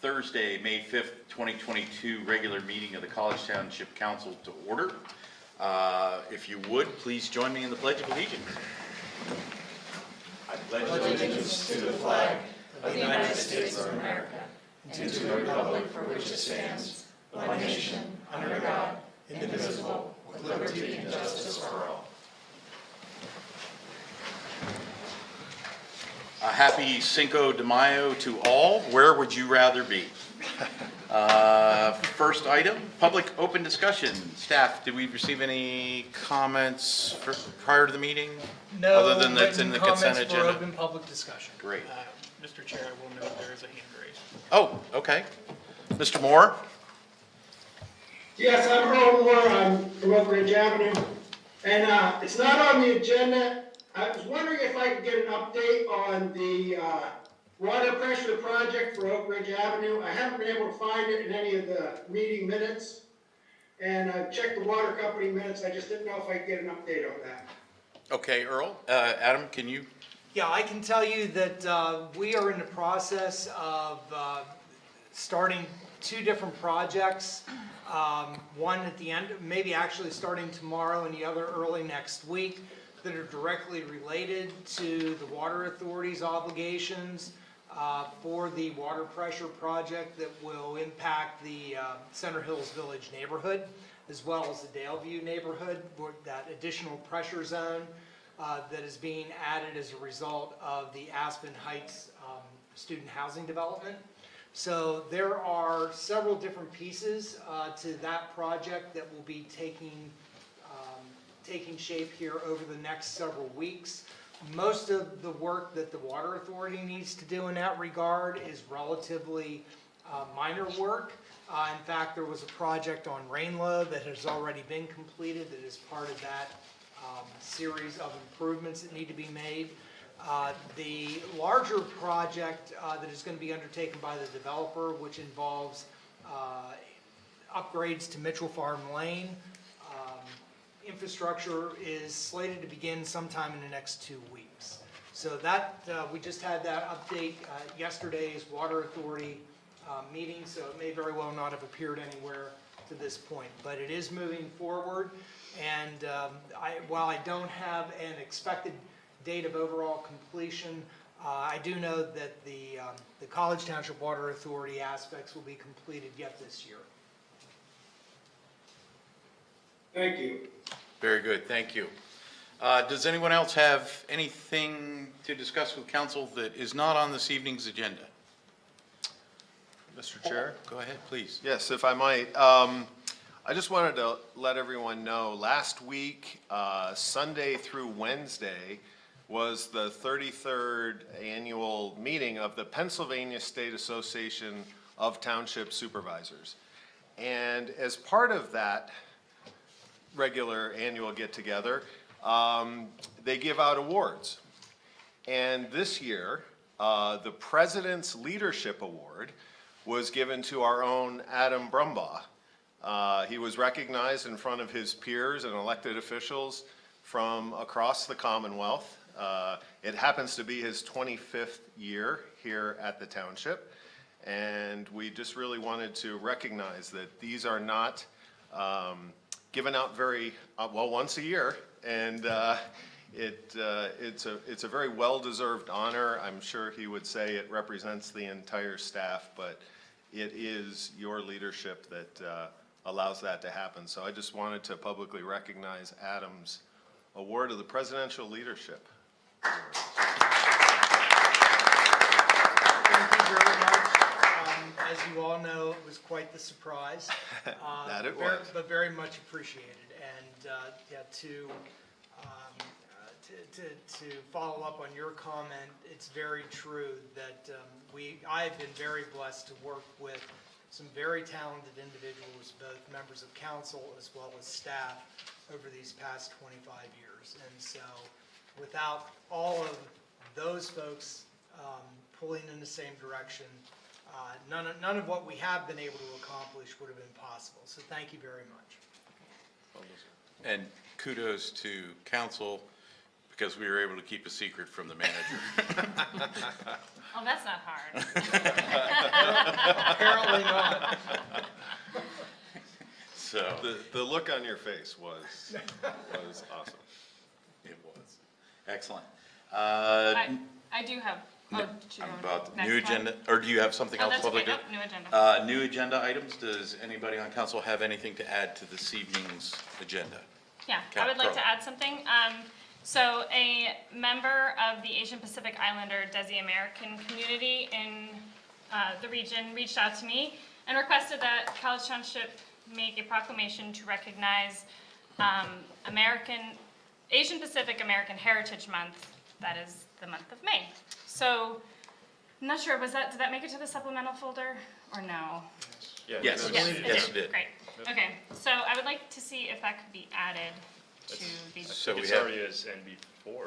Thursday, May 5th, 2022 regular meeting of the College Township Council to order. If you would, please join me in the Pledge of Allegiance. I pledge allegiance to the flag of the United States of America and to the republic for which it stands, one nation, under God, indivisible, with liberty and justice for all. A happy Cinco de Mayo to all. Where would you rather be? First item, public open discussion. Staff, did we receive any comments prior to the meeting? No, other than that's in the consent comments agenda? for open public discussion. Great. Mr. Chair, I will note there is a hand raised. Oh, okay. Mr. Moore? Yes, I'm Earl Moore. I'm from Oak Ridge Avenue. And it's not on the agenda. I was wondering if I could get an update on the water pressure project for Oak Ridge Avenue. I haven't been able to find it in any of the meeting minutes. And I've checked the water company minutes. I just didn't know if I could get an update on that. Okay, Earl. Adam, can you? Yeah, I can tell you that we are in the process of starting two different projects. One at the end, maybe actually starting tomorrow, and the other early next week, that are directly related to the water authority's obligations for the water pressure project that will impact the Center Hills Village neighborhood, as well as the Daleview neighborhood, that additional pressure zone that is being added as a result of the Aspen Heights student housing development. So there are several different pieces to that project that will be taking shape here over the next several weeks. Most of the work that the Water Authority needs to do in that regard is relatively minor work. In fact, there was a project on Rainlow that has already been completed that is part of that series of improvements that need to be made. The larger project that is going to be undertaken by the developer, which involves upgrades to Mitchell Farm Lane, infrastructure is slated to begin sometime in the next 2 weeks. So that we just had that update yesterday's Water Authority meeting, so it may very well not have appeared anywhere to this point, but it is moving forward. And while I don't have an expected date of overall completion, I do know that the College Township Water Authority aspects will be completed yet this year. Thank you. Very good, thank you. Does anyone else have anything to discuss with council that is not on this evening's agenda? Mr. Chair? Go ahead, please. Yes, if I might. I just wanted to let everyone know, last week, Sunday through Wednesday, was the 33rd annual meeting of the Pennsylvania State Association of Township Supervisors. And as part of that regular annual get-together, they give out awards. And this year, the President's Leadership Award was given to our own Adam Brumbaugh. He was recognized in front of his peers and elected officials from across the Commonwealth. It happens to be his 25th year here at the township, and we just really wanted to recognize that these are not given out very well once a year, and it's a very well-deserved honor. I'm sure he would say it represents the entire staff, but it is your leadership that allows that to happen. So I just wanted to publicly recognize Adam's award of the Presidential Leadership. Thank you very much. As you all know, it was quite the surprise. That it was. But very much appreciated. And yeah, to follow up on your comment, it's very true that I have been very blessed to work with some very talented individuals, both members of council as well as staff, over these past 25 years. And so without all of those folks pulling in the same direction, none of what we have been able to accomplish would have been possible. So thank you very much. And kudos to council, because we were able to keep a secret from the manager. Oh, that's not hard. Apparently not. So, The look on your face was awesome. it was. Excellent. I do have, oh, did you I'm go about the next new one? agenda, or do you have something Oh, else that's okay, public? nope, new agenda. New agenda items, does anybody on council have anything to add to this evening's agenda? Yeah, Cat I would like Pro. to add something. So a member of the Asian Pacific Islander Desi American community in the region reached out to me and requested that College Township make a proclamation to recognize Asian Pacific American Heritage Month. That is the month of May. So, I'm not sure, did that make it to the supplemental folder or no? Yeah, Yes. Yes, Yes, it did. Great. Okay, so I would like to see if that could be added to the, So we It's have, already as NB4, right?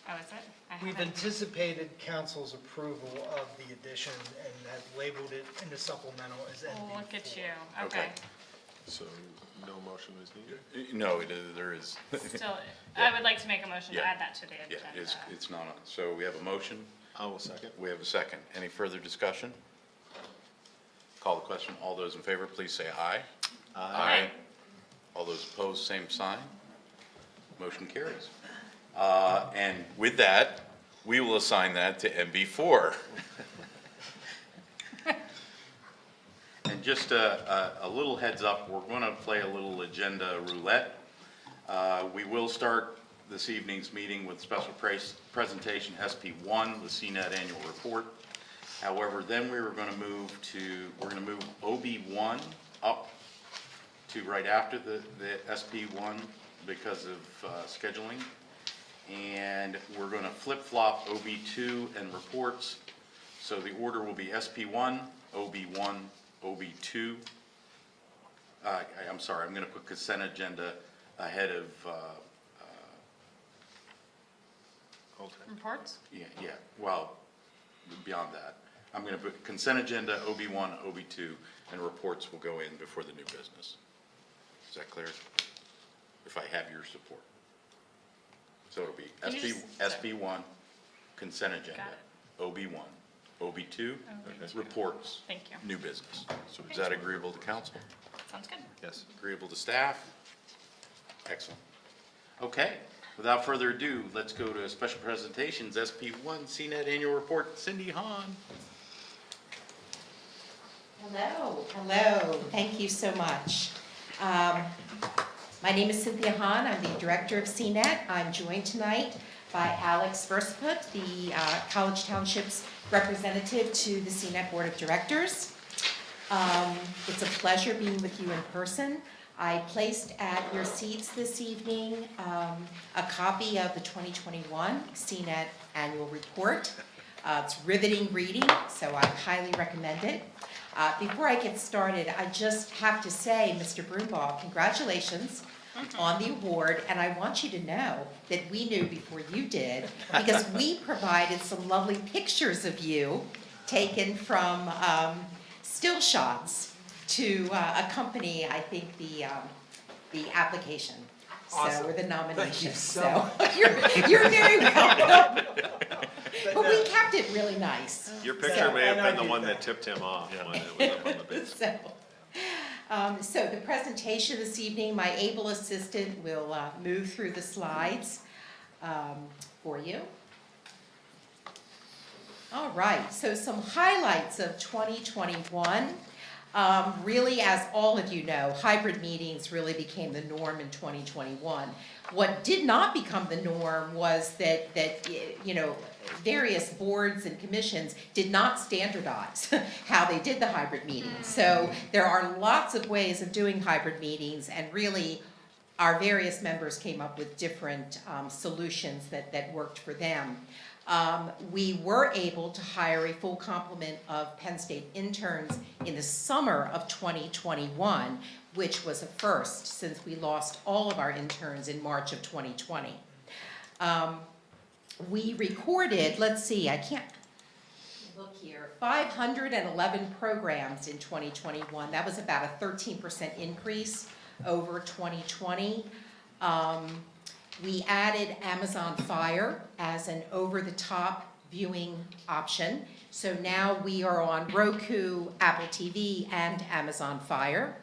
oh, is it? I We've haven't. anticipated council's approval of the addition and have labeled it in the supplemental as NB4. Oh, look at you, Okay. okay. So no motion is needed? no, there is. Still, I would like to make a motion to Yeah. add that to the Yeah, agenda. it's not, so we have a motion, I will second. we have a second. Any further discussion? Call the question, all those in favor, please say aye. Aye. All those opposed, same sign. Motion carries. And with that, we will assign that to MB4. And just a little heads up, we're going to play a little agenda roulette. We will start this evening's meeting with special presentation SP1, the CNET annual report. However, then we're going to move OB1 up to right after the SP1 because of scheduling. And we're going to flip-flop OB2 and reports. So the order will be SP1, OB1, OB2. I'm sorry, I'm going to put consent agenda ahead of, Reports? yeah, well, beyond that. I'm going to put consent agenda, OB1, OB2, and reports will go in before the new business. Is that clear? If I have your support. So it'll be Can you just- SB1, consent agenda, OB1, OB2, reports, Thank you. new business. So is that agreeable to council? Sounds good. Yes. Agreeable to staff? Excellent. Okay, without further ado, let's go to special presentations, SP1, CNET annual report, Cindy Hahn. Hello, thank you so much. My name is Cynthia Hahn, I'm the Director of CNET. I'm joined tonight by Alex Versaput, the College Township's representative to the CNET Board of Directors. It's a pleasure being with you in person. I placed at your seats this evening a copy of the 2021 CNET Annual Report. It's riveting reading, so I highly recommend it. Before I get started, I just have to say, Mr. Broombaugh, congratulations on the award, and I want you to know that we knew before you did, because we provided some lovely pictures of you taken from still shots to accompany, I think, the application. Awesome. So, or the nomination. so You're very welcome. But we kept it really nice. Your picture may have and I been the did one that. that tipped him off when it was up on the base. So the presentation this evening, my able assistant will move through the slides for you. All right, so some highlights of 2021. Really, as all of you know, hybrid meetings really became the norm in 2021. What did not become the norm was that various boards and commissions did not standardize how they did the hybrid meetings. So there are lots of ways of doing hybrid meetings, and really our various members came up with different solutions that worked for them. We were able to hire a full complement of Penn State interns in the summer of 2021, which was a first since we lost all of our interns in March of 2020. We recorded, let's see, I can't look here, 511 programs in 2021. That was about a 13% increase over 2020. We added Amazon Fire as an over-the-top viewing option. So now we are on Roku, Apple TV, and Amazon Fire.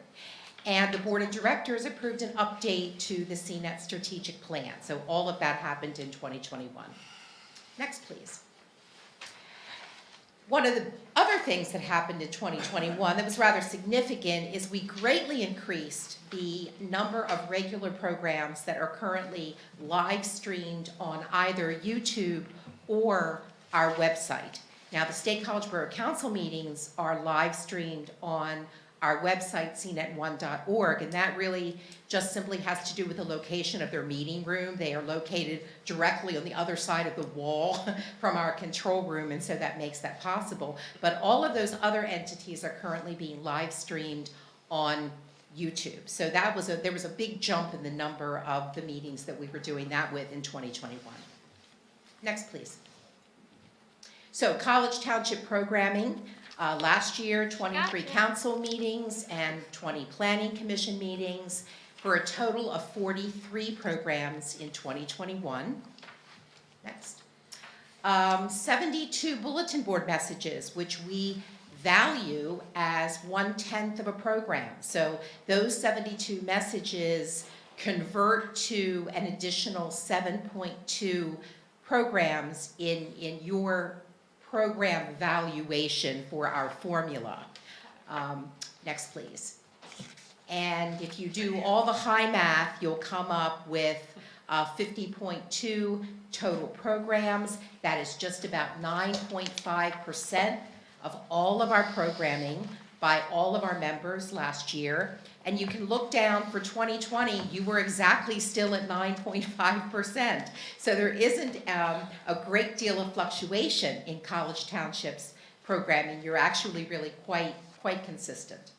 And the Board of Directors approved an update to the CNET strategic plan. So all of that happened in 2021. Next, please. One of the other things that happened in 2021 that was rather significant is we greatly increased the number of regular programs that are currently live streamed on either YouTube or our website. Now, the State College Borough Council meetings are live streamed on our website, cnet1.org, and that really just simply has to do with the location of their meeting room. They are located directly on the other side of the wall from our control room, and so that makes that possible. But all of those other entities are currently being live streamed on YouTube. So there was a big jump in the number of the meetings that we were doing that with in 2021. Next, please. So College Township programming. Last year, 23 council meetings and 20 planning commission meetings for a total of 43 programs in 2021. Next. 72 bulletin board messages, which we value as 1/10 of a program. So those 72 messages convert to an additional 7.2 programs in your program valuation for our formula. Next, please. And if you do all the high math, you'll come up with 50.2 total programs. That is just about 9.5% of all of our programming by all of our members last year. And you can look down for 2020, you were exactly still at 9.5%. So there isn't a great deal of fluctuation in College Township's programming. You're actually really quite consistent.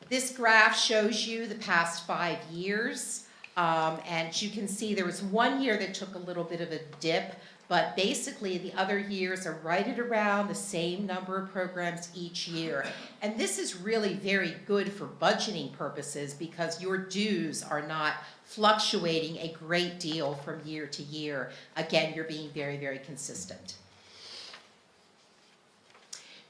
This graph shows you the past 5 years. And you can see there was 1 year that took a little bit of a dip, but basically the other years are right at around the same number of programs each year. And this is really very good for budgeting purposes because your dues are not fluctuating a great deal from year to year. Again, you're being very, very consistent.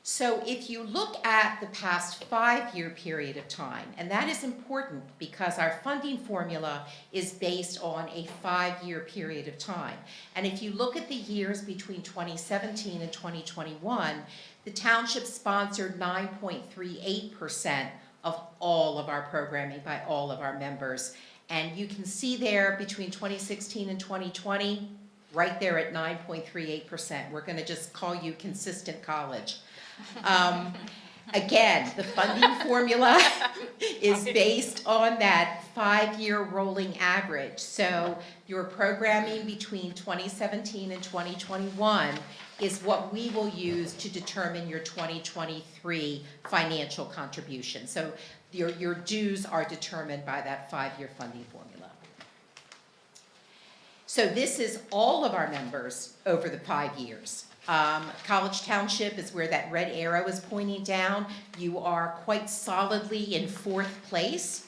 So if you look at the past 5-year period of time, and that is important because our funding formula is based on a 5-year period of time. And if you look at the years between 2017 and 2021, the township sponsored 9.38% of all of our programming by all of our members. And you can see there between 2016 and 2020, right there at 9.38%. We're going to just call you Consistent College. Again, the funding formula is based on that 5-year rolling average. So your programming between 2017 and 2021 is what we will use to determine your 2023 financial contribution. So your dues are determined by that 5-year funding formula. So this is all of our members over the 5 years. College Township is where that red arrow is pointing down. You are quite solidly in 4th place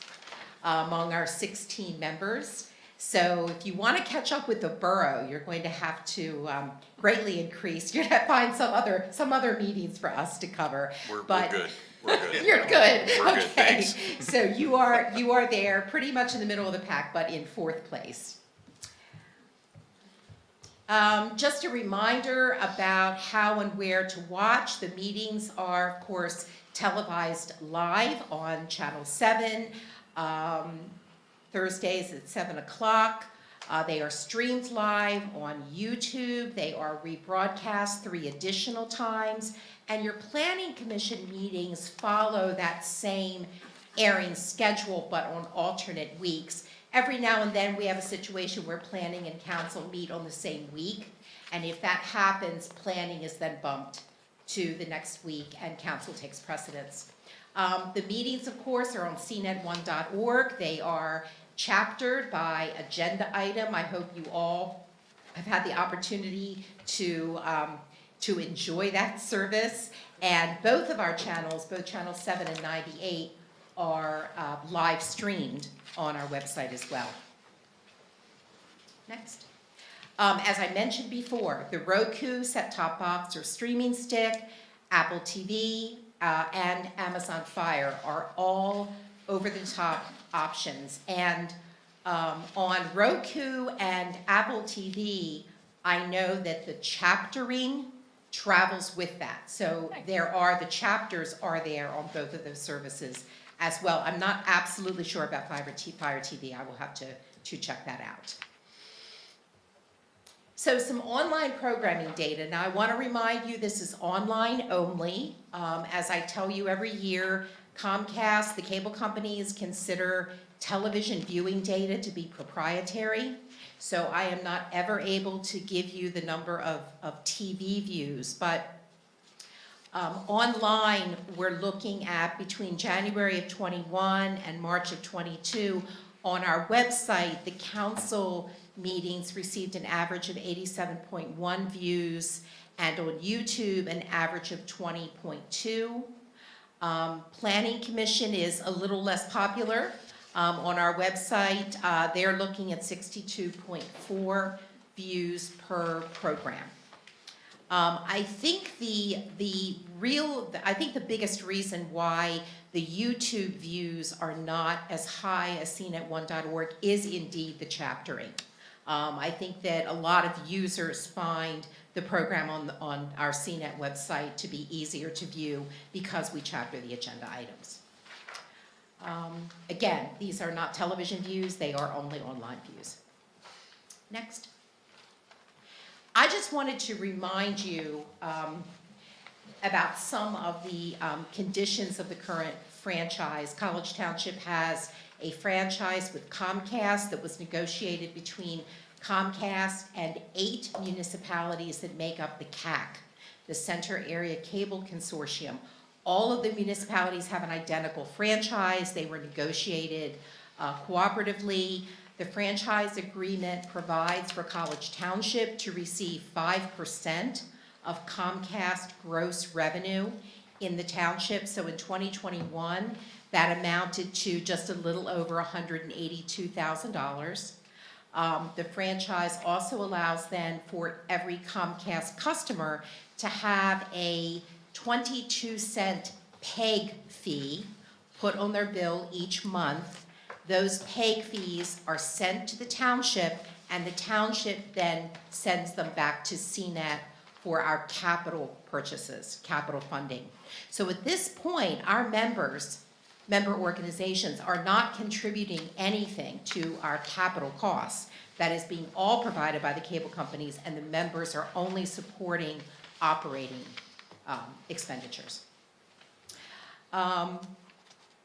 among our 16 members. So if you want to catch up with the borough, you're going to have to greatly increase. You're going to find some other meetings for us to cover. We're good. We're good. You're good. We're okay. good, thanks. So you are there pretty much in the middle of the pack, but in 4th place. Just a reminder about how and where to watch. The meetings are, of course, televised live on Channel 7, Thursdays at 7 o'clock. They are streamed live on YouTube. They are rebroadcast 3 additional times. And your Planning Commission meetings follow that same airing schedule, but on alternate weeks. Every now and then we have a situation where planning and council meet on the same week. And if that happens, planning is then bumped to the next week and council takes precedence. The meetings, of course, are on cnet1.org. They are chaptered by agenda item. I hope you all have had the opportunity to enjoy that service. And both of our channels, both Channel 7 and 98, are live streamed on our website as well. Next. As I mentioned before, the Roku set-top box or streaming stick, Apple TV, and Amazon Fire are all over-the-top options. And on Roku and Apple TV, I know that the chaptering travels with that. So the chapters are there on both of those services as well. I'm not absolutely sure about Fire TV. I will have to check that out. So some online programming data. Now I want to remind you this is online only. As I tell you every year, Comcast, the cable companies, consider television viewing data to be proprietary. So I am not ever able to give you the number of TV views, but online we're looking at between January of 21 and March of 22. On our website, the council meetings received an average of 87.1 views, and on YouTube, an average of 20.2. Planning Commission is a little less popular. On our website, they're looking at 62.4 views per program. I think the biggest reason why the YouTube views are not as high as cnet1.org is indeed the chaptering. I think that a lot of users find the program on our CNET website to be easier to view because we chapter the agenda items. Again, these are not television views, they are only online views. Next. I just wanted to remind you about some of the conditions of the current franchise. College Township has a franchise with Comcast that was negotiated between Comcast and 8 municipalities that make up the CAC, the Center Area Cable Consortium. All of the municipalities have an identical franchise. They were negotiated cooperatively. The franchise agreement provides for College Township to receive 5% of Comcast gross revenue in the township. So in 2021, that amounted to just a little over $182,000. The franchise also allows then for every Comcast customer to have a 22-cent PEG fee put on their bill each month. Those PEG fees are sent to the township, and the township then sends them back to CNET for our capital purchases, capital funding. So at this point, our member organizations are not contributing anything to our capital costs. That is being all provided by the cable companies, and the members are only supporting operating expenditures.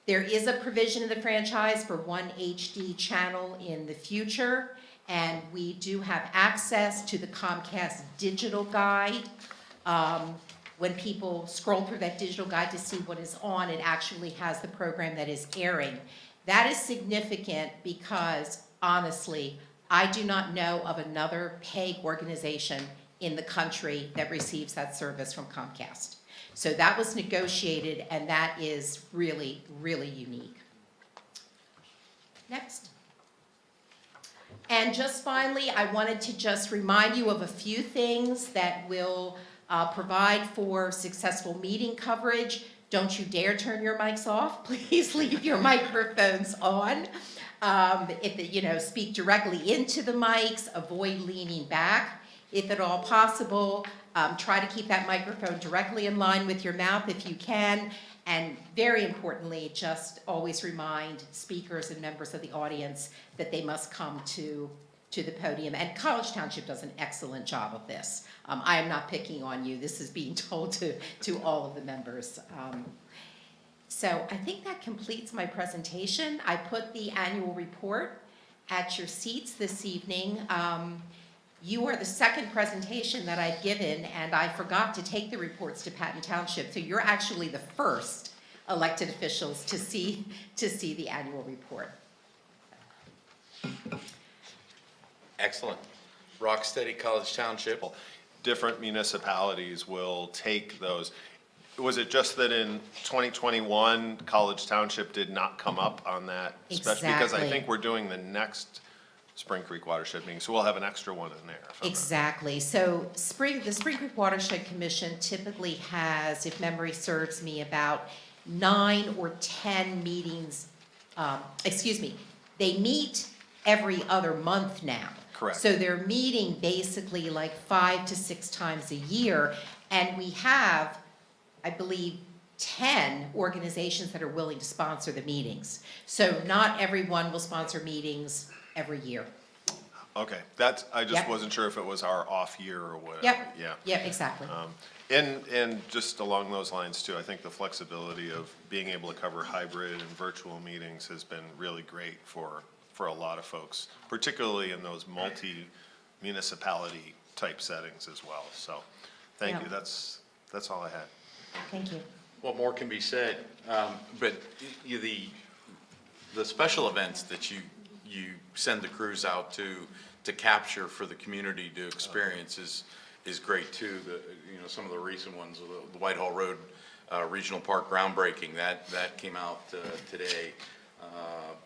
There is a provision in the franchise for one HD channel in the future, and we do have access to the Comcast digital guide. When people scroll through that digital guide to see what is on, it actually has the program that is airing. That is significant because, honestly, I do not know of another PEG organization in the country that receives that service from Comcast. So that was negotiated, and that is really, really unique. Next. And just finally, I wanted to just remind you of a few things that will provide for successful meeting coverage. Don't you dare turn your mics off. Please leave your microphones on. Speak directly into the mics. Avoid leaning back if at all possible. Try to keep that microphone directly in line with your mouth if you can. And very importantly, just always remind speakers and members of the audience that they must come to the podium. And College Township does an excellent job of this. I am not picking on you. This is being told to all of the members. So I think that completes my presentation. I put the annual report at your seats this evening. You are the second presentation that I've given, and I forgot to take the reports to Patton Township, so you're actually the first elected officials to see the annual report. Excellent. Rock steady, College Township. Different municipalities will take those. Was it just that in 2021, College Township did not come up on that? Especially because I Exactly. think we're doing the next Spring Creek Watershed meeting, so we'll have an extra one in there. if I'm not- Exactly. So the Spring Creek Watershed Commission typically has, if memory serves me, about 9 or 10 meetings. They meet every other month now. Correct. So they're meeting basically like 5 to 6 times a year. And we have, I believe, 10 organizations that are willing to sponsor the meetings. So not everyone will sponsor meetings every year. Okay, I just Yep. wasn't sure if it was our off year or whatever. Yep. Yeah. Yep, exactly. And just along those lines too, I think the flexibility of being able to cover hybrid and virtual meetings has been really great for a lot of folks, particularly in those multi-municipality type settings as well. So, thank Yeah. you, that's all I had. Thank you. What more can be said? But the special events that you send the crews out to capture for the community to experience is great too. Some of the recent ones, the Whitehall Road Regional Park groundbreaking, that came out today.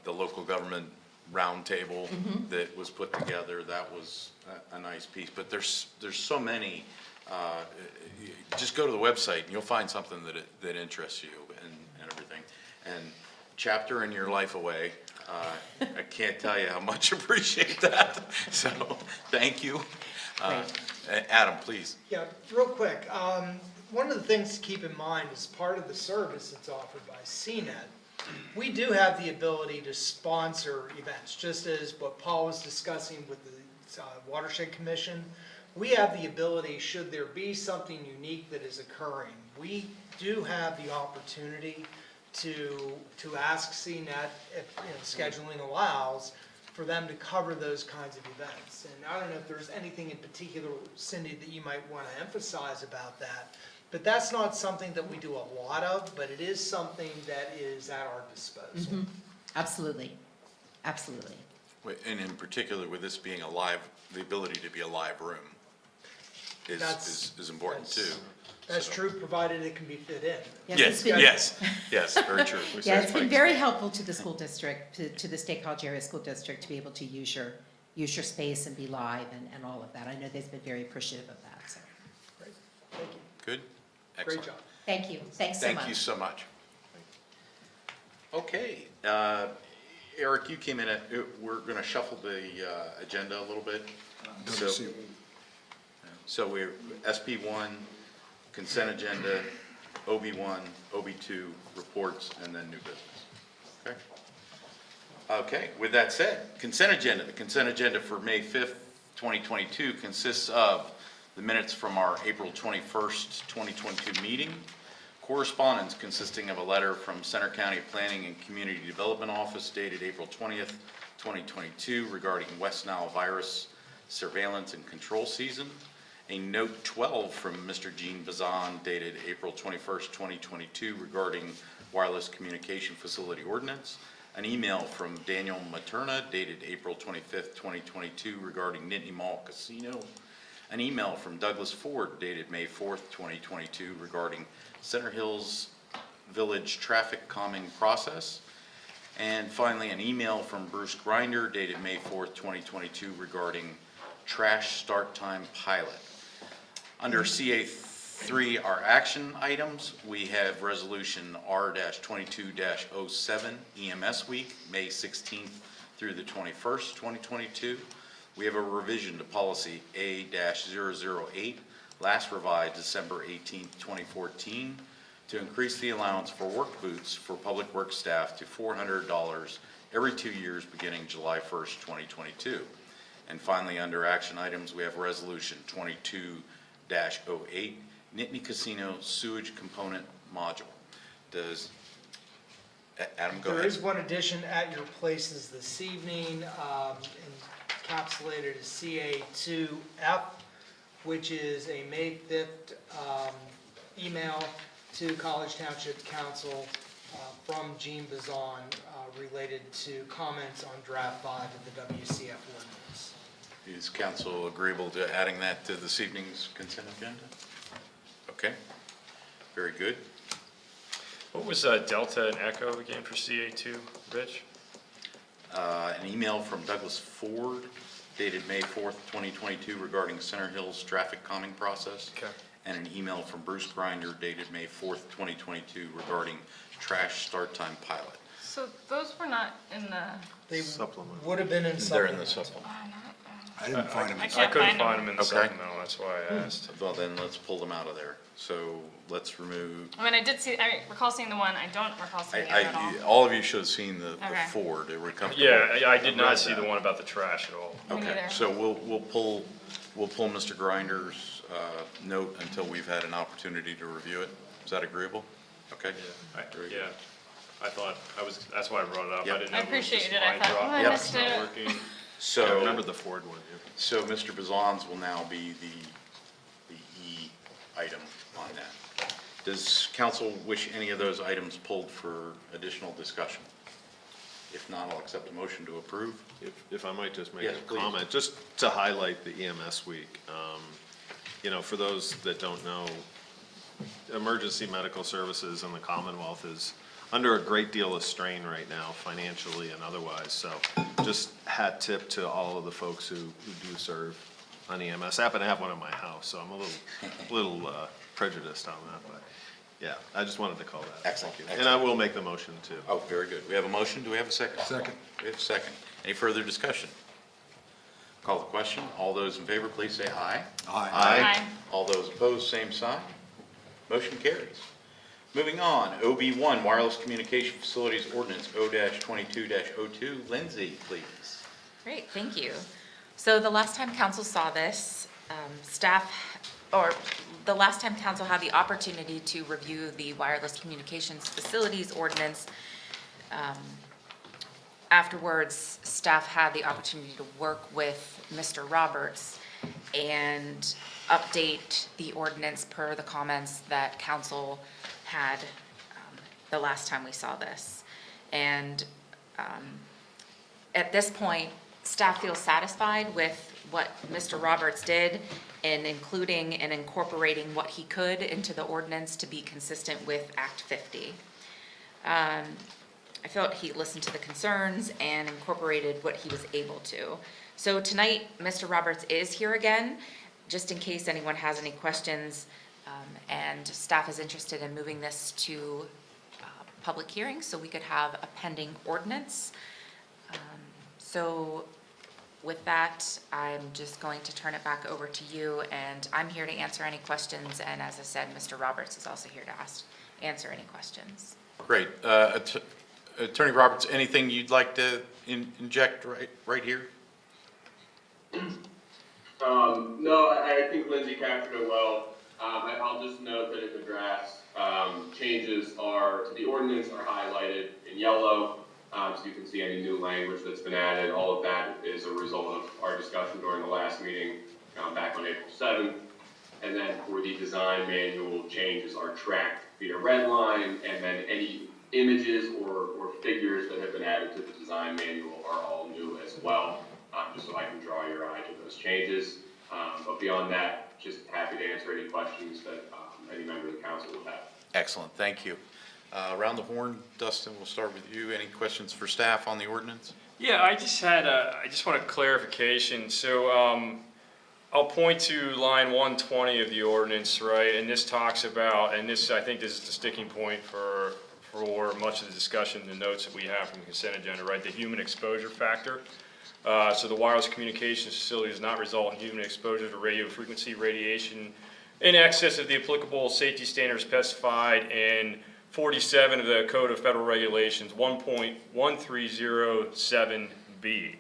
The local government roundtable that was put together, that was a nice piece. But there's so many. Just go to the website and you'll find something that interests you and everything. And chapter in your life away. I can't tell you how much I appreciate that. So, thank you. Adam, please. Yeah, real quick, one of the things to keep in mind is part of the service that's offered by CNET. We do have the ability to sponsor events, just as what Paul was discussing with the Watershed Commission. We have the ability, should there be something unique that is occurring, we do have the opportunity to ask CNET, if scheduling allows, for them to cover those kinds of events. And I don't know if there's anything in particular, Cindy, that you might want to emphasize about that, but that's not something that we do a lot of, but it is something that is at our disposal. Absolutely. Absolutely. And in particular, with this being the ability to be a live room is important too. That's true, provided it can be fit in. Yes, yes, very true. Yeah, it's been very helpful to the school district, to the State College Area School District, to be able to use your space and be live and all of that. I know they've been very appreciative of that, so. Great, thank you. Good? Great Excellent. job. Thank you. Thanks so much. Thank you so much. Okay, Eric, you came in we're gonna shuffle the agenda a little bit. So we're SP1, consent agenda, OB1, OB2, reports, and then new business. Okay? Okay, with that said, consent agenda. The consent agenda for May 5th, 2022 consists of the minutes from our April 21st, 2022 meeting, correspondence consisting of a letter from Center County Planning and Community Development Office dated April 20th, 2022 regarding West Nile virus surveillance and control season, a note 12 from Mr. Gene Bazan dated April 21st, 2022 regarding wireless communication facility ordinance, an email from Daniel Materna dated April 25th, 2022 regarding Nittany Mall Casino, an email from Douglas Ford dated May 4th, 2022 regarding Center Hills Village traffic calming process, and finally an email from Bruce Grinder dated May 4th, 2022 regarding trash start time pilot. Under CA3, our action items, we have resolution R-22-07 EMS week, May 16th through the 21st, 2022. We have a revision to policy A-008, last revised December 18th, 2014, to increase the allowance for work boots for public works staff to $400 every 2 years beginning July 1st, 2022. And finally, under action items, we have resolution 22-08, Nittany Casino sewage component module. Does, Adam, go ahead. There is one addition at your places this evening, encapsulated as CA2F, which is a May 5th email to College Township Council from Gene Bazan related to comments on draft 5 of the WCF ordinance. Is council agreeable to adding that to this evening's consent agenda? Okay, very good. What was Delta and Echo again for CA2, Rich? an email from Douglas Ford dated May 4th, 2022 regarding Center Hills traffic calming process. Okay. And an email from Bruce Grinder dated May 4th, 2022 regarding trash start time pilot. So those were not in the, They Supplement. would have been in They're in supplement. the supplement. I didn't find them. I I can't couldn't find find them. them in the Okay. supplemental, that's why I asked. Well, then let's pull them out of there. So let's remove, I mean, I recall seeing the one, I don't recall seeing the other at all. all of you should have seen the Okay. Ford. They were comfortable. Yeah, I did Read not see that. the one about the trash at all. Me Okay, neither. so we'll pull Mr. Grinder's note until we've had an opportunity to review it. Is that agreeable? Okay? Very good. Yeah, I thought, that's why I brought it up. Yep. I didn't know I if it was just appreciated it. I line thought, drop oh, I or missed it's not it. working. I So, remember the Ford one, yeah. so Mr. Bazans will now be the E item on that. Does council wish any of those items pulled for additional discussion? If not, I'll accept a motion to approve. If I might just make Yes, a please. comment, just to highlight the EMS week. You know, for those that don't know, emergency medical services in the Commonwealth is under a great deal of strain right now, financially and otherwise. So just hat tip to all of the folks who do serve on EMS. I happen to have one in my house, so I'm a little prejudiced on that, but yeah, I just wanted to call that. Excellent. Thank you. And I will make the motion too. Oh, very good. We have a motion. Do we have a second? Second. We have a second. Any further discussion? Call the question. All those in favor, please say aye. Aye. Aye. All those opposed, same sign. Motion carries. Moving on, OB1, Wireless Communication Facilities Ordinance O-22-02. Lindsay, please. Great, thank you. So the last time council saw this, the last time council had the opportunity to review the Wireless Communications Facilities Ordinance, afterwards, staff had the opportunity to work with Mr. Roberts and update the ordinance per the comments that council had the last time we saw this. And at this point, staff feels satisfied with what Mr. Roberts did in including and incorporating what he could into the ordinance to be consistent with Act 50. I felt he listened to the concerns and incorporated what he was able to. So tonight, Mr. Roberts is here again, just in case anyone has any questions, and staff is interested in moving this to public hearing so we could have a pending ordinance. So with that, I'm just going to turn it back over to you, and I'm here to answer any questions, and as I said, Mr. Roberts is also here to answer any questions. Great. Attorney Roberts, anything you'd like to inject right here? No, I think Lindsay captured it well. I'll just note that in the drafts, changes to the ordinance are highlighted in yellow. So you can see any new language that's been added. All of that is a result of our discussion during the last meeting back on April 7th. And then for the design manual, changes are tracked via red line, and then any images or figures that have been added to the design manual are all new as well, just so I can draw your eye to those changes. But beyond that, just happy to answer any questions that any member of the council would have. Excellent, thank you. Around the horn, Dustin, we'll start with you. Any questions for staff on the ordinance? Yeah, I just want a clarification. So, I'll point to line 120 of the ordinance, right? And this talks about, and this, I think this is the sticking point for much of the discussion, the notes that we have from the consent agenda, right? The human exposure factor. So the wireless communications facility does not result in human exposure to radio frequency radiation in excess of the applicable safety standards specified in 47 of the Code of Federal Regulations, 1.1307B.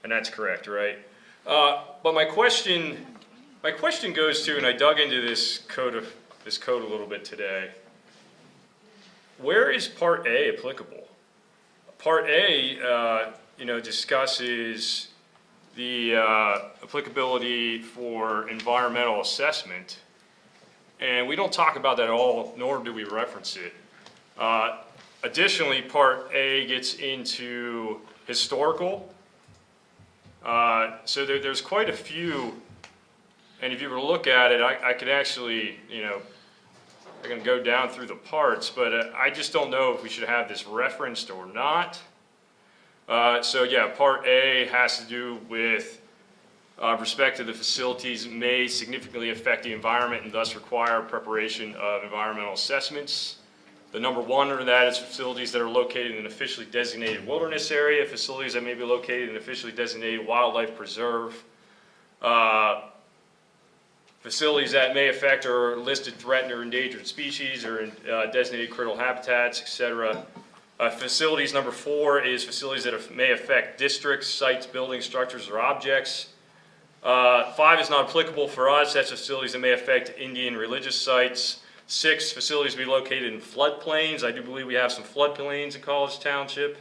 And that's correct, right? But my question goes to, and I dug into this code a little bit today. Where is Part A applicable? Part A, discusses the applicability for environmental assessment, and we don't talk about that at all, nor do we reference it. Additionally, Part A gets into historical. So there's quite a few, and if you were to look at it, I could actually, I can go down through the parts, but I just don't know if we should have this referenced or not. So yeah, Part A has to do with respect to the facilities may significantly affect the environment and thus require preparation of environmental assessments. The number one under that is facilities that are located in an officially designated wilderness area, facilities that may be located in an officially designated wildlife preserve, facilities that may affect or listed threatened or endangered species or designated critical habitats, etc. Facilities number 4 is facilities that may affect districts, sites, buildings, structures, or objects. 5 is not applicable for us. That's facilities that may affect Indian religious sites. 6, facilities to be located in floodplains. I do believe we have some floodplains in College Township.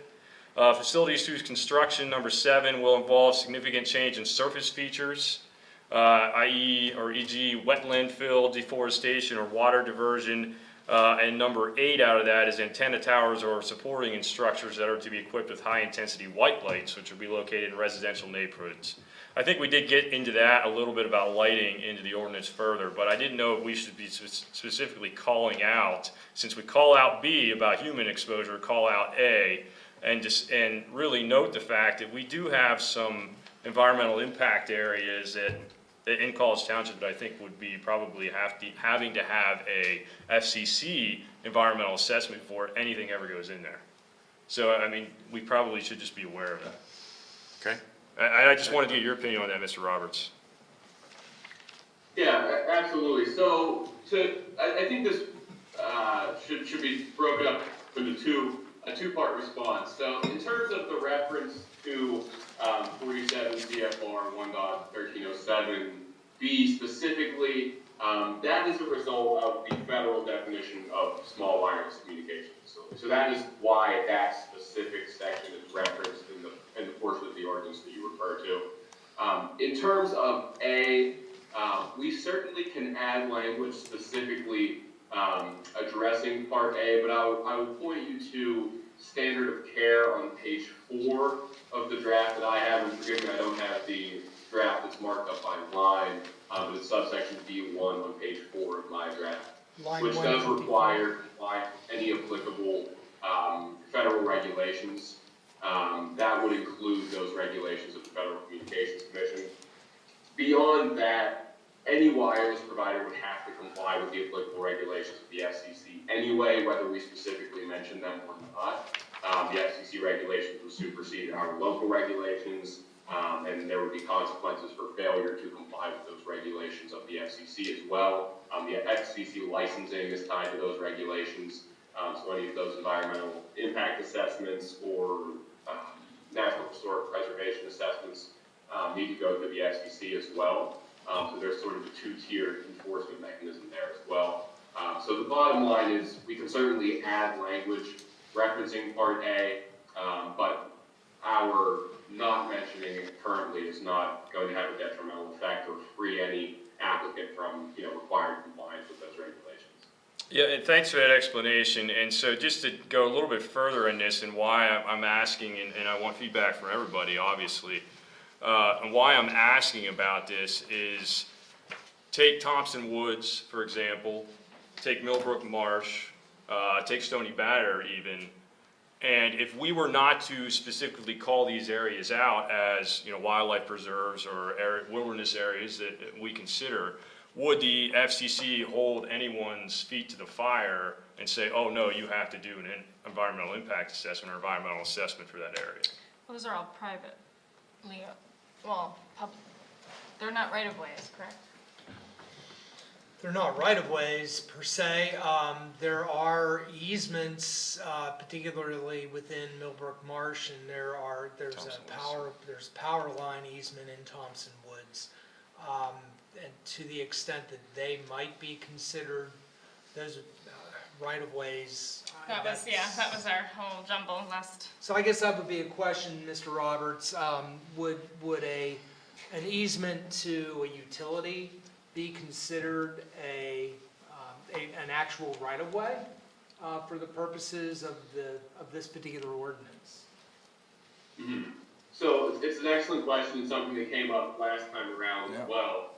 Facilities whose construction, number 7, will involve significant change in surface features, i.e. or e.g. wetland fill, deforestation, or water diversion. And number 8 out of that is antenna towers or supporting structures that are to be equipped with high-intensity white lights, which will be located in residential neighborhoods. I think we did get into that a little bit about lighting into the ordinance further, but I didn't know if we should be specifically calling out, since we call out B about human exposure, call out A, and really note the fact that we do have some environmental impact areas that in College Township that I think would be probably having to have a FCC environmental assessment before anything ever goes in there. So, I mean, we probably should just be aware of that. Okay? I just wanted to get your opinion on that, Mr. Roberts. Yeah, absolutely. So, I think this should be broken up into a two-part response. So, in terms of the reference to 47 CFR 1.1307B specifically, that is a result of the federal definition of small wireless communication facility. So that is why that specific section is referenced in the portion of the ordinance that you refer to. In terms of A, we certainly can add language specifically addressing Part A, but I would point you to standard of care on page 4 of the draft that I have, and forgive me, I don't have the draft that's marked up by line, but it's subsection B1 on page 4 of my draft, which does require any applicable federal regulations. That would include those regulations of the Federal Communications Commission. Beyond that, any wireless provider would have to comply with the applicable regulations of the FCC anyway, whether we specifically mention them or not. The FCC regulations would supersede our local regulations, and there would be consequences for failure to comply with those regulations of the FCC as well. The FCC licensing is tied to those regulations, so any of those environmental impact assessments or national historic preservation assessments need to go through the FCC as well. So there's sort of a two-tiered enforcement mechanism there as well. So the bottom line is we can certainly add language referencing Part A, but our not mentioning it currently is not going to have a detrimental effect or free any applicant from required compliance with those regulations. Yeah, and thanks for that explanation. And so just to go a little bit further in this and why I'm asking, and I want feedback from everybody, obviously, and why I'm asking about this is take Thompson Woods, for example, take Millbrook Marsh, take Stony Batter even, and if we were not to specifically call these areas out as wildlife preserves or wilderness areas that we consider, would the FCC hold anyone's feet to the fire and say, oh no, you have to do an environmental impact assessment or environmental assessment for that area? Those are all private, public. They're not right-of-ways, correct? They're not right-of-ways per se. There are easements, particularly within Millbrook Marsh, and there's a power line easement in Thompson Woods. And to the extent that they might be considered those right-of-ways. That was our whole jumble last. So I guess that would be a question, Mr. Roberts. Would an easement to a utility be considered an actual right-of-way for the purposes of this particular ordinance? Mm-hmm. So it's an excellent question, something that came up last time around as well.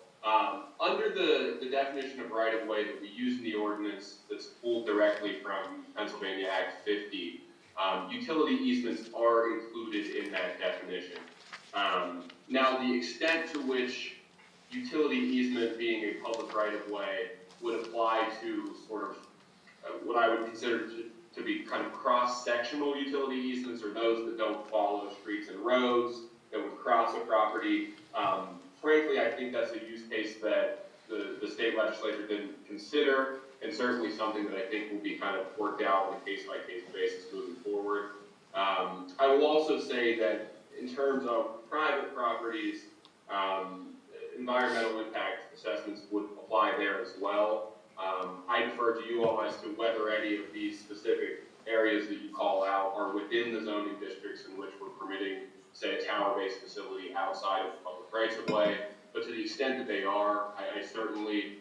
Under the definition of right-of-way that we use in the ordinance that's pulled directly from Pennsylvania Act 50, utility easements are included in that definition. Now, the extent to which utility easement being a public right-of-way would apply to sort of what I would consider to be kind of cross-sectional utility easements, or those that don't follow streets and roads, that would cross a property. Frankly, I think that's a use case that the state legislature didn't consider, and certainly something that I think will be kind of worked out on a case-by-case basis moving forward. I will also say that in terms of private properties, environmental impact assessments would apply there as well. I defer to you all as to whether any of these specific areas that you call out are within the zoning districts in which we're permitting, say, a tower-based facility outside of public rights-of-way. But to the extent that they are, I certainly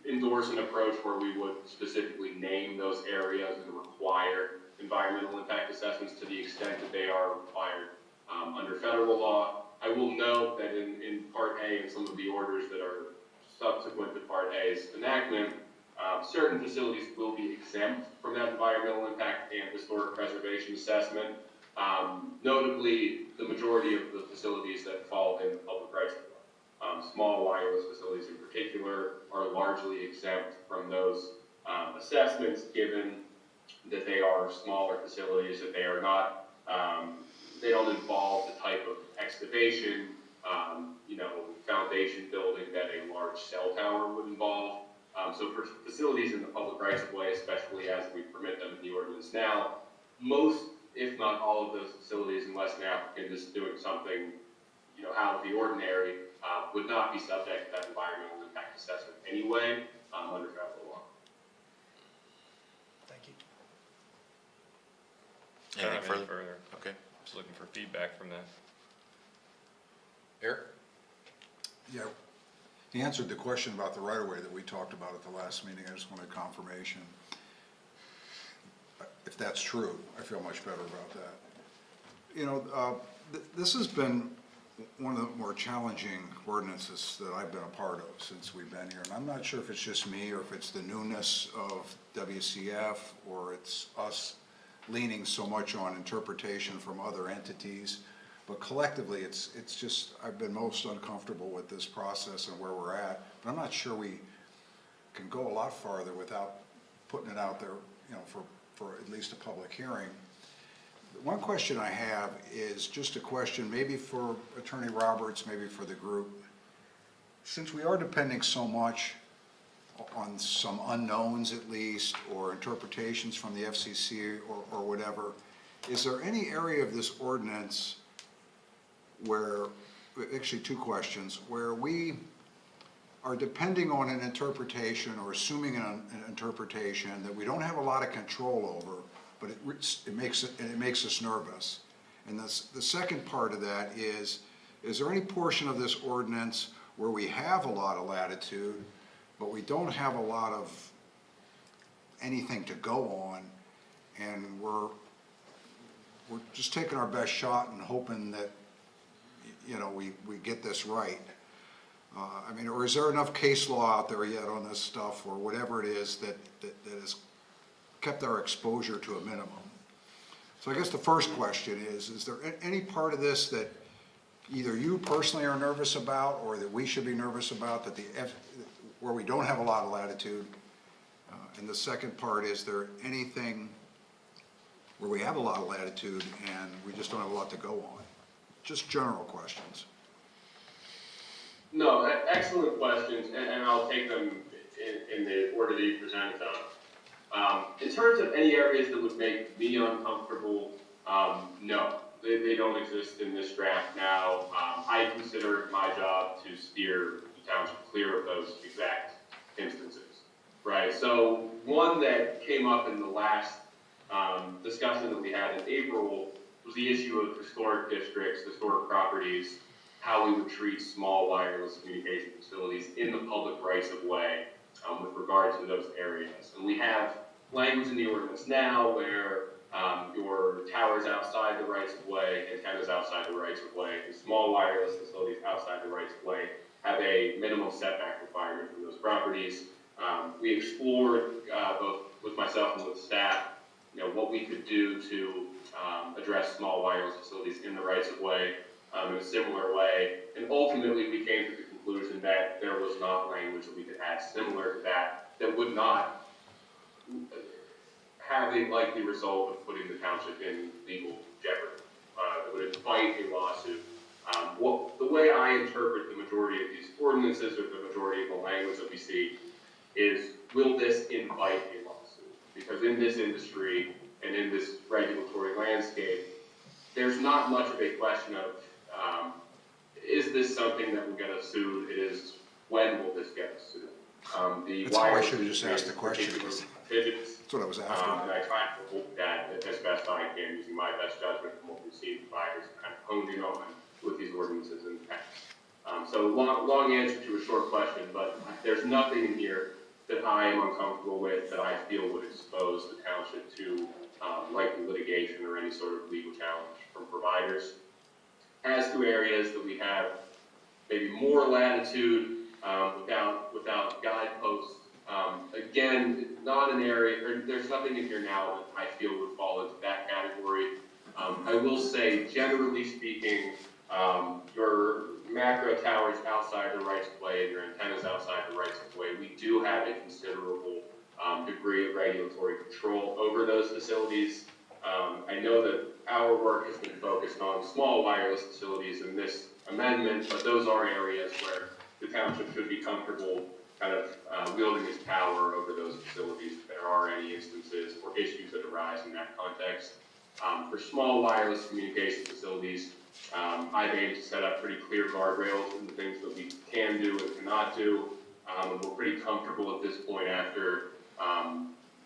endorse an approach where we would specifically name those areas and require environmental impact assessments to the extent that they are required under federal law. I will note that in Part A and some of the orders that are subsequent to Part A's enactment, certain facilities will be exempt from that environmental impact and historic preservation assessment. Notably, the majority of the facilities that fall in public rights of way, small wireless facilities in particular, are largely exempt from those assessments, given that they are smaller facilities, that they are not, they don't involve the type of excavation, foundation building that a large cell tower would involve. So for facilities in the public rights of way, especially as we permit them in the ordinance now, most, if not all of those facilities, unless an applicant is doing something, out of the ordinary, would not be subject to that environmental impact assessment anyway, under federal law. Thank you. Anything further? Okay. Just looking for feedback from that. Eric? Yeah, he answered the question about the right-of-way that we talked about at the last meeting. I just wanted confirmation. If that's true, I feel much better about that. This has been one of the more challenging ordinances that I've been a part of since we've been here. And I'm not sure if it's just me or if it's the newness of WCF or it's us leaning so much on interpretation from other entities. But collectively, it's just, I've been most uncomfortable with this process and where we're at. But I'm not sure we can go a lot farther without putting it out there, for at least a public hearing. One question I have is just a question maybe for Attorney Roberts, maybe for the group. Since we are depending so much on some unknowns at least, or interpretations from the FCC or whatever, is there any area of this ordinance where, actually two questions, where we are depending on an interpretation or assuming an interpretation that we don't have a lot of control over, but it makes us nervous? And the second part of that is there any portion of this ordinance where we have a lot of latitude, but we don't have a lot of anything to go on, and we're just taking our best shot and hoping that we get this right? Or is there enough case law out there yet on this stuff, or whatever it is, that has kept our exposure to a minimum? So I guess the first question is there any part of this that either you personally are nervous about, or that we should be nervous about, where we don't have a lot of latitude? And the second part, is there anything where we have a lot of latitude and we just don't have a lot to go on? Just general questions. No, excellent questions, and I'll take them in the order that you presented them. In terms of any areas that would make me uncomfortable, no, they don't exist in this draft now. I consider it my job to steer the township clear of those exact instances, right? So one that came up in the last discussion that we had in April was the issue of historic districts, historic properties, how we would treat small wireless communication facilities in the public rights of way with regard to those areas. And we have language in the ordinance now where your towers outside the rights of way, antennas outside the rights of way, and small wireless facilities outside the rights of way have a minimum setback requirement from those properties. We explored, both with myself and with staff, what we could do to address small wireless facilities in the rights of way in a similar way. And ultimately, we came to the conclusion that there was not language that we could add similar to that would not have a likely result of putting the township in legal jeopardy. It would invite a lawsuit. The way I interpret the majority of these ordinances, or the majority of the language that we see, is will this invite a lawsuit? Because in this industry and in this regulatory landscape, there's not much of a question of is this something that will get us sued? It is when will this get us sued? That's how I should have just asked the question. Litigious. That's what I was after. And I try to hold that as best I can, using my best judgment from what we've seen providers kind of honed in on with these ordinances in the past. So long answer to a short question, but there's nothing in here that I am uncomfortable with that I feel would expose the township to likely litigation or any sort of legal challenge from providers. As to areas that we have maybe more latitude without guideposts, again, not an area, there's nothing in here now that I feel would fall into that category. I will say, generally speaking, your macro towers outside the rights of way and your antennas outside the rights of way, we do have a considerable degree of regulatory control over those facilities. I know that our work has been focused on small wireless facilities in this amendment, but those are areas where the township should be comfortable kind of wielding its power over those facilities if there are any instances or issues that arise in that context. For small wireless communication facilities, I've aimed to set up pretty clear guardrails and the things that we can do and cannot do. And we're pretty comfortable at this point after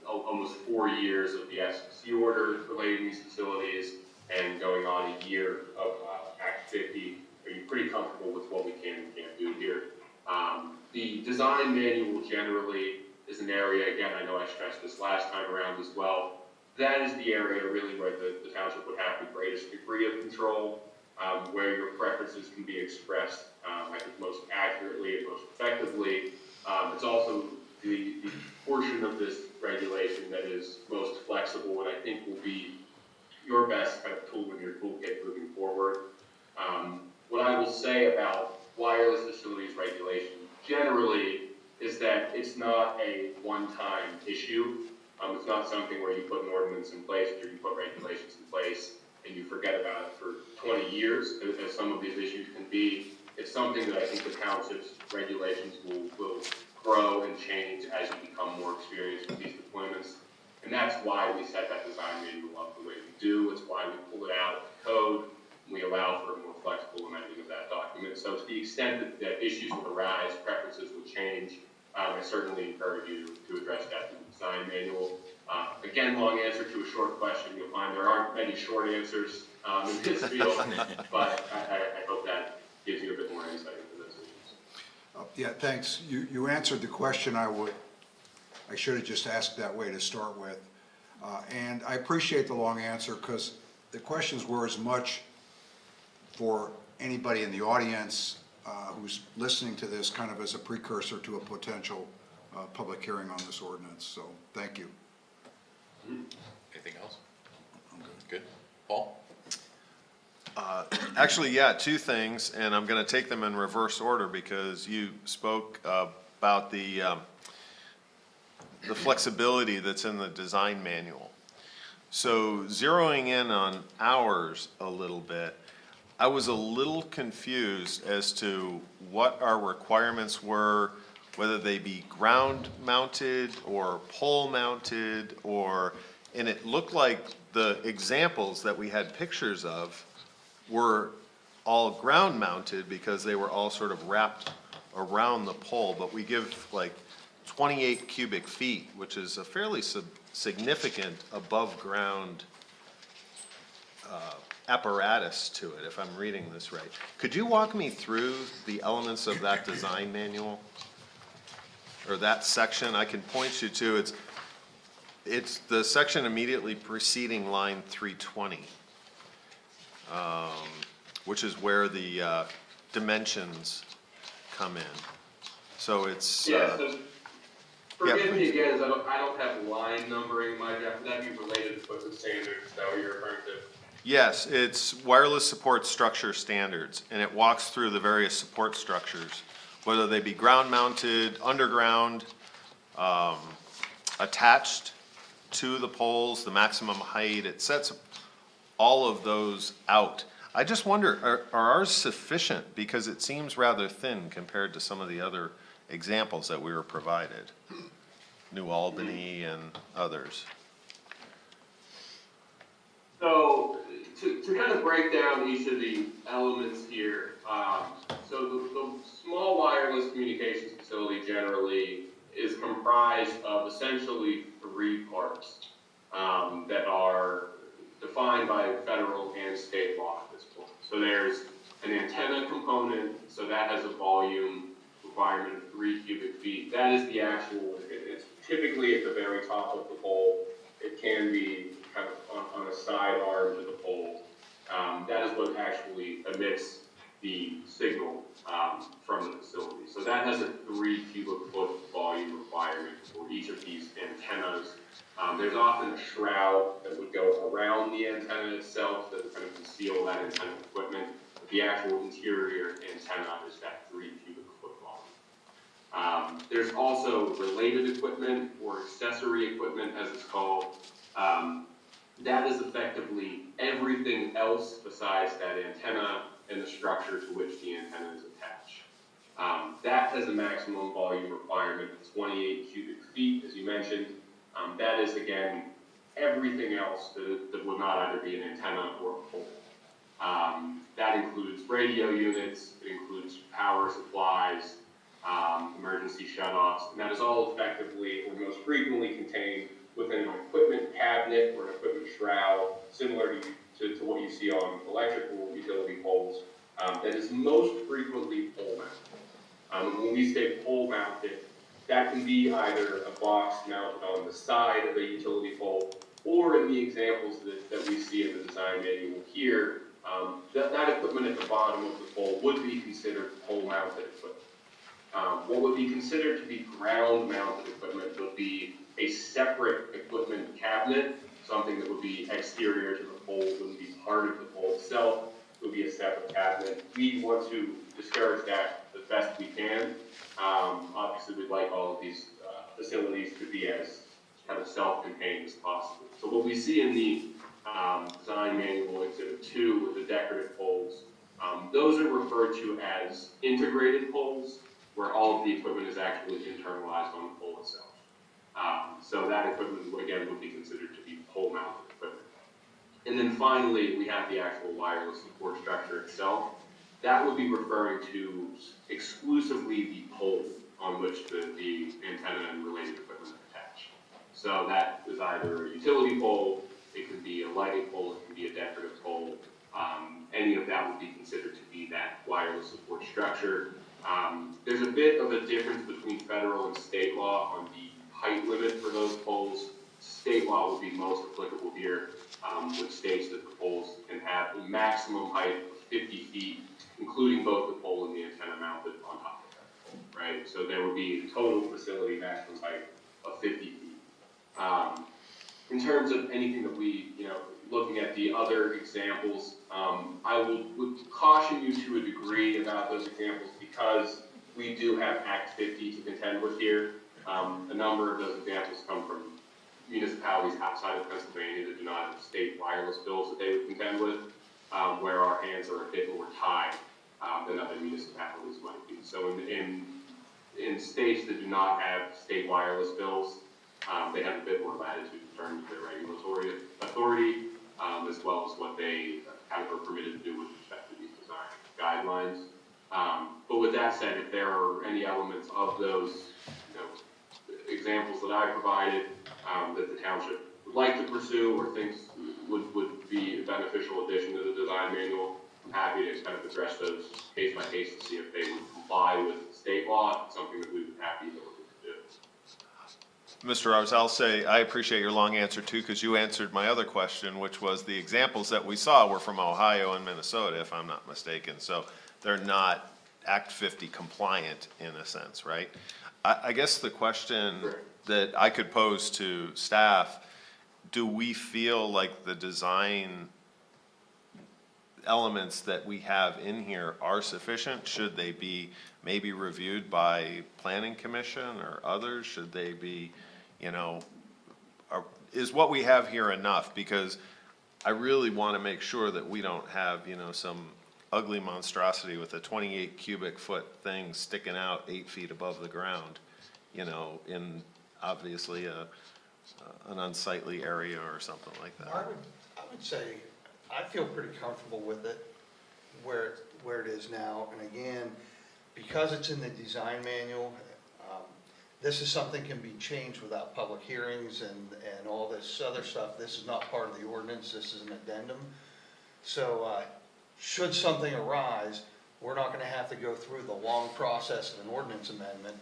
almost 4 years of the FCC order relating these facilities and going on a year of Act 50. Are you pretty comfortable with what we can and can't do here? The design manual generally is an area, again, I know I stressed this last time around as well, that is the area really where the township would have the greatest degree of control, where your preferences can be expressed, I think, most accurately and most effectively. It's also the portion of this regulation that is most flexible and I think will be your best kind of tool in your toolkit moving forward. What I will say about wireless facilities regulation generally is that it's not a one-time issue. It's not something where you put an ordinance in place or you put regulations in place and you forget about it for 20 years, as some of these issues can be. It's something that I think the township's regulations will grow and change as you become more experienced with these deployments. And that's why we set that design manual up the way we do. It's why we pull it out of the code. We allow for a more flexible amending of that document. So to the extent that issues will arise, preferences will change, I certainly encourage you to address that through the design manual. Again, long answer to a short question. You'll find there aren't many short answers in this field, but I hope that gives you a bit more insight into those issues. Yeah, thanks. You answered the question I should have just asked that way to start with. And I appreciate the long answer because the questions were as much for anybody in the audience who's listening to this kind of as a precursor to a potential public hearing on this ordinance. So thank you. Anything else? Good. Paul? Actually, yeah, two things, and I'm going to take them in reverse order because you spoke about the flexibility that's in the design manual. So zeroing in on ours a little bit, I was a little confused as to what our requirements were, whether they be ground mounted or pole mounted, and it looked like the examples that we had pictures of were all ground mounted because they were all sort of wrapped around the pole, but we give like 28 cubic feet, which is a fairly significant above ground apparatus to it, if I'm reading this right. Could you walk me through the elements of that design manual? Or that section? I can point you to, it's the section immediately preceding line 320, which is where the dimensions come in. So it's, Yeah, so Forgive me again, as I don't have line numbering in my draft. Would that be related to equipment standards? Is that what you're referring to? Yes, it's wireless support structure standards, and it walks through the various support structures, whether they be ground mounted, underground, attached to the poles, the maximum height. It sets all of those out. I just wonder, are ours sufficient? Because it seems rather thin compared to some of the other examples that we were provided. New Albany and others. So to kind of break down each of the elements here, so the small wireless communications facility generally is comprised of essentially 3 parts that are defined by federal and state law at this point. So there's an antenna component, so that has a volume requirement of 3 cubic feet. That is the actual, it's typically at the very top of the pole. It can be kind of on a side arm to the pole. That is what actually emits the signal from the facility. So that has a 3 cubic foot volume requirement for each of these antennas. There's often a shroud that would go around the antenna itself that would kind of conceal that antenna equipment. But the actual interior antenna is that 3 cubic foot volume. There's also related equipment or accessory equipment, as it's called. That is effectively everything else besides that antenna and the structure to which the antenna is attached. That has a maximum volume requirement of 28 cubic feet, as you mentioned. That is, again, everything else that would not either be an antenna or a pole. That includes radio units, it includes power supplies, emergency shutoffs, and that is all effectively or most frequently contained within an equipment cabinet or an equipment shroud, similar to what you see on electrical utility poles, that is most frequently pole mounted. When we say pole mounted, that can be either a box mounted on the side of a utility pole, or in the examples that we see in the design manual here, that equipment at the bottom of the pole would be considered pole mounted equipment. What would be considered to be ground mounted equipment would be a separate equipment cabinet, something that would be exterior to the pole, wouldn't be part of the pole itself, would be a separate cabinet. We want to discourage that as best we can. Obviously, we'd like all of these facilities to be as kind of self-contained as possible. So what we see in the design manual exhibit 2 with the decorative poles, those are referred to as integrated poles, where all of the equipment is actually internalized on the pole itself. So that equipment, again, would be considered to be pole-mounted equipment. And then finally, we have the actual wireless support structure itself. That would be referring to exclusively the pole on which the antenna and related equipment are attached. So that is either a utility pole, it could be a lighting pole, it could be a decorative pole. Any of that would be considered to be that wireless support structure. There's a bit of a difference between federal and state law on the height limit for those poles. State law would be most applicable here, which states that the poles can have a maximum height of 50 feet, including both the pole and the antenna mounted on top of that pole, right? So there would be a total facility maximum height of 50 feet. In terms of anything that we, looking at the other examples, I would caution you to a degree about those examples because we do have Act 50 to contend with here. A number of those examples come from municipalities outside of Pennsylvania that do not have state wireless bills that they would contend with, where our hands are a bit more tied than other municipalities might be. So in states that do not have state wireless bills, they have a bit more latitude in terms of their regulatory authority, as well as what they kind of are permitted to do with respect to these design guidelines. But with that said, if there are any elements of those examples that I provided that the township would like to pursue or thinks would be a beneficial addition to the design manual, I'm happy to kind of address those case by case to see if they would comply with state law. It's something that we would be happy to look to do. Mr. Roberts, I'll say I appreciate your long answer too, because you answered my other question, which was the examples that we saw were from Ohio and Minnesota, if I'm not mistaken. So they're not Act 50 compliant in a sense, right? I guess the question that I could pose to staff, do we feel like the design elements that we have in here are sufficient? Should they be maybe reviewed by planning commission or others? Should they be, you know, is what we have here enough? Because I really want to make sure that we don't have, you know, some ugly monstrosity with a 28 cubic foot thing sticking out 8 feet above the ground, you know, in obviously an unsightly area or something like that. I would say, I feel pretty comfortable with it, where it is now. And again, because it's in the design manual, this is something can be changed without public hearings and all this other stuff. This is not part of the ordinance, this is an addendum. So, should something arise, we're not gonna have to go through the long process of an ordinance amendment.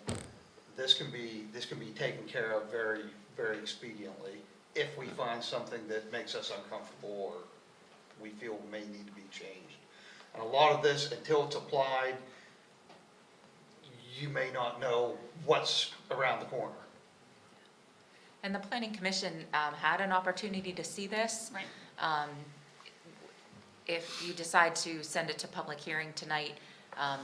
This can be taken care of very, very expediently if we find something that makes us uncomfortable or we feel may need to be changed. And a lot of this, until it's applied, you may not know what's around the corner. And the planning commission had an opportunity to see this. Right. If you decide to send it to public hearing tonight,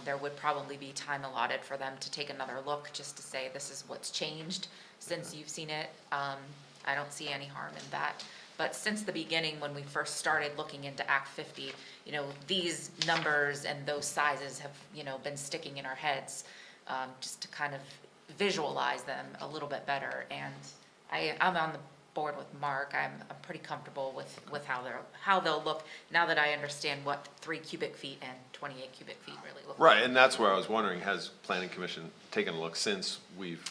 there would probably be time allotted for them to take another look, just to say this is what's changed since you've seen it. I don't see any harm in that. But since the beginning, when we first started looking into Act 50, you know, these numbers and those sizes have, you know, been sticking in our heads, just to kind of visualize them a little bit better. And I'm on the board with Mark. I'm pretty comfortable with how they'll look now that I understand what 3 cubic feet and 28 cubic feet really look like. Right, and that's where I was wondering, has planning commission taken a look since we've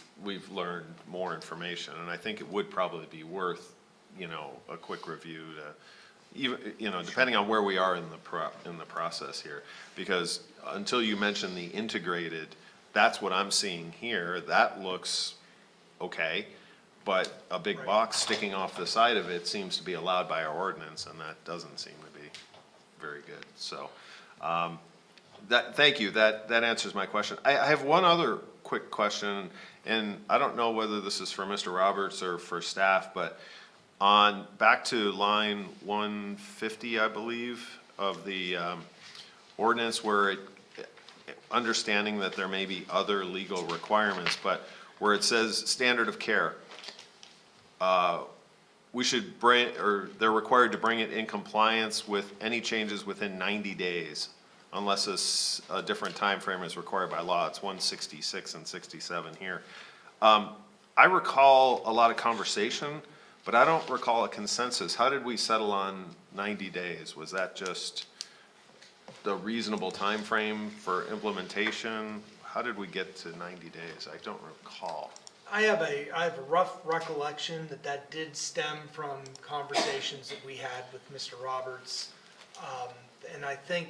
learned more information? And I think it would probably be worth, you know, a quick review to, even, you know, depending on where we are in the process here. Because until you mention the integrated, that's what I'm seeing here. That looks okay. But a big box sticking off the side of it seems to be allowed by our ordinance, and that doesn't seem to be very good. So, thank you, that answers my question. I have one other quick question, and I don't know whether this is for Mr. Roberts or for staff, but back to line 150, I believe, of the ordinance, where understanding that there may be other legal requirements, but where it says standard of care, we should they're required to bring it in compliance with any changes within 90 days, unless a different time frame is required by law. It's 166 and 67 here. I recall a lot of conversation, but I don't recall a consensus. How did we settle on 90 days? Was that just the reasonable time frame for implementation? How did we get to 90 days? I don't recall. I have a rough recollection that did stem from conversations that we had with Mr. Roberts. And I think,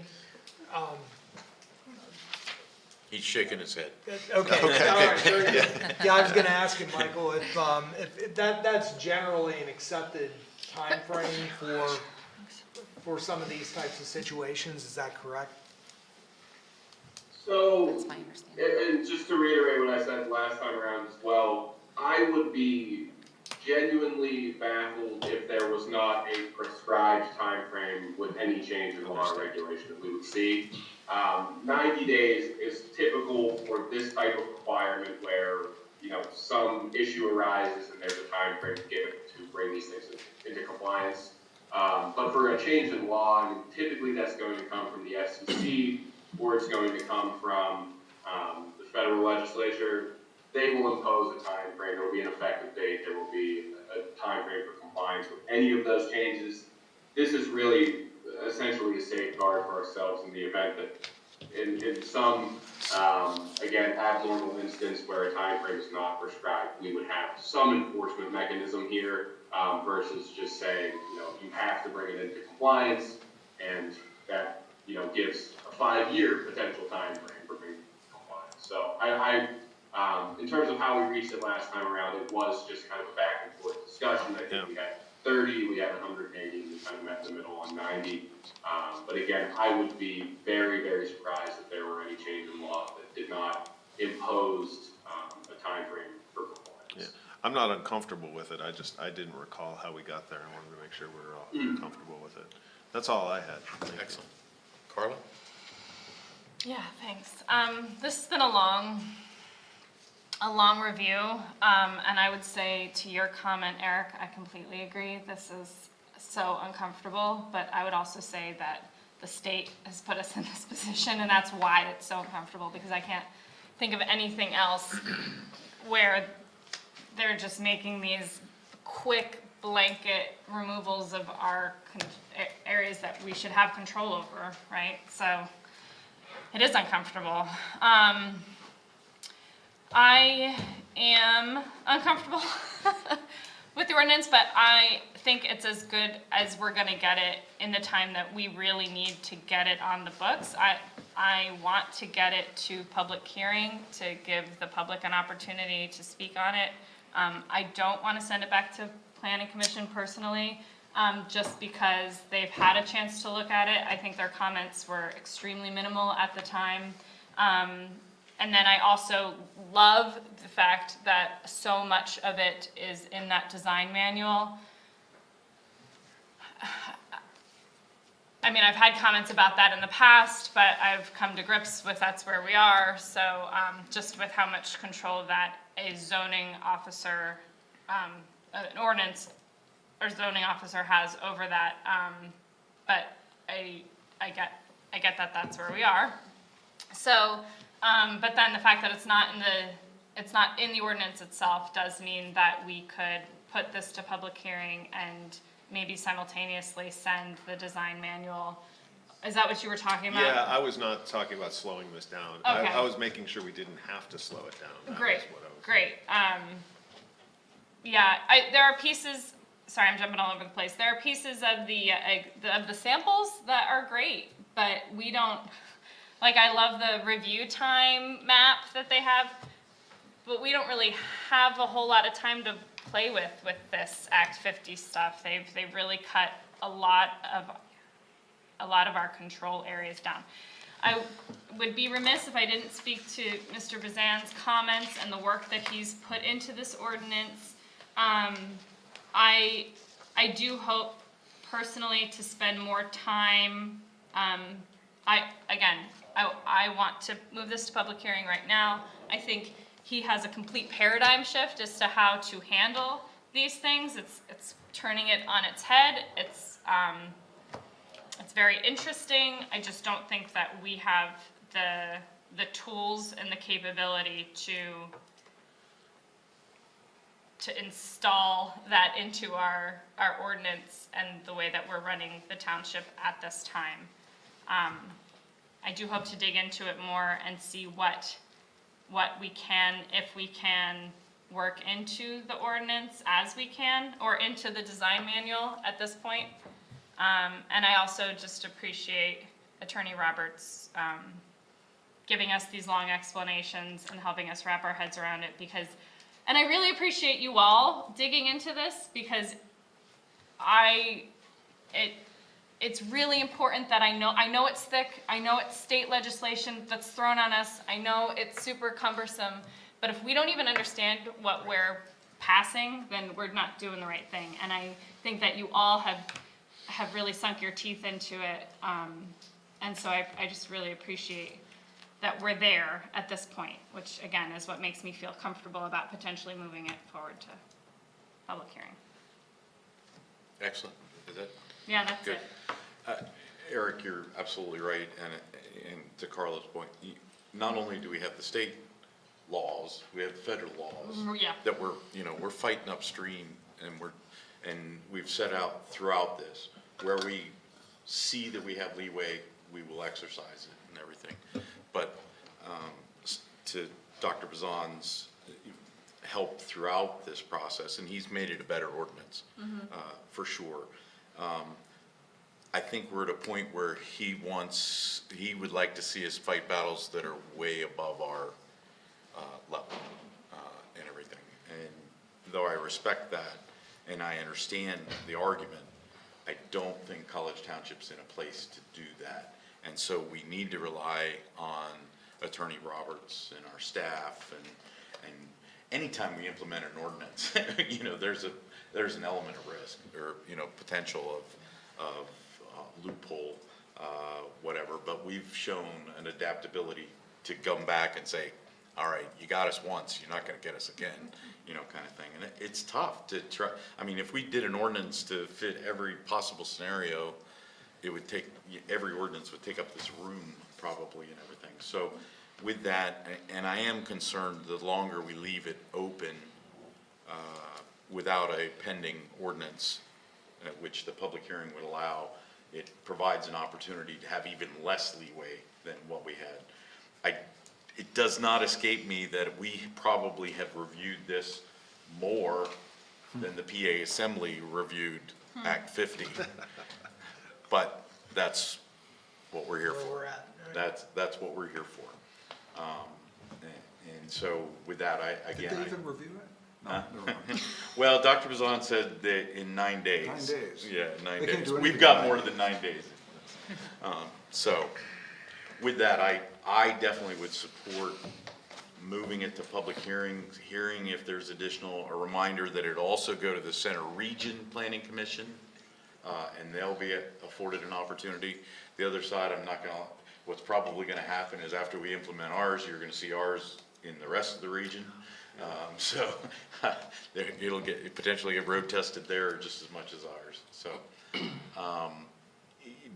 He's shaking his head. okay, all right, very good. Yeah, I was gonna ask him, Michael, if that's generally an accepted timeframe for some of these types of situations, is that correct? So, That's my understanding. and just to reiterate what I said last time around as well, I would be genuinely baffled if there was not a prescribed time frame with any change in law or regulation that we would see. 90 days is typical for this type of requirement where, you know, some issue arises and there's a time frame given to bring these things into compliance. But for a change in law, I mean, typically that's going to come from the FCC, or it's going to come from the federal legislature. They will impose a time frame. There will be an effective date. There will be a time frame for compliance with any of those changes. This is really essentially a safeguard for ourselves in the event that in some, again, abnormal instance where a time frame is not prescribed, we would have some enforcement mechanism here versus just saying, you know, you have to bring it into compliance, and that, you know, gives a 5-year potential time frame for bringing it into compliance. So in terms of how we reached it last time around, it was just kind of a back and forth discussion. I think we had 30, we had 180, we kind of met in the middle on 90. But again, I would be very, very surprised if there were any change in law that did not impose a timeframe for performance. Yeah. I'm not uncomfortable with it, I didn't recall how we got there, I wanted to make sure we were all comfortable with it. That's all I had. Thank you. Excellent. Carla? Yeah, thanks. This has been a long review, and I would say to your comment, Eric, I completely agree. This is so uncomfortable, but I would also say that the state has put us in this position, and that's why it's so uncomfortable, because I can't think of anything else where they're just making these quick blanket removals of our areas that we should have control over, right? So it is uncomfortable. I am uncomfortable with the ordinance, but I think it's as good as we're gonna get it in the time that we really need to get it on the books. I want to get it to public hearing to give the public an opportunity to speak on it. I don't want to send it back to Planning Commission personally, just because they've had a chance to look at it. I think their comments were extremely minimal at the time. And then I also love the fact that so much of it is in that design manual. I mean, I've had comments about that in the past, but I've come to grips with that's where we are. So just with how much control that a zoning officer, an ordinance or zoning officer has over that. But I get that that's where we are. So, but then the fact that it's not in the ordinance itself does mean that we could put this to public hearing and maybe simultaneously send the design manual. Is that what you were talking about? Yeah, I was not talking about slowing this down. Okay. I was making sure we didn't have to slow it down. That Great, was what I was- great. Yeah, there are pieces, sorry, I'm jumping all over the place. There are pieces of the samples that are great, but we don't, like, I love the review time map that they have, but we don't really have a whole lot of time to play with this Act 50 stuff. They've really cut a lot of our control areas down. I would be remiss if I didn't speak to Mr. Bazan's comments and the work that he's put into this ordinance. I do hope personally to spend more time. I want to move this to public hearing right now. I think he has a complete paradigm shift as to how to handle these things. It's turning it on its head. It's very interesting. I just don't think that we have the tools and the capability to install that into our ordinance and the way that we're running the township at this time. I do hope to dig into it more and see what we can, if we can work into the ordinance as we can, or into the design manual at this point. And I also just appreciate Attorney Roberts giving us these long explanations and helping us wrap our heads around it, and I really appreciate you all digging into this, because it's really important that I know it's thick, I know it's state legislation that's thrown on us, I know it's super cumbersome, but if we don't even understand what we're passing, then we're not doing the right thing. And I think that you all have really sunk your teeth into it, and so I just really appreciate that we're there at this point, which again is what makes me feel comfortable about potentially moving it forward to public hearing. Excellent. Is that? Yeah, that's Good. it. Eric, you're absolutely right, and to Carla's point, not only do we have the state laws, we have the federal laws. Yeah. That we're fighting upstream, and we've set out throughout this, where we see that we have leeway, we will exercise it and everything. But to Dr. Bazan's help throughout this process, and he's made it a better ordinance, for sure. I think we're at a point where he would like to see us fight battles that are way above our level and everything. And though I respect that and I understand the argument, I don't think College Township's in a place to do that. And so we need to rely on Attorney Roberts and our staff anytime we implement an ordinance, you know, there's an element of risk or, you know, potential of loophole, whatever, but we've shown an adaptability to come back and say, all right, you got us once, you're not gonna get us again, you know, kind of thing. And it's tough to try, I mean, if we did an ordinance to fit every possible scenario, it would take, every ordinance would take up this room probably and everything. So with that, and I am concerned the longer we leave it open without a pending ordinance, which the public hearing would allow, it provides an opportunity to have even less leeway than what we had. It does not escape me that we probably have reviewed this more than the PA Assembly reviewed Act 50. But that's what we're here Where for. we're at, right? That's what we're here for. And so with that, Did they even review it? No, Huh? never mind. Well, Dr. Bazan said that in 9 days. 9 days. Yeah, 9 They can't days. do We've anything got in more 9 than 9 days. So with that, I definitely would support moving it to public hearing if there's additional, a reminder that it also go to the Center Region Planning Commission, and they'll be afforded an opportunity. The other side, I'm not gonna, what's probably gonna happen is after we implement ours, you're gonna see ours in the rest of the region. So it'll potentially get road tested there just as much as ours. So,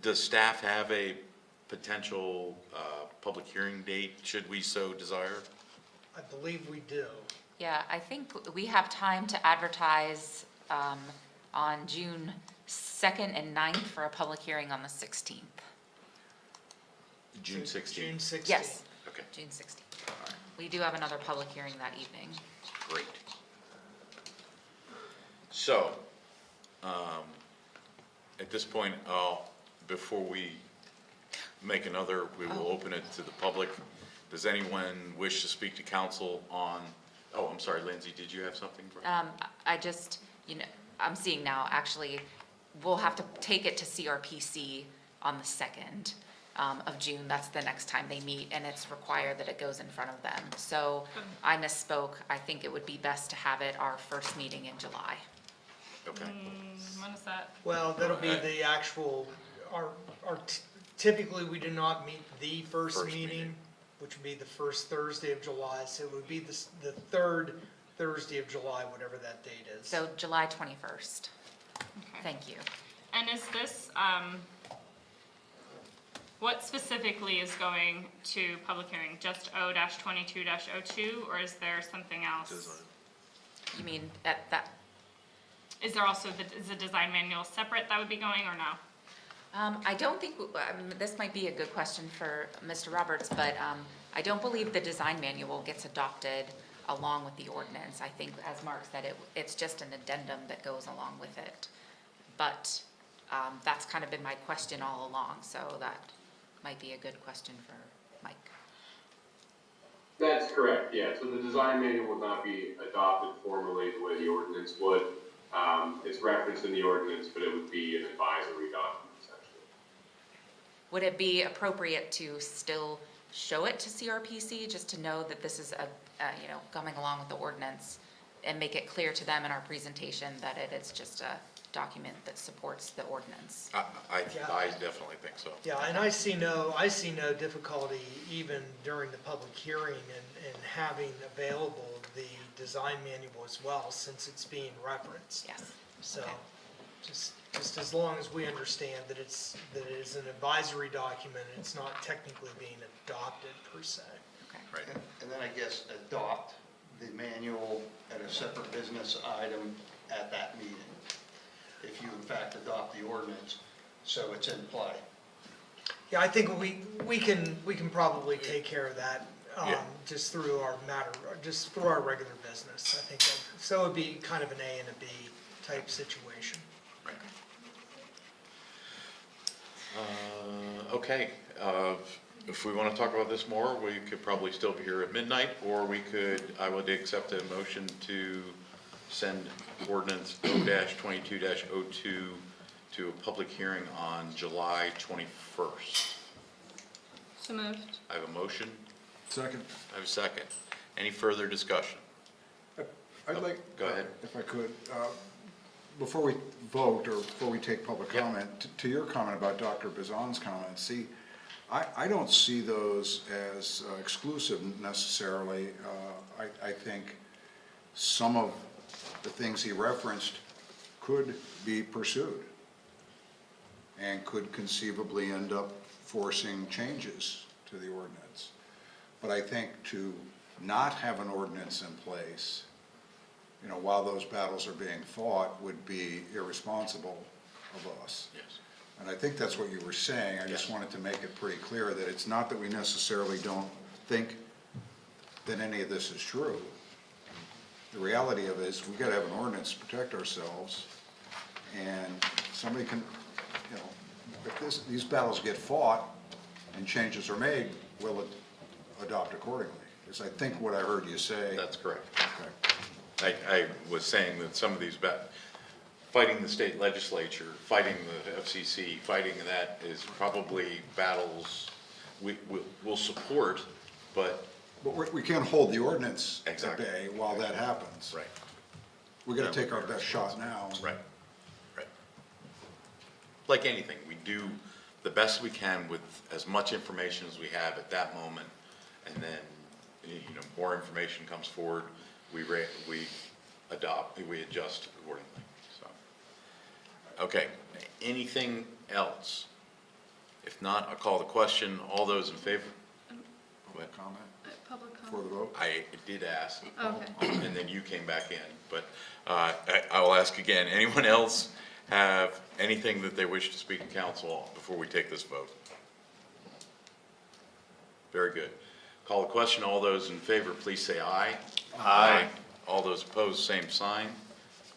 does staff have a potential, public hearing date, should we so desire? I believe we do. Yeah, I think we have time to advertise on June 2nd and 9th for a public hearing on the 16th. June 16th? June 16th. Yes, Okay, June 16th. We do have another public hearing that evening. great. So, at this point, before we make another, we will open it to the public. Does anyone wish to speak to council on, oh, I'm sorry, Lindsay, did you have something? I just, I'm seeing now, actually, we'll have to take it to CRPC on the 2nd of June. That's the next time they meet, and it's required that it goes in front of them. So I misspoke. I think it would be best to have it our first meeting in July. Okay, When is that? Well, that'll be the actual, typically, we do not meet the first First meeting. meeting, which would be the first Thursday of July, so it would be the third Thursday of July, whatever that date is. So July 21st. Okay. Thank you. And is this, what specifically is going to public hearing? Just O-22-02, or is there something else? You mean that, Is there also, is the design manual separate that would be going, or no? I don't think, this might be a good question for Mr. Roberts, but I don't believe the design manual gets adopted along with the ordinance. I think, as Mark said, it's just an addendum that goes along with it. But that's kind of been my question all along, so that might be a good question for Mike. That's correct, yeah. So the design manual would not be adopted formally the way the ordinance would. It's referenced in the ordinance, but it would be an advisory document, essentially. Would it be appropriate to still show it to CRPC, just to know that this is coming along with the ordinance, and make it clear to them in our presentation that it is just a document that supports the ordinance? I definitely think so. Yeah, and I see no difficulty even during the public hearing in having available the design manual as well, since it's being referenced. Yes. So, Okay. just as long as we understand that it is an advisory document, and it's not technically being adopted per se. Okay. Right. And then I guess adopt the manual at a separate business item at that meeting, if you in fact adopt the ordinance, so it's in play. Yeah, I think we can probably take care of that, Yeah. just through our regular business. I think that, so it'd be kind of an A and a B type situation. Okay, if we want to talk about this more, we could probably still be here at midnight, or I would accept a motion to send ordinance O-22-02 to a public hearing on July 21st. So moved. I have a motion, Second. I have a second. Any further discussion? I'd like. Go ahead. If I could, before we vote or before we take public Yep. comment, to your comment about Dr. Bazan's comments, see, I don't see those as exclusive necessarily. I think some of the things he referenced could be pursued and could conceivably end up forcing changes to the ordinance. But I think to not have an ordinance in place, you know, while those battles are being fought would be irresponsible of us. Yes. And I think that's what you were saying. I just Yes. wanted to make it pretty clear that it's not that we necessarily don't think that any of this is true. The reality of it is we've got to have an ordinance to protect ourselves. And somebody can, you know, if these battles get fought and changes are made, we'll adopt accordingly. Is I think what I heard you say. That's correct. Okay. I was saying that some of these fighting the state legislature, fighting the FCC, fighting that is probably battles we'll support, but. But we can't hold the ordinance at Exactly. bay while that happens. Right. We got to take our best shot now. Right. Like anything, we do the best we can with as much information as we have at that moment, and then, you know, more information comes forward, we adjust accordingly, so. Okay, anything else? If not, I'll call the question. All those in favor? Go ahead. Comment Public for the vote? I did ask. Okay. And then you came back in, but I will ask again. Anyone else have anything that they wish to speak to council on before we take this vote? Very good. Call the question. All those in favor, please say aye. Aye. All those opposed, same sign.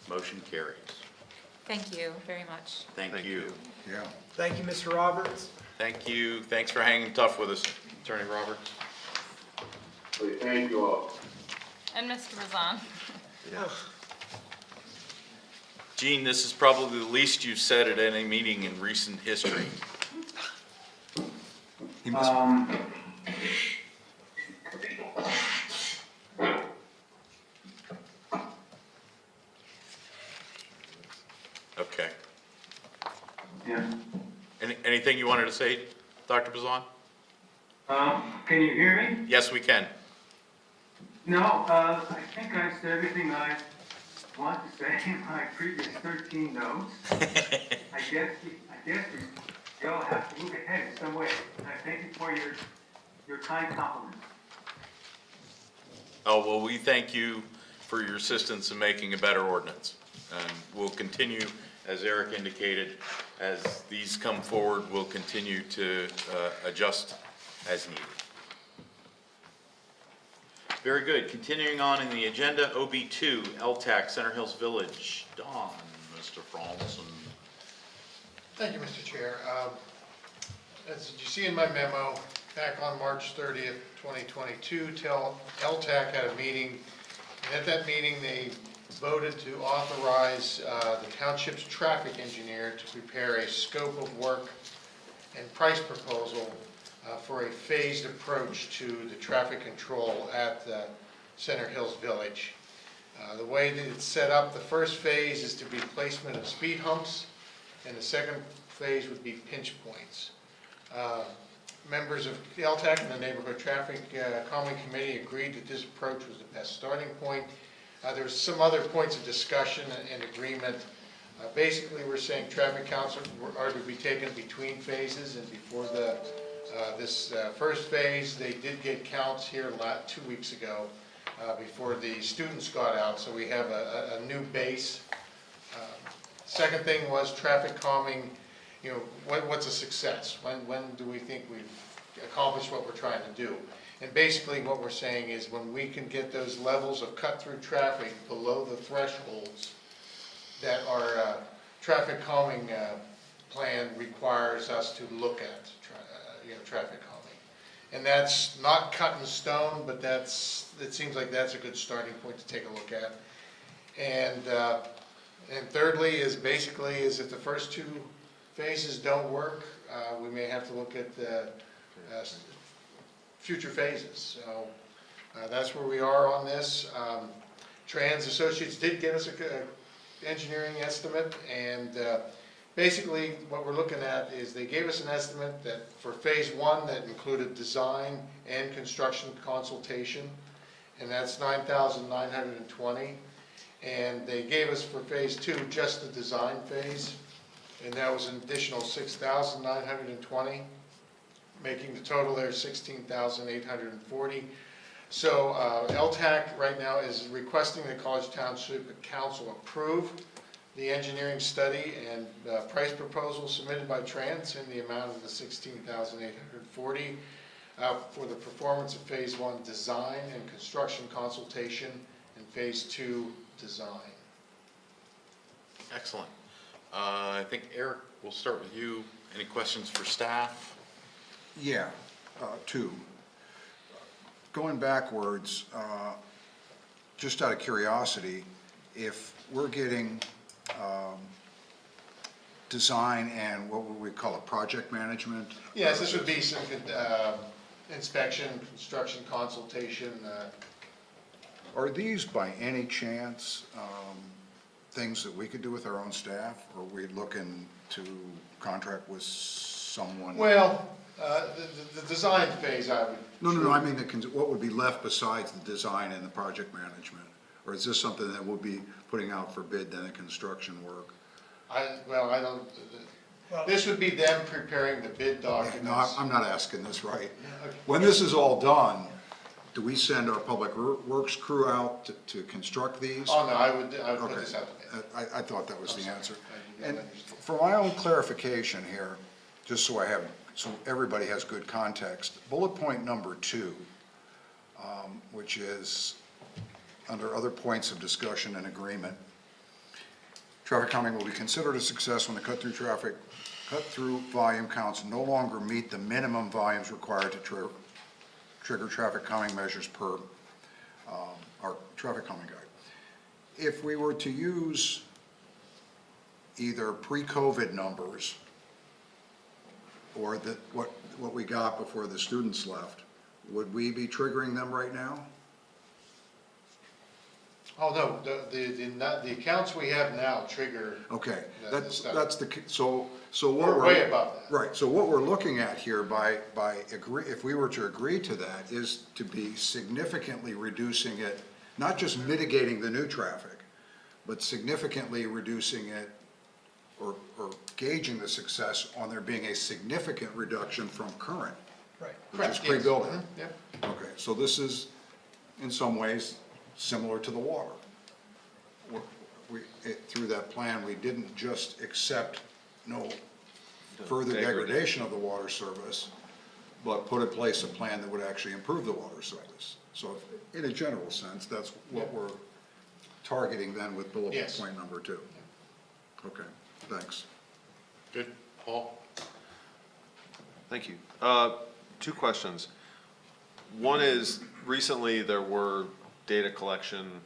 Motion carries. Thank you very much. Thank you. Yeah. Thank you, Mr. Roberts. Thank you. Thanks for hanging tough with us, Attorney Roberts. Thank you all. And Mr. Bazan. Gene, this is probably the least you've said at any meeting in recent history. He must, Okay. Yeah. Anything you wanted to say, Dr. Bazan? Can you hear me? Yes, we can. No, I think I said everything I want to say in my previous 13 notes. I guess we all have to move ahead in some way. I thank you for your kind compliments. Oh, well, we thank you for your assistance in making a better ordinance. And we'll continue, as Eric indicated, as these come forward, we'll continue to adjust as needed. Very good. Continuing on in the agenda, OB2, LTAC, Center Hills Village. Don, Mr. Franson. Thank you, Mr. Chair. As you see in my memo, back on March 30th, 2022, LTAC had a meeting, and at that meeting, they voted to authorize the township's traffic engineer to prepare a scope of work and price proposal for a phased approach to the traffic control at the Center Hills Village. The way that it's set up, the first phase is to be placement of speed humps, and the second phase would be pinch points. Members of the LTAC and the Neighborhood Traffic Calming Committee agreed that this approach was the best starting point. There's some other points of discussion and agreement. Basically, we're saying traffic counts are to be taken between phases, and before this first phase, they did get counts here 2 weeks ago before the students got out, so we have a new base. Second thing was traffic calming. You know, what's a success? When do we think we've accomplished what we're trying to do? And basically what we're saying is when we can get those levels of cut-through traffic below the thresholds that our traffic calming plan requires us to look at, traffic calming. And that's not cut in stone, but it seems like that's a good starting point to take a look at. And thirdly is basically is if the first two phases don't work, we may have to look at the future phases. So that's where we are on this. Trans Associates did give us a engineering estimate, and basically what we're looking at is they gave us an estimate that for phase one that included design and construction consultation, and that's $9,920. And they gave us for phase two just the design phase, and that was an additional $6,920, making the total there $16,840. So LTAC right now is requesting the College Township Council approve the engineering study and price proposal submitted by Trans in the amount of the $16,840 for the performance of phase one design and construction consultation and phase two design. Excellent. I think Eric, we'll start with you. Any questions for staff? Yeah, two. Going backwards, just out of curiosity, if we're getting design and what would we call it, project management? Yes, this would be some inspection, construction consultation. Are these by any chance things that we could do with our own staff? Or are we looking to contract with someone? Well, the design phase, I would. No, I mean, what would be left besides the design and the project management? Or is this something that we'll be putting out for bid, then the construction work? I don't, this would be them preparing the bid documents. No, I'm not asking this right. When this is all done, do we send our public works crew out to construct these? Oh, no, I would put Okay. this out to bid. I thought that was the sorry. answer. I did And not understand. for my own clarification here, just so everybody has good context, bullet point number 2, which is under other points of discussion and agreement, traffic calming will be considered a success when the cut-through volume counts no longer meet the minimum volumes required to trigger traffic calming measures per our traffic calming guide. If we were to use either pre-COVID numbers or what we got before the students left, would we be triggering them right now? Oh, no, the accounts we have now trigger. Okay, the study. so what We're way above that. Right, so what we're looking at here if we were to agree to that, is to be significantly reducing it, not just mitigating the new traffic, but significantly reducing it or gauging the success on there being a significant reduction from current, Right. which is Correct, yes. pre-building. Mhm, yep. Okay, so this is, in some ways, similar to the water. Through that plan, we didn't just accept no further degradation of the water service, but put in place a plan that would actually improve the water service. So in a general sense, that's what we're targeting then with bullet Yes. point number 2. Okay, thanks. Good. Paul? Thank you. 2 questions. One is, recently there were data collection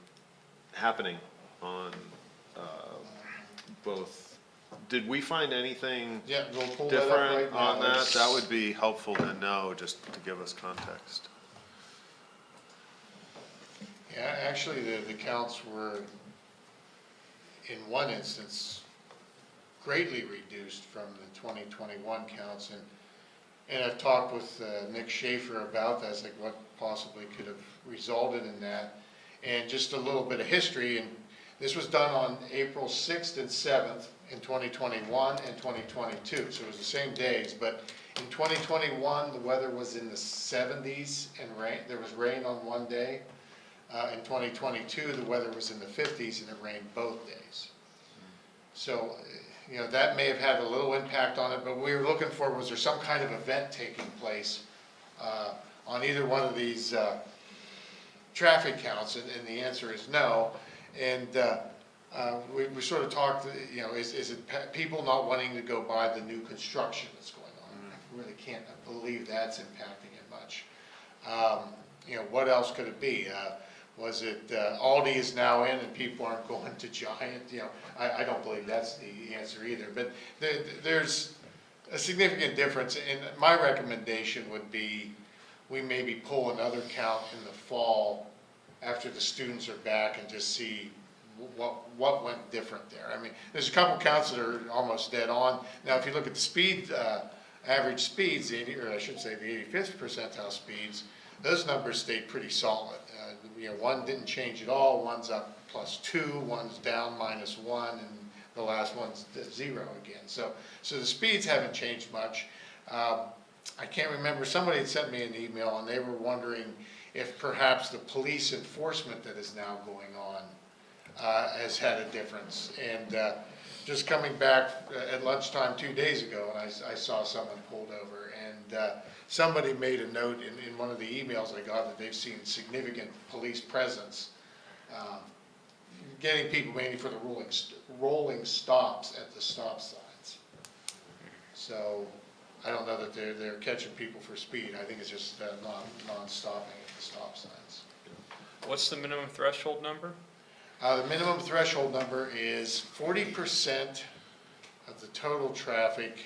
happening on both. Did we find anything Yeah, we'll pull that up right different now. on that? It's- That would be helpful to know, just to give us context. Yeah, actually, the counts were, in one instance, greatly reduced from the 2021 counts, and I've talked with Nick Schaefer about that. It's like what possibly could have resulted in that. And just a little bit of history, and this was done on April 6th and 7th in 2021 and 2022, so it was the same days, but in 2021, the weather was in the 70s and there was rain on one day. In 2022, the weather was in the 50s and it rained both days. So, that may have had a little impact on it, but what we were looking for, was there some kind of event taking place on either one of these traffic counts, and the answer is no. And we sort of talked, is it people not wanting to go buy the new construction that's going on? I really can't believe that's impacting it much. What else could it be? Was it Aldi is now in and people aren't going to Giant? I don't believe that's the answer either. But there's a significant difference, and my recommendation would be we maybe pull another count in the fall after the students are back and just see what went different there. I mean, there's a couple counts that are almost dead on. Now, if you look at the speed, average speeds, or I should say the 85th percentile speeds, those numbers stayed pretty solid. You know, one didn't change at all, one's up +2, one's down -1, and the last one's 0 again. So the speeds haven't changed much. I can't remember, somebody had sent me an email and they were wondering if perhaps the police enforcement that is now going on has had a difference. And just coming back at lunchtime 2 days ago, and I saw someone pulled over, and somebody made a note in one of the emails I got that they've seen significant police presence, getting people mainly for the rolling stops at the stop signs. So I don't know that they're catching people for speed. I think it's just non-stopping at the stop signs. What's the minimum threshold number? The minimum threshold number is 40% of the total traffic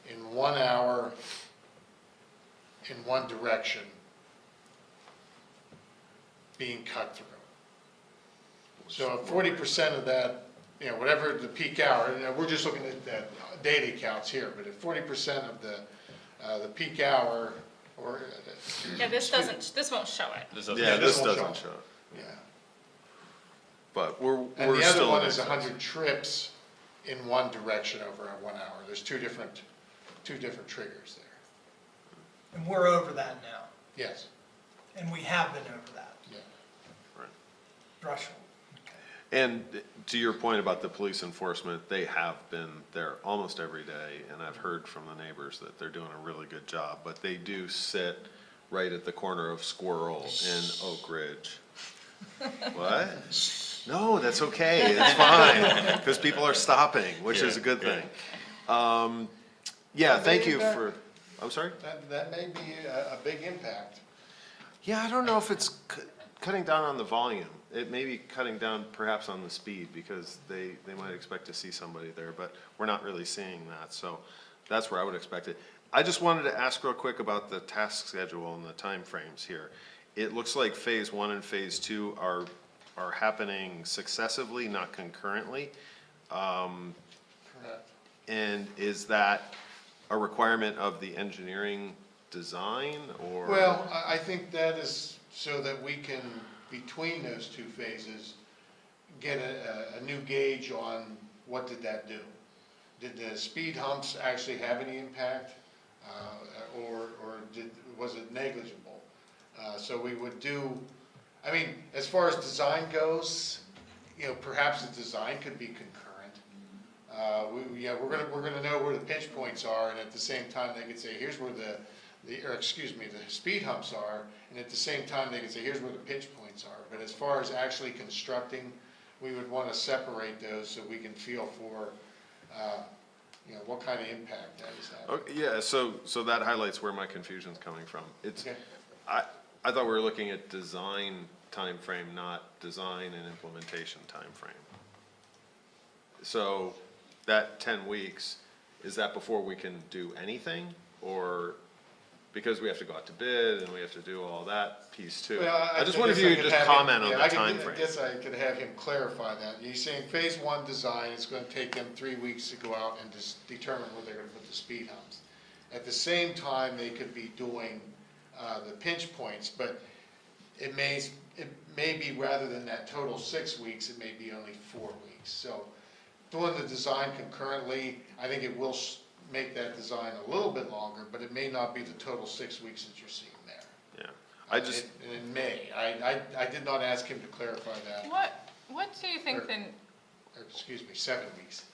in 1 hour in one direction being cut through. So 40% of that, you know, whatever the peak hour, and we're just looking at daily counts here, but if 40% of the peak hour, or Yeah, this won't show it. Yeah, this won't doesn't show it. yeah. But we're And the other still one in is excess. 100 trips in one direction over 1 hour. There's two different triggers there. And we're over that now, Yes. and we have been over that Yeah. threshold. And to your point about the police enforcement, they have been there almost every day, and I've heard from the neighbors that they're doing a really good job, but they do sit right at the corner of Squirrel and Oak Ridge. What? No, that's okay, it's fine, because people are stopping, which is a good thing. Yeah, thank you for, I'm sorry? That may be a big impact. Yeah, I don't know if it's cutting down on the volume. It may be cutting down perhaps on the speed, because they might expect to see somebody there, but we're not really seeing that, so that's where I would expect it. I just wanted to ask real quick about the task schedule and the timeframes here. It looks like phase 1 and phase 2 are happening successively, not concurrently. Correct. And is that a requirement of the engineering design, or? Well, I think that is so that we can, between those two phases, get a new gauge on what did that do. Did the speed humps actually have any impact, or was it negligible? So we would do, I mean, as far as design goes, you know, perhaps the design could be concurrent. We're gonna know where the pinch points are, and at the same time, they could say, here's where the speed humps are, and at the same time, they could say, here's where the pinch points are. But as far as actually constructing, we would want to separate those so we can feel for, you know, what kind of impact that is having. Okay, yeah, so that highlights where my confusion's coming from. It's, Okay. I thought we were looking at design timeframe, not design and implementation timeframe. So that 10 weeks, is that before we can do anything, or because we have to go out to bid and we have to do all that piece too? Well, I just wonder if you could just comment on the timeframe. I guess I could have him clarify that. He's saying phase 1 design, it's gonna take them 3 weeks to go out and just determine where they're gonna put the speed humps. At the same time, they could be doing the pinch points, but it may be, rather than that total 6 weeks, it may be only 4 weeks. So doing the design concurrently, I think it will make that design a little bit longer, but it may not be the total 6 weeks that you're seeing there. Yeah, I just, And it may. I did not ask him to clarify that. What do you think then, Or, excuse me, 7 weeks.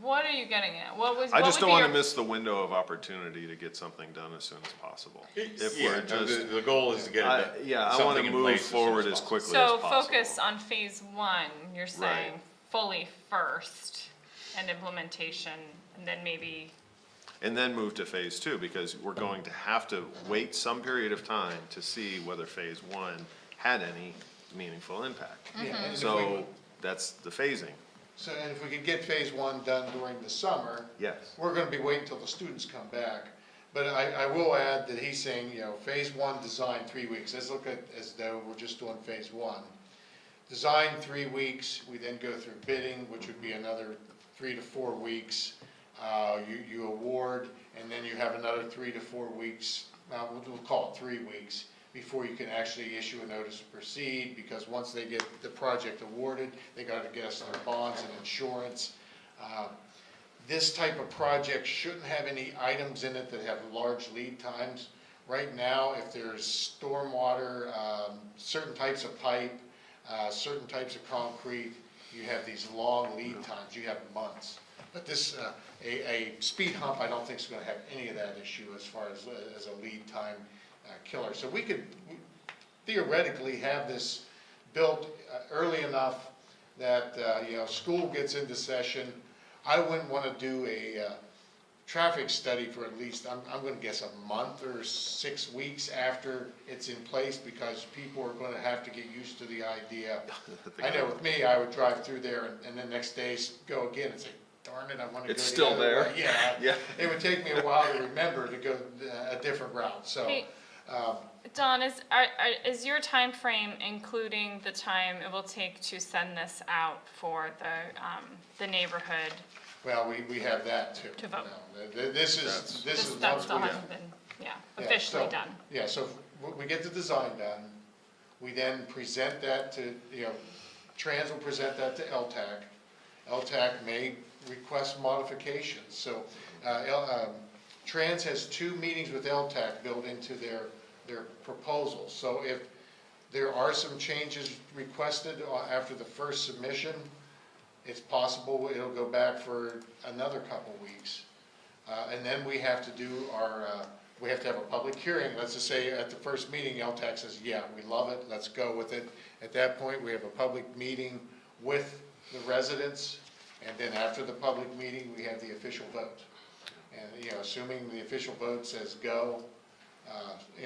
what are you getting at? I just don't want to miss the window of opportunity to get something done as soon as possible. If Yeah, we're just, the goal is to get it. yeah, I want something to in move place as soon forward as possible. quickly as So possible. focus on phase 1, you're saying Right. fully first, and implementation, and then maybe, And then move to phase 2, because we're going to have to wait some period of time to see whether phase 1 had any meaningful impact. Yeah, and if we- So that's the phasing, So, and if we could get phase 1 done during the summer, yes. we're gonna be waiting until the students come back. But I will add that he's saying, phase 1, design 3 weeks. Let's look at as though we're just doing phase 1. Design 3 weeks, we then go through bidding, which would be another 3 to 4 weeks. You award, and then you have another 3 to 4 weeks, we'll call it 3 weeks, before you can actually issue a notice to proceed, because once they get the project awarded, they got to get us their bonds and insurance. This type of project shouldn't have any items in it that have large lead times. Right now, if there's stormwater, certain types of pipe, certain types of concrete, you have these long lead times, you have months. But this, a speed hump, I don't think is going to have any of that issue as far as a lead time killer. So we could theoretically have this built early enough that, school gets into session. I wouldn't want to do a traffic study for at least, I'm going to guess a month or 6 weeks after it's in place, because people are going to have to get used to the idea. I know with me, I would drive through there and then next day go again and say, darn it, I want to go It's the still other there. way. Yeah, Yeah. It would take me a while to remember to go a different route, so. Hey, Don, is your time frame including the time it will take to send this out for the neighborhood? Well, we have that too. To vote. No, This This is stuff once still we, hasn't been, Yeah, officially so- done. Yeah, so we get the design done, we then present that to, Trans will present that to LTAC. LTAC may request modifications, so, Trans has 2 meetings with LTAC built into their proposal. So if there are some changes requested after the first submission, it's possible it'll go back for another couple weeks. And then we have to do we have to have a public hearing. Let's just say at the first meeting, LTAC says, yeah, we love it, let's go with it. At that point, we have a public meeting with the residents, and then after the public meeting, we have the official vote. And, assuming the official vote says go,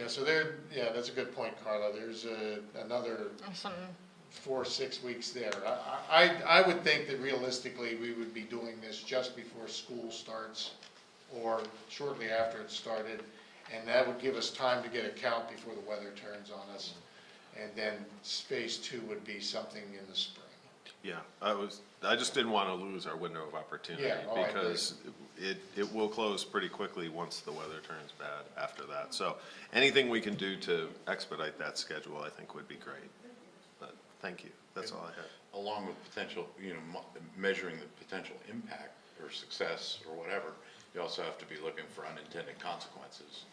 so that's a good point, Carla. There's another 4 or 6 weeks there. I would think that realistically, we would be doing this just before school starts or shortly after it started, and that would give us time to get a count before the weather turns on us. And then phase 2 would be something in the spring. Yeah, I just didn't want to lose our window of opportunity, Yeah, I agree. because it will close pretty quickly once the weather turns bad after that. So anything we can do to expedite that schedule, I think would be great. But thank you, that's all I had. Along with potential, measuring the potential impact or success or whatever, you also have to be looking for unintended consequences.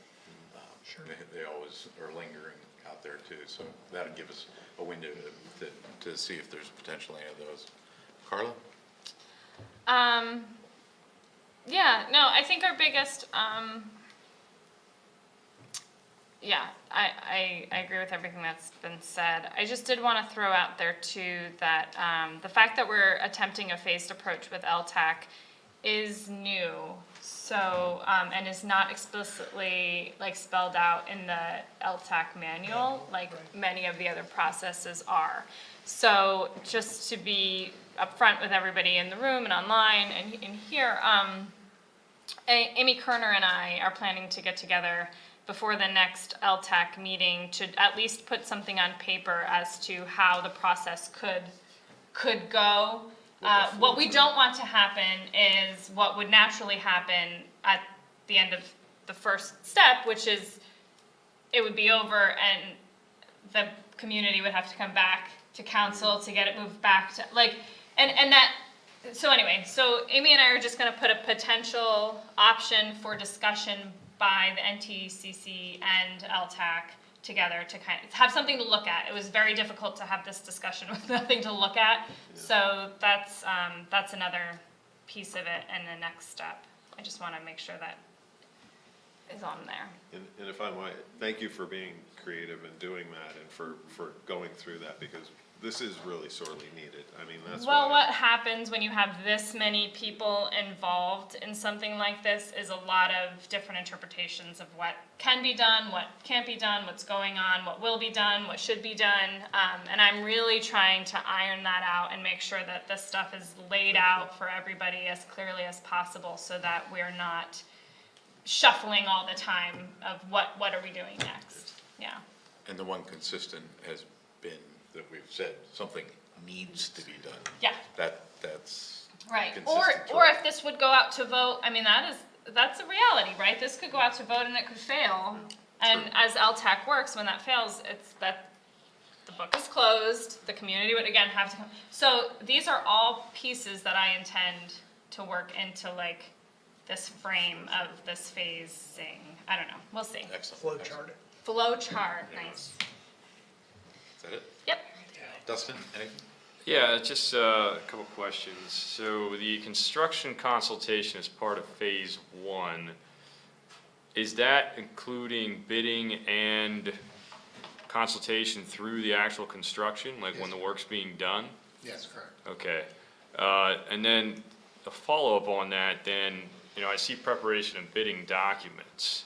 Sure. They always are lingering out there too, so that'll give us a window to see if there's potentially any of those. Carla? Yeah, no, I think our biggest, I agree with everything that's been said. I just did want to throw out there too that the fact that we're attempting a phased approach with LTAC is new, so, and is not explicitly spelled out in the LTAC manual, like many of the other processes are. So just to be upfront with everybody in the room and online and here, Amy Kerner and I are planning to get together before the next LTAC meeting to at least put something on paper as to how the process could go. What we don't want to happen is what would naturally happen at the end of the first step, which is it would be over and the community would have to come back to council to get it moved back to, so anyway, so Amy and I are just gonna put a potential option for discussion by the NTCC and LTAC together to kind of have something to look at. It was very difficult to have this discussion with nothing to look at. So that's another piece of it and the next step. I just want to make sure that is on there. And if I might, thank you for being creative and doing that, and for going through that, because this is really sorely needed. I mean, that's Well, why. what happens when you have this many people involved in something like this is a lot of different interpretations of what can be done, what can't be done, what's going on, what will be done, what should be done. And I'm really trying to iron that out and make sure that this stuff is laid out for everybody as clearly as possible so that we're not shuffling all the time of what are we doing next, yeah. And the one consistent has been that we've said, something needs to be done. Yeah. That's Right, consistent or throughout. if this would go out to vote, I mean, that's a reality, right? This could go out to vote and it could fail. And as LTAC works, when that fails, it's that the book is closed, the community would again have to come. So these are all pieces that I intend to work into like this frame of this phasing. I don't know, we'll see. Excellent. Flow excellent. chart. Flow chart, nice. Is that it? Yep. Dustin, anything? Yeah, just a couple questions. So the construction consultation is part of phase 1. Is that including bidding and consultation through the actual construction, like when the work's being done? Yes, correct. Okay. And then a follow-up on that, then, you know, I see preparation of bidding documents.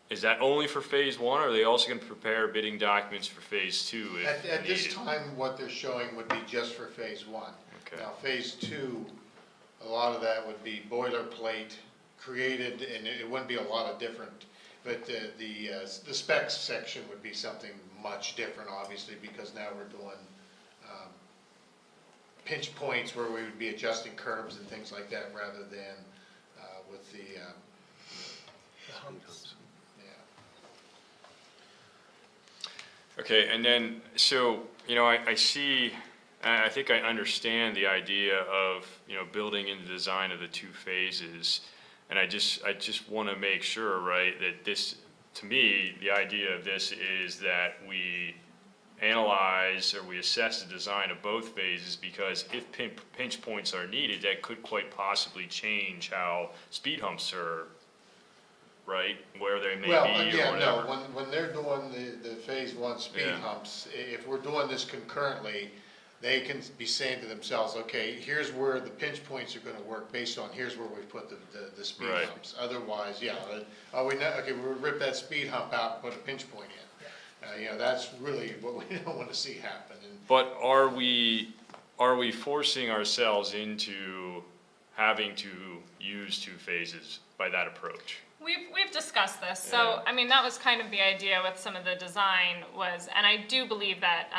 Is that only for phase 1, or are they also gonna prepare bidding documents for phase 2 if At this needed? time, what they're showing would be just for phase 1. Okay. Now, phase 2, a lot of that would be boilerplate created, and it wouldn't be a lot of different, but the specs section would be something much different, obviously, because now we're doing pinch points where we would be adjusting curbs and things like that, rather than with the humps. yeah. Okay, and then, so, you know, I see, I think I understand the idea of, you know, building in the design of the 2 phases. And I just want to make sure, right, that this, to me, the idea of this is that we analyze or we assess the design of both phases, because if pinch points are needed, that could quite possibly change how speed humps are, right, where they may Well, be or again, no, whatever. when they're doing the phase 1 speed Yeah. humps, if we're doing this concurrently, they can be saying to themselves, okay, here's where the pinch points are gonna work based on, here's where we put the speed Right. humps. Otherwise, yeah, okay, we'll rip that speed hump out and put a pinch point in. You know, that's really what we don't wanna see happen. And But are we forcing ourselves into having to use 2 phases by that approach? We've discussed this, so, I mean, that was kind of the idea with some of the design was, and I do believe that,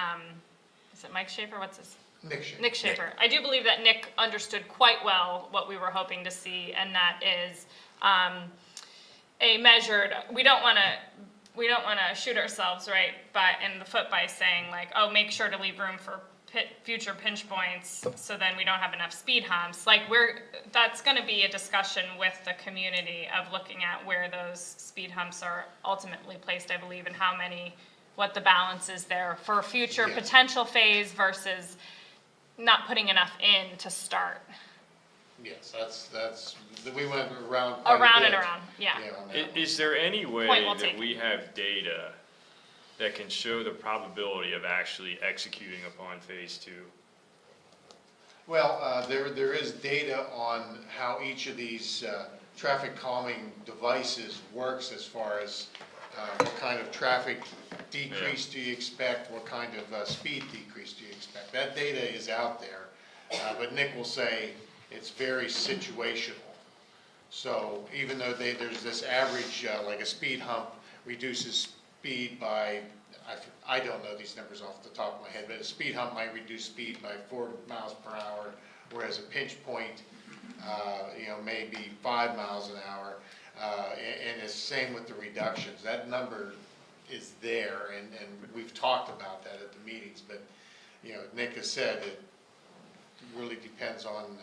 is it Mike Schaefer, what's his? Nick Schaefer. Nick Schaefer. I do believe that Nick understood quite well what we were hoping to see, and that is, a measured, we don't wanna shoot ourselves, right, in the foot by saying like, oh, make sure to leave room for future pinch points, so then we don't have enough speed humps. Like, that's gonna be a discussion with the community of looking at where those speed humps are ultimately placed, I believe, and how many, what the balance is there for a future Yeah. potential phase versus not putting enough in to start. Yes, that's, we went around quite a Around and bit. around, yeah. On that one. Is there any way Point well that taken. we have data that can show the probability of actually executing upon phase 2? Well, there is data on how each of these traffic calming devices works, as far as what kind of traffic decrease do you expect, what kind of speed decrease do you expect. That data is out there, but Nick will say it's very situational. So even though there's this average, like a speed hump reduces speed by, I don't know these numbers off the top of my head, but a speed hump might reduce speed by 4 miles per hour, whereas a pinch point, maybe 5 miles an hour. And it's the same with the reductions. That number is there, and we've talked about that at the meetings, but, Nick has said it really depends on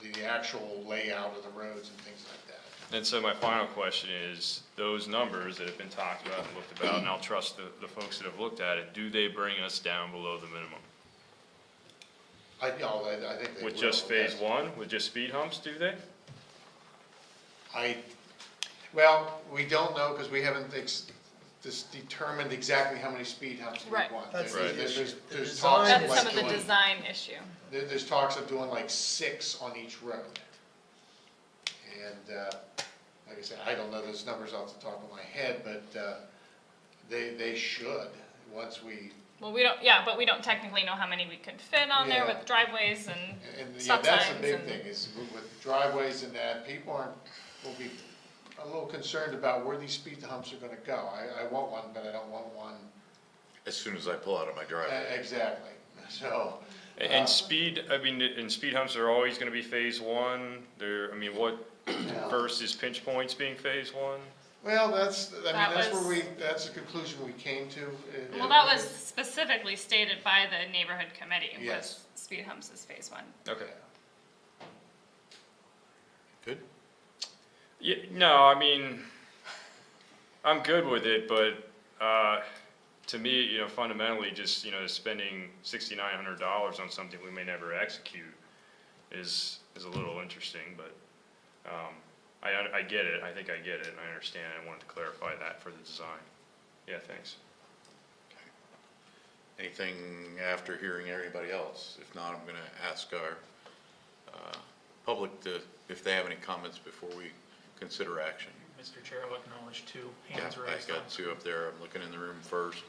the actual layout of the roads and things like that. And so my final question is, those numbers that have been talked about and looked about, and I'll trust the folks that have looked at it, do they bring us down below the minimum? I think they will. With just phase yes. 1, with just speed humps, do they? Well, we don't know, because we haven't determined exactly how many speed humps we Right. want. That's There's the talks design of That's like some of the doing- design issue. There's talks of doing like 6 on each road. And, like I said, I don't know those numbers off the top of my head, but, they should, once we, Well, but we don't technically know how many we could fit on there Yeah. with driveways and and yeah, stop that's signs the big and- thing, is with driveways and that, people aren't will be a little concerned about where these speed humps are gonna go. I want one, but I don't want one. As soon as I pull out of my driveway. Exactly, so. And speed, I mean, and speed humps are always gonna be phase one? There, I mean, what, first is pinch points being phase one? Well, that's was- where that's the conclusion we came to. Well, that was specifically stated by the neighborhood committee, was Yes. speed humps is phase one. Okay. Good? Yeah, no, I mean, I'm good with it, but, to me, you know, fundamentally, just, you know, spending $6,900 on something we may never execute is a little interesting, but, I get it, I think I get it, and I understand, I wanted to clarify that for the design. Yeah, thanks. Anything after hearing everybody else? If not, I'm gonna ask our public if they have any comments before we consider action. Mr. Chair, I'll acknowledge two Yeah, hands I raised. got two up there. I'm looking in the room first.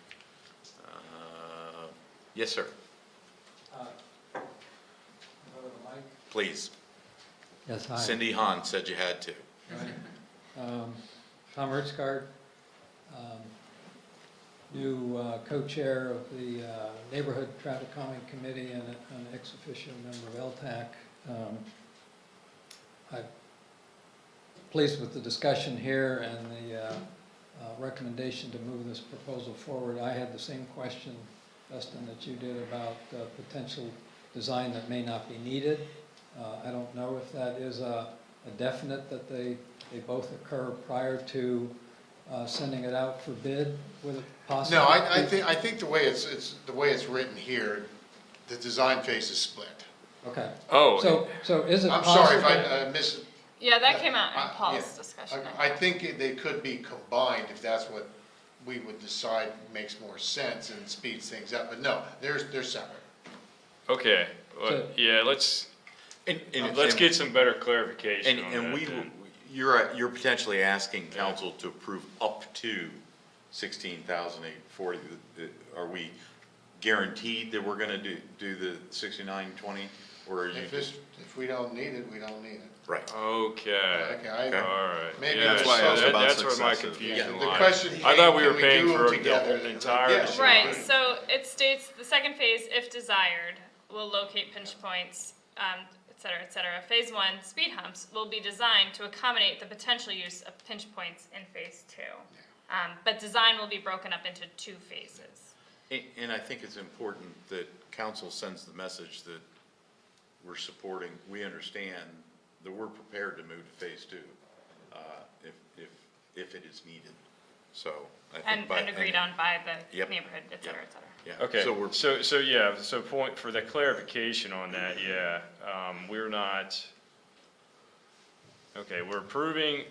Yes, sir. Please. Yes, hi. Cindy Hahn said you had to. Tom Ertzgard, new co-chair of the Neighborhood Traffic Calming Committee and an ex officio member of LTAC. I'm pleased with the discussion here and the recommendation to move this proposal forward. I had the same question, Dustin, that you did about potential design that may not be needed. I don't know if that is a definite that they both occur prior to sending it out for bid with it possibly. No, I think the way it's written here, the design phase is split. Okay. Oh. So is it I'm possible? sorry if I missed. Yeah, that came out in Yeah. Paul's discussion. I think they could be combined if that's what we would decide makes more sense and speeds things up, but no, they're separate. Okay, well, So- yeah, let's And get some better clarification on And that we, then. you're potentially asking council to approve up to 16,840. Are we guaranteed that we're gonna do the 6920, or are you just? If we don't need it, we don't need it. Right. Okay, Okay, all right. Maybe Yeah, that's so why I asked about that's where my successive. confusion The lies. question I thought we came, were can we paying do for them the together? whole entire. Yes. Right, so it states the second phase, if desired, will locate pinch points, et cetera, et cetera. Phase one, speed humps, will be designed to accommodate the potential use of pinch points in phase two. But design will be broken up into two phases. And I think it's important that council sends the message that we're supporting, we understand that we're prepared to move to phase two, if it is needed. So I think. And agreed on by the Yep. neighborhood, et cetera, et cetera. Yeah. Okay, So we're, so point, for the clarification on that, yeah, we're not, okay, we're approving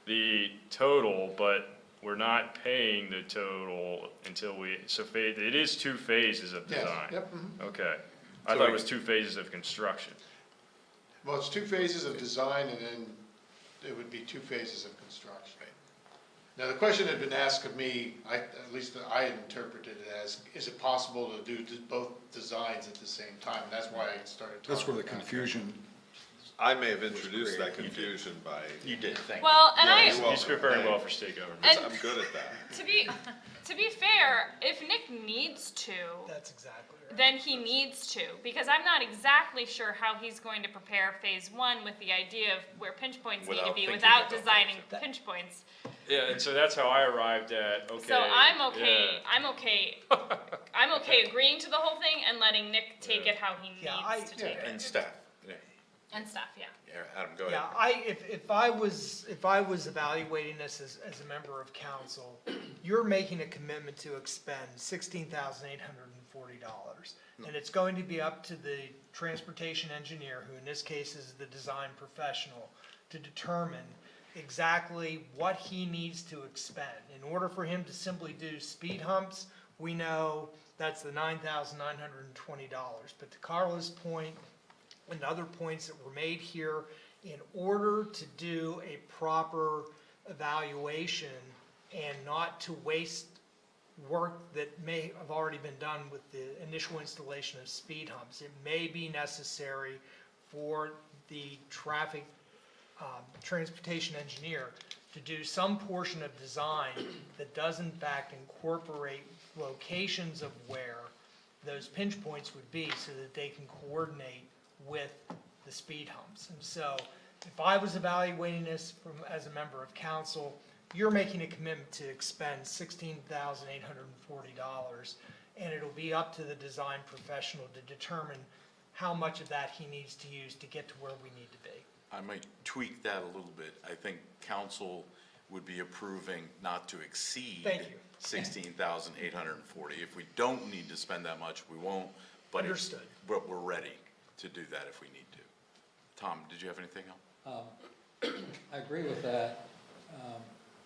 the total, but we're not paying the total until it is two phases of Yes, design. yep, mhm. Okay, I thought it was two phases of construction. Well, it's two phases of design and then it would be two phases of construction. Now, the question had been asked of me, at least I interpreted it as, is it possible to do both designs at the same time? And that's why I started talking. That's where the about that. confusion, I may have introduced that confusion by, you did, thank you. Well, and Yeah, I, you're You speak very well for state government. And- I'm good at that. to be fair, if Nick needs to, That's exactly right. then he needs to, because I'm not exactly sure how he's going to prepare phase one with the idea of where pinch points need to Without be thinking without about designing that. pinch points. Yeah, and so that's how I arrived at, okay. So I'm okay, yeah. I'm okay agreeing to the whole thing and letting Nick take Yeah. it how he needs to take it. And staff, yeah, And stuff, yeah. Adam, go ahead. Yeah, if I was evaluating this as a member of council, you're making a commitment to expend $16,840. And it's going to be up to the transportation engineer, who in this case is the design professional, to determine exactly what he needs to expend. In order for him to simply do speed humps, we know that's the $9,920. But to Carla's point, and other points that were made here, in order to do a proper evaluation and not to waste work that may have already been done with the initial installation of speed humps, it may be necessary for the traffic transportation engineer to do some portion of design that does in fact incorporate locations of where those pinch points would be so that they can coordinate with the speed humps. And so if I was evaluating this as a member of council, you're making a commitment to expend $16,840, and it'll be up to the design professional to determine how much of that he needs to use to get to where we need to be. I might tweak that a little bit. I think council would be approving not to exceed Thank you. 16,840. If we don't need to spend that much, we won't. But if- Understood. But we're ready to do that if we need to. Tom, did you have anything else? I agree with that,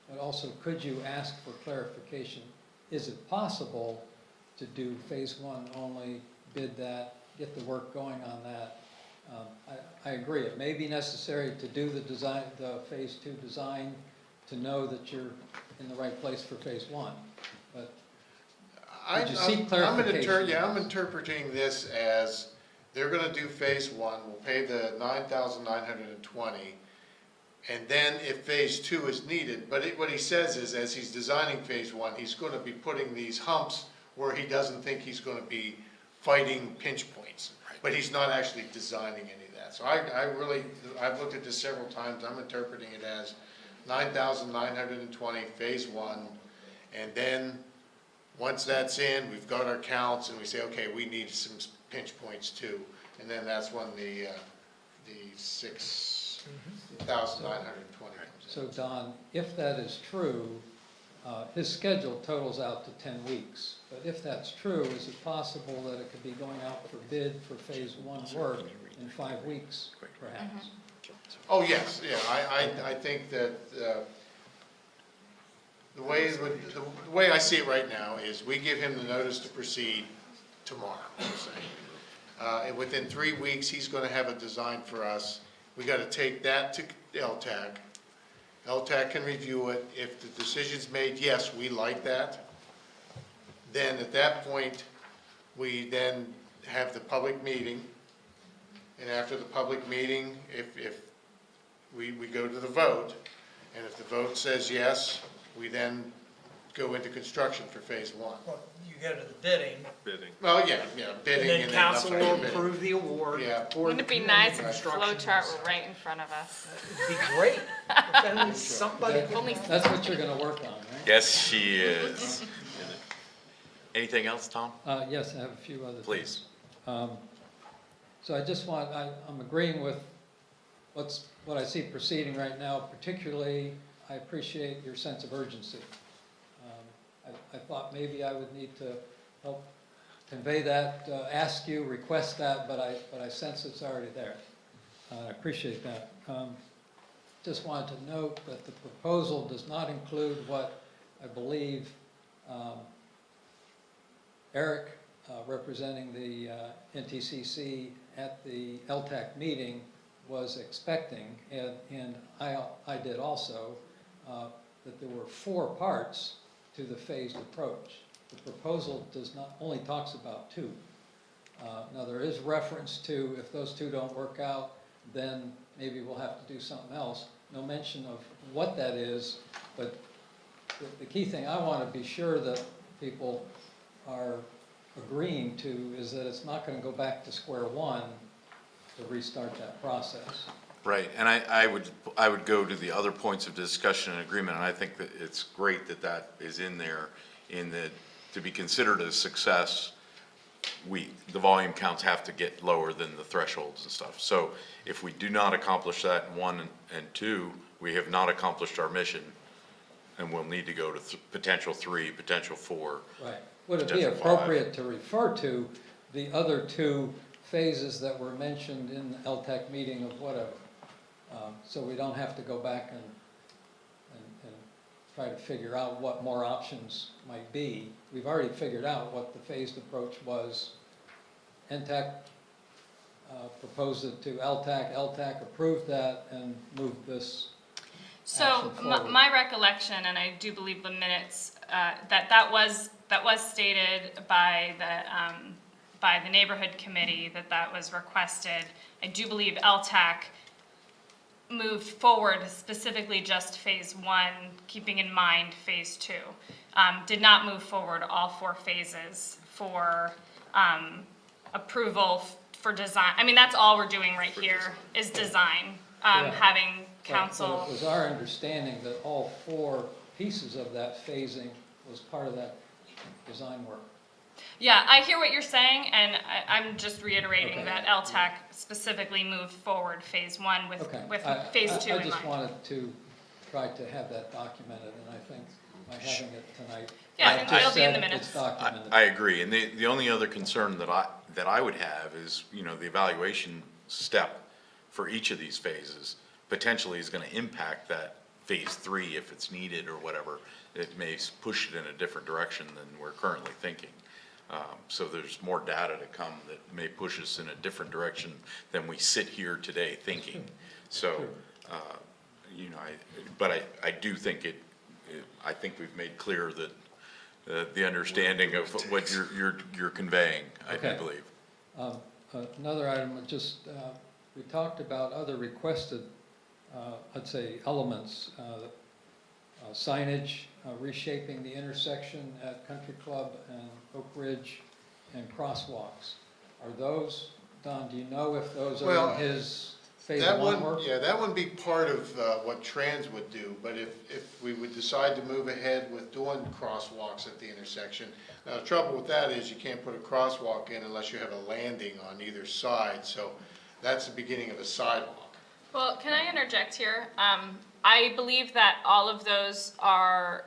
but also could you ask for clarification? Is it possible to do phase one only, bid that, get the work going on that? I agree, it may be necessary to do the design, the phase two design, to know that you're in the right place for phase one, but could you seek clarification? I'm interpreting this as, they're gonna do phase one, we'll pay the $9,920, and then if phase two is needed, but what he says is, as he's designing phase one, he's gonna be putting these humps where he doesn't think he's gonna be fighting pinch points, but he's not actually designing any of that. So I've looked at this several times, I'm interpreting it as 9,920, phase one, and then, once that's in, we've got our counts, and we say, okay, we need some pinch points too, and then that's when the 6,920 comes in. So Don, if that is true, his schedule totals out to 10 weeks. But if that's true, is it possible that it could be going out for bid for phase one work in 5 weeks, perhaps? Oh, yes, yeah, I think that, the way I see it right now is we give him the notice to proceed tomorrow, we'll say. And within 3 weeks, he's gonna have a design for us. We gotta take that to LTAC. LTAC can review it. If the decision's made, yes, we like that, then at that point, we then have the public meeting. And after the public meeting, if we go to the vote, and if the vote says yes, we then go into construction for phase one. Well, you go to the bidding, Well, yeah, bidding and then and then. council will bidding. approve the award. Yeah. or Wouldn't it be the nice if the construction flow chart is- were right in front of us? It'd be great. If then somebody That's what you're gonna work on, right? Yes, she is. Anything else, Tom? Yes, I have a few other things. Please. So I just want, I'm agreeing with what I see proceeding right now, particularly I appreciate your sense of urgency. I thought maybe I would need to help convey that, ask you, request that, but I sense it's already there. I appreciate that. Just wanted to note that the proposal does not include what I believe Eric, representing the NTCC at the LTAC meeting, was expecting, and I did also, that there were 4 parts to the phased approach. The proposal only talks about 2. Now, there is reference to, if those 2 don't work out, then maybe we'll have to do something else. No mention of what that is, but the key thing I want to be sure that people are agreeing to is that it's not going to go back to square one to restart that process. Right, and I would go to the other points of discussion and agreement, and I think that it's great that that is in there, in that to be considered a success, the volume counts have to get lower than the thresholds and stuff. So if we do not accomplish that in 1 and 2, we have not accomplished our mission, and we'll need to go to potential 3, potential 4. Right. Would it be potential 5. appropriate to refer to the other 2 phases that were mentioned in the LTAC meeting of whatever? So we don't have to go back and try to figure out what more options might be. We've already figured out what the phased approach was. NTAC proposed it to LTAC. LTAC approved that and moved this So action forward. my recollection, and I do believe the minutes, that was stated by the neighborhood committee that was requested. I do believe LTAC moved forward specifically just phase 1, keeping in mind phase 2. Did not move forward all 4 phases for approval for design. I mean, that's all we're doing right here is design, having But council. it was our understanding that all 4 pieces of that phasing was part of that design work. Yeah, I hear what you're saying, and I'm just reiterating Okay. that LTAC specifically moved forward phase 1 with phase 2 I in just mind. wanted to try to have that documented, and I think by having it tonight. Yeah, I've just it'll be in the said minutes. It's documented. I agree, and the only other concern that I would have is, you know, the evaluation step for each of these phases potentially is gonna impact that phase 3 if it's needed or whatever. It may push it in a different direction than we're currently thinking. So there's more data to come that may push us in a different direction than we sit here today thinking. So, you know, but I do think I think we've made clear that the understanding of what you're conveying, I do Okay. believe. Another item, we talked about other requested, I'd say, elements, signage, reshaping the intersection at Country Club and Oak Ridge, and crosswalks. Are those, Don, do you know if those are Well, in his phase That 1 one, work? yeah, that would be part of what Trans would do, but if we would decide to move ahead with doing crosswalks at the intersection, now the trouble with that is you can't put a crosswalk in unless you have a landing on either side, so that's the beginning of a sidewalk. Well, can I interject here? I believe that all of those are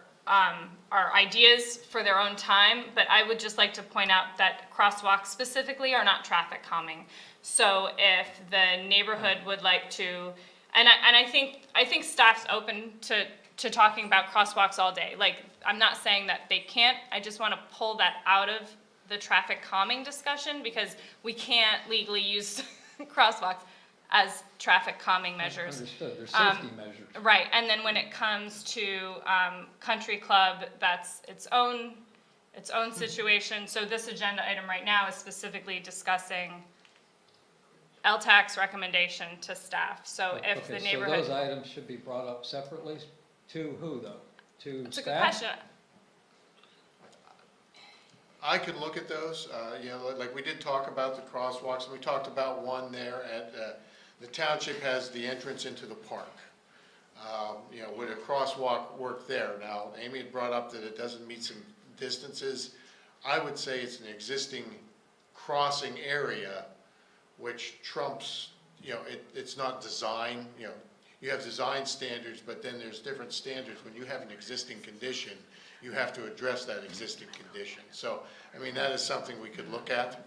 ideas for their own time, but I would just like to point out that crosswalks specifically are not traffic calming. So if the neighborhood would like to, and I think staff's open to talking about crosswalks all day. Like, I'm not saying that they can't, I just want to pull that out of the traffic calming discussion because we can't legally use crosswalks as traffic calming measures. Understood, they're safety measures. Right, and then when it comes to Country Club, that's its own situation. So this agenda item right now is specifically discussing LTAC's recommendation to staff. So if the Okay, neighborhood. so those items should be brought up separately? To who, though? To It's a good staff? question. I could look at those, you know, like we did talk about the crosswalks, and we talked about one there at, the township has the entrance into the park. You know, would a crosswalk work there? Now, Amy had brought up that it doesn't meet some distances. I would say it's an existing crossing area, which trumps, you know, it's not design, you know, you have design standards, but then there's different standards. When you have an existing condition, you have to address that existing condition. So, I mean, that is something we could look at.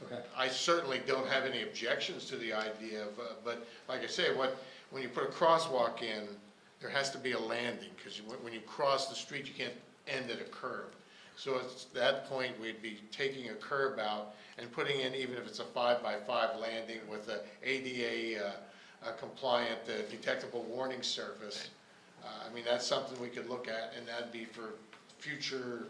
Okay. I certainly don't have any objections to the idea of, but like I say, when you put a crosswalk in, there has to be a landing, because when you cross the street, you can't end at a curb. So at that point, we'd be taking a curb out and putting in, even if it's a 5x5 landing with a ADA compliant detectable warning surface. I mean, that's something we could look at, and that'd be for future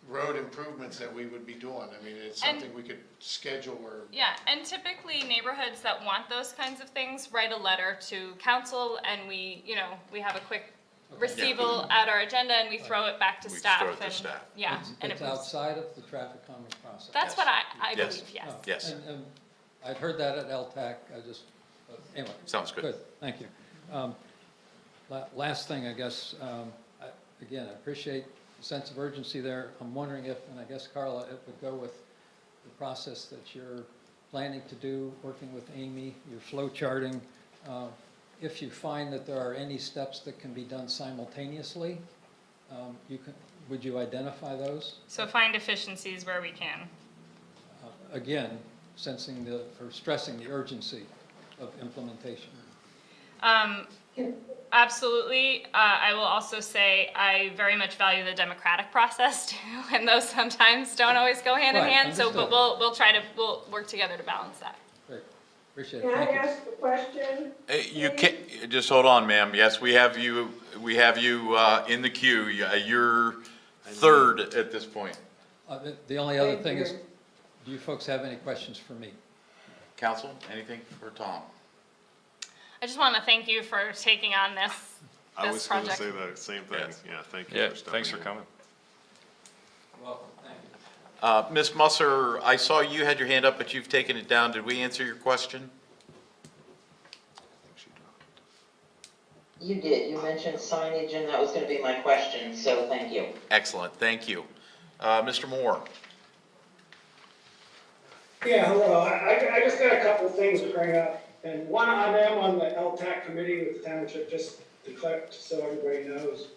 road improvements that we would be doing. I mean, it's something we could schedule or. Yeah, and typically neighborhoods that want those kinds of things write a letter to council and we, you know, we have a quick receival at our agenda and we throw it back to We staff. throw it to and- staff. Yeah. and It's it moves. outside of the traffic calming process. That's what I Yes. believe, yes. Oh, Yes. And I'd heard that at LTAC, anyway. Sounds good. Good, thank you. Last thing, I guess, again, I appreciate the sense of urgency there. I'm wondering if, and I guess Carla, it would go with the process that you're planning to do, working with Amy, your flow charting. If you find that there are any steps that can be done simultaneously, would you identify those? So find efficiencies where we can. Again, stressing the urgency of implementation. Absolutely. I will also say I very much value the democratic process too, and those sometimes don't always go hand in Right, hand. So, but understood. we'll work together to balance that. Great, appreciate it, Can I thank you. ask a question? You can't, just hold on, ma'am. Yes, we have you in the queue. You're third at this point. The only other Thank thing is, you. do you folks have any questions for me? Council, anything for Tom? I just want to thank you for taking on this I was going to project. say the same thing. Yes. Yeah, thank you Yeah, for stepping thanks for in. coming. Welcome, thank you. Ms. Musser, I saw you had your hand up, but you've taken it down. Did we answer your question? You did. You mentioned signage, and that was going to be my question, so thank you. Excellent, thank you. Mr. Moore? Yeah, hello. I just got a couple of things to bring up. And one, I am on the Ltch committee with the township, just to clip, so everybody knows.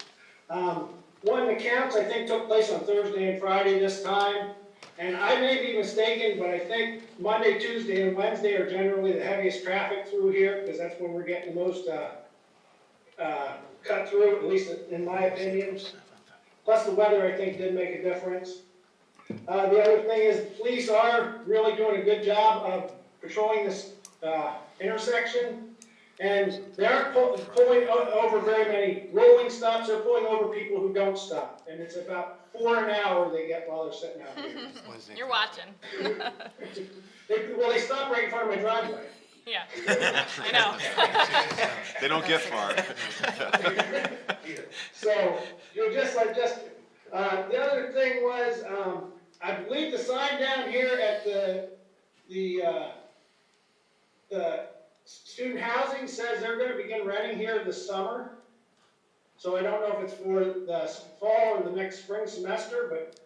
One, the counts, I think, took place on Thursday and Friday this time. And I may be mistaken, but I think Monday, Tuesday, and Wednesday are generally the heaviest traffic through here, because that's when we're getting the most cut through, at least in my opinion. Plus, the weather, I think, did make a difference. The other thing is, the police are really doing a good job of patrolling this intersection. And they aren't pulling over very many rolling stops, they're pulling over people who don't stop. And it's about 4 an hour they get while they're sitting out here. You're watching. They stop right in front of my driveway. Yeah, I know. They don't get far. So, you're just, the other thing was, I believe the sign down here at the student housing says they're gonna begin renting here this summer. So I don't know if it's for the fall or the next spring semester, but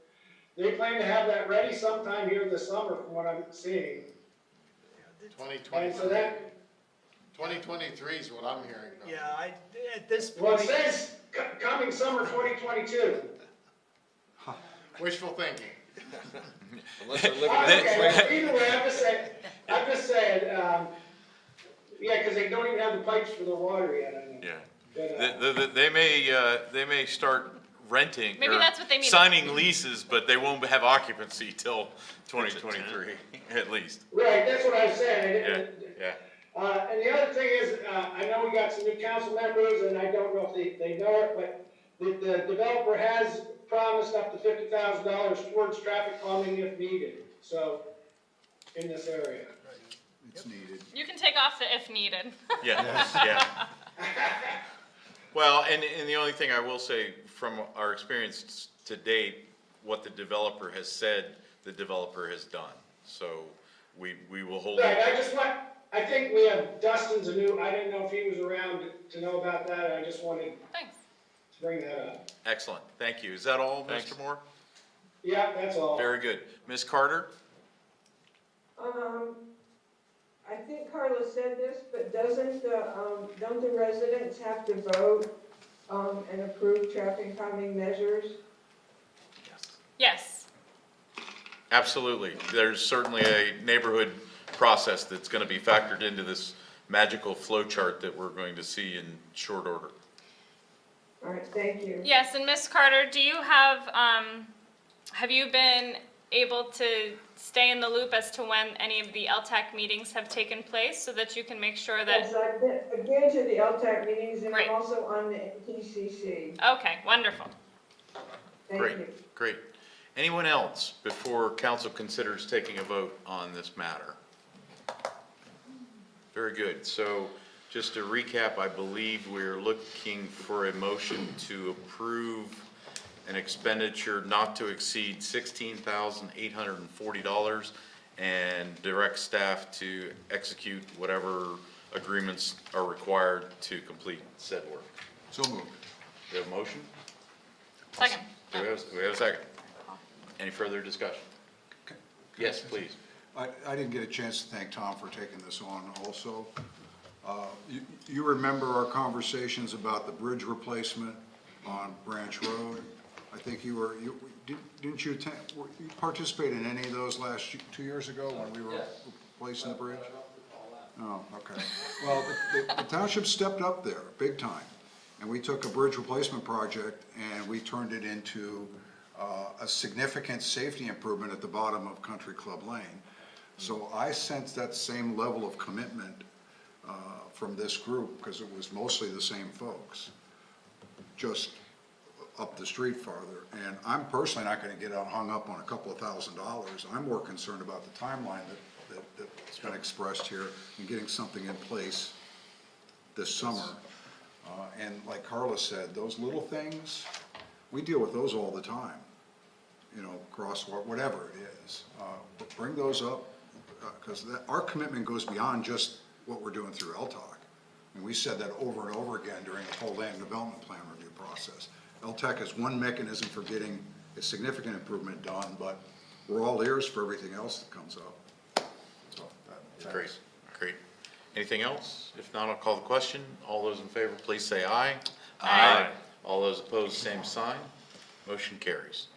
they plan to have that ready sometime here this summer from what I'm seeing. And so that, 2023 is what I'm hearing. Yeah, at this well, point. it says coming summer 2022. Wishful thinking. Unless they're living Okay, well, either way, I'm just saying, yeah, because they don't even have the pipes for the water yet, I know. Yeah. But, They may start renting Maybe or that's what they mean. signing leases, but they won't have occupancy till 2023, at least. right, that's what I was saying, I Yeah, didn't, yeah. and the other thing is, I know we got some new council members, and I don't know if they know it, but the developer has promised up to $50,000 towards traffic calming if needed, so, in this area. It's needed. You can take off the if needed. Yeah, yeah. Well, and the only thing I will say from our experience to date, what the developer has said, the developer has done. So we will hold Right, it. I think we have Dustin's a new, I didn't know if he was around to know about that, I just wanted Thanks. to bring that up. Excellent, thank you. Is that all, Thanks. Mr. Moore? Yeah, that's all. Very good. Ms. Carter? I think Carla said this, but don't the residents have to vote, and approve traffic calming measures? Yes. Absolutely. There's certainly a neighborhood process that's going to be factored into this magical flow chart that we're going to see in short order. All right, thank you. Yes, and Ms. Carter, do you have you been able to stay in the loop as to when any of the LTAC meetings have taken place so that you can make sure that? Yes, I've been to the LTAC meetings, and Right. I'm also on the TCC. Okay, wonderful. Thank Great, you. great. Anyone else before council considers taking a vote on this matter? Very good. So just to recap, I believe we're looking for a motion to approve an expenditure not to exceed $16,840 and direct staff to execute whatever agreements are required to complete said work. So moved. Do we have a motion? Second. Do we have a second? Any further discussion? Okay. Yes, please. I didn't get a chance to thank Tom for taking this on also. You remember our conversations about the bridge replacement on Branch Road? I think didn't you participate in any of those 2 years ago when we were replacing the bridge? Oh, okay. Well, the township stepped up there, big time. And we took a bridge replacement project and we turned it into a significant safety improvement at the bottom of Country Club Lane. So I sensed that same level of commitment from this group, because it was mostly the same folks, just up the street farther. And I'm personally not going to get hung up on a couple of $1,000s. I'm more concerned about the timeline that's been expressed here and getting something in place this summer. And like Carla said, those little things, we deal with those all the time. You know, crosswalk, whatever it is. Bring those up, because our commitment goes beyond just what we're doing through LTOC. And we said that over and over again during the whole land development plan review process. LTAC is one mechanism for getting a significant improvement done, but we're all ears for everything else that comes up. So, Great, great. Anything else? If not, I'll call the question. All those in favor, please say aye. Aye. All those opposed, same sign. Motion carries.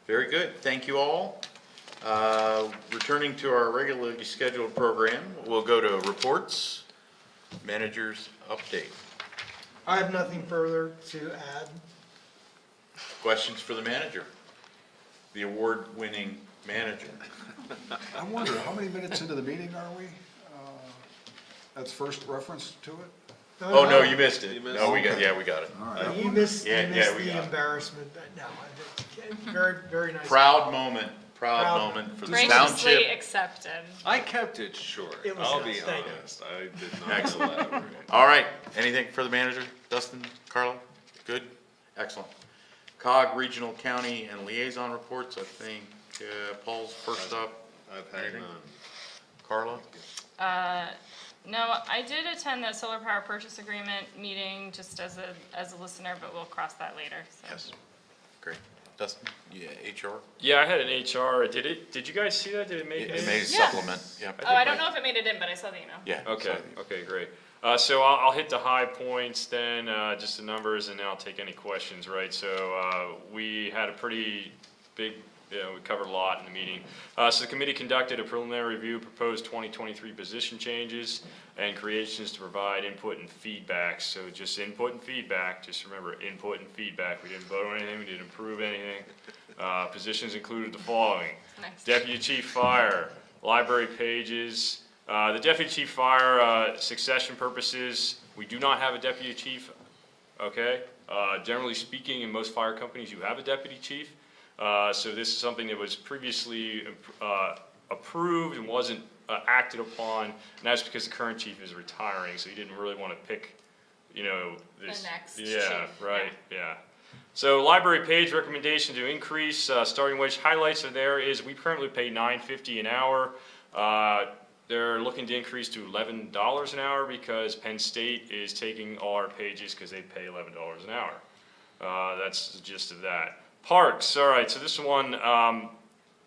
Very good. Thank you all. Returning to our regularly scheduled program, we'll go to reports. Manager's update. I have nothing further to add. Questions for the manager? The award-winning manager. I wonder, how many minutes into the meeting are we? That's first reference to it? Oh, no, you missed it. No, we got it. All right. You missed we got the it. embarrassment, but no, very, very nice. Proud moment for the Graciously township. accepted. I kept it short. It was I'll nice, be thank you. honest. I did not Excellent. elaborate. All right, anything for the manager? Dustin, Carla? Good? Excellent. COG, regional, county, and liaison reports, I think Paul's first up. I've had Anything? none. Carla? No, I did attend the solar power purchase agreement meeting just as a listener, but we'll cross that later. So. Yes. Great. Dustin? Yeah, HR? Yeah, I had an HR. Did you guys see that? Did it make It made a Yeah. supplement, yeah. Oh, I don't know if it made it in, but I saw the email. Yeah. Okay, okay, great. So I'll hit the high points then, just the numbers, and then I'll take any questions, right? So we had a pretty big, we covered a lot in the meeting. So the committee conducted a preliminary review, proposed 2023 position changes and creations to provide input and feedback. So just input and feedback, just remember input and feedback. We didn't vote on anything, we didn't approve anything. Positions included the following. Nice. Deputy Chief Fire, library pages. The Deputy Chief Fire, succession purposes, we do not have a Deputy Chief, okay? Generally speaking, in most fire companies, you have a Deputy Chief. So this is something that was previously approved and wasn't acted upon, and that's because the current chief is retiring, so he didn't really want to pick, this. The next Yeah, chief, right, yeah. So library page recommendation to increase starting wage. Highlights of there is we currently pay $9.50 an hour. They're looking to increase to $11 an hour because Penn State is taking all our pages because they pay $11 an hour. That's the gist of that. Parks, all right, so this one,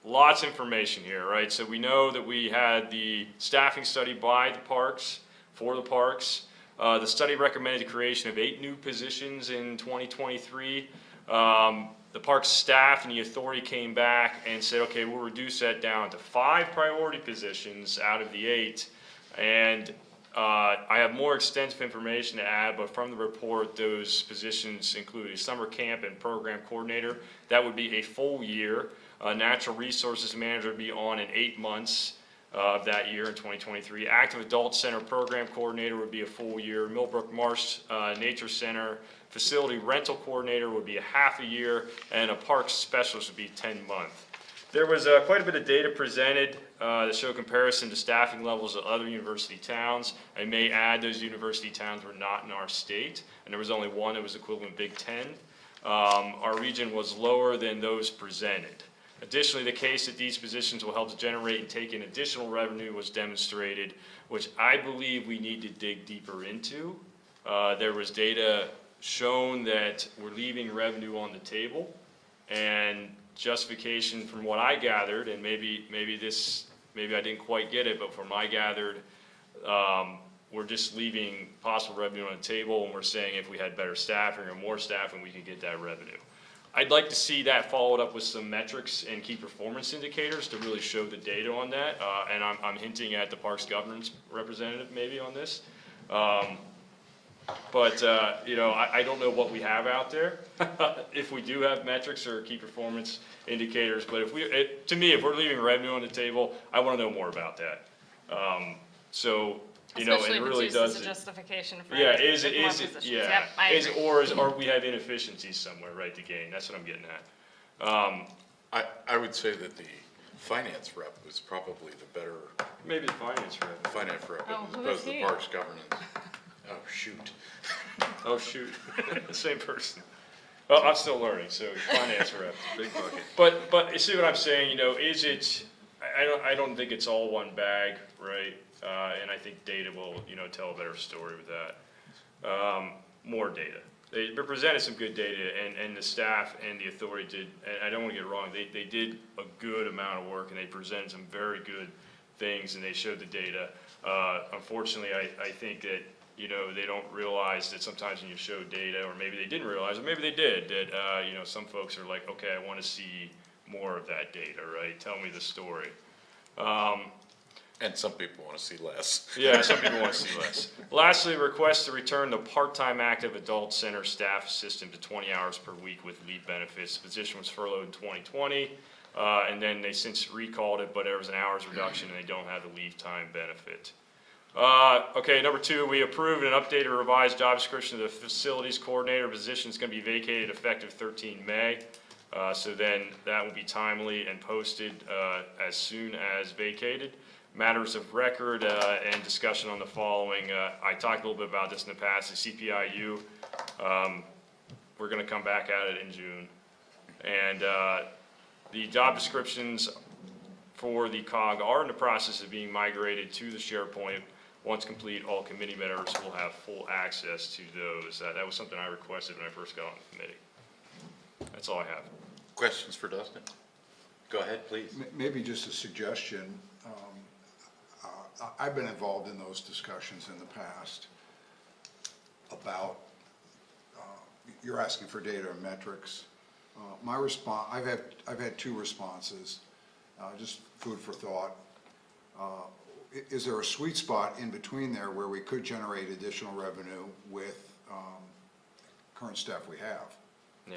lots of information here, right? So we know that we had the staffing study by the parks, for the parks. The study recommended the creation of 8 new positions in 2023. The parks staff and the authority came back and said, okay, we'll reduce that down to 5 priority positions out of the 8. And I have more extensive information to add, but from the report, those positions include a summer camp and program coordinator. That would be a full year. Natural resources manager would be on in 8 months of that year in 2023. Active adult center program coordinator would be a full year. Millbrook Marsh Nature Center facility rental coordinator would be a half a year, and a parks specialist would be 10 months. There was quite a bit of data presented to show comparison to staffing levels of other university towns. I may add those university towns were not in our state, and there was only one that was equivalent Big Ten. Our region was lower than those presented. Additionally, the case that these positions will help to generate and take in additional revenue was demonstrated, which I believe we need to dig deeper into. There was data shown that we're leaving revenue on the table, and justification from what I gathered, and maybe I didn't quite get it, but from what I gathered, we're just leaving possible revenue on the table, and we're saying if we had better staffing or more staffing, we could get that revenue. I'd like to see that followed up with some metrics and key performance indicators to really show the data on that, and I'm hinting at the Parks Governance representative maybe on this. But I don't know what we have out there, if we do have metrics or key performance indicators, but if we're leaving revenue on the table, I want to know more about that. Especially it if really it's used does. as a justification for Yeah, more is positions. yeah, Yep, I agree. or we have inefficiencies somewhere, right, to gain. That's what I'm getting at. I would say that the Finance rep is probably the better Maybe the finance rep. finance rep Oh, as who opposed is to he? parks governance. Oh, shoot. Oh, shoot, same person. Well, I'm still learning, so finance rep. Big bucket. But you see what I'm saying, you know, is it, I don't think it's all one bag, right? And I think data will, you know, tell a better story with that. More data. They presented some good data, and the staff and the authority did, and I don't want to get it wrong, they did a good amount of work, and they presented some very good things, and they showed the data. Unfortunately, I think that, you know, they don't realize that sometimes when you show data, or maybe they didn't realize, or maybe they did, that, you know, some folks are like, okay, I want to see more of that data, right? Tell me the story. And some people want to see less. Yeah, some people want to see less. Lastly, request to return the part-time active adult center staff assistant to 20 hours per week with leave benefits. The position was furloughed in 2020, and then they since recalled it, but there was an hours reduction and they don't have the leave time benefit. Okay, number 2, we approved an updated revised job description of the facilities coordinator position. Is going to be vacated effective 13 May. So then that will be timely and posted as soon as vacated. Matters of record and discussion on the following. I talked a little bit about this in the past, the CPIU. We're going to come back at it in June. And the job descriptions for the COG are in the process of being migrated to the SharePoint. Once complete, all committee members will have full access to those. That was something I requested when I first got on the committee. That's all I have. Questions for Dustin? Go ahead, please. Maybe just a suggestion. I've been involved in those discussions in the past about, you're asking for data and metrics. My response, I've had 2 responses, just food for thought. Is there a sweet spot in between there where we could generate additional revenue with current staff we have? Yeah.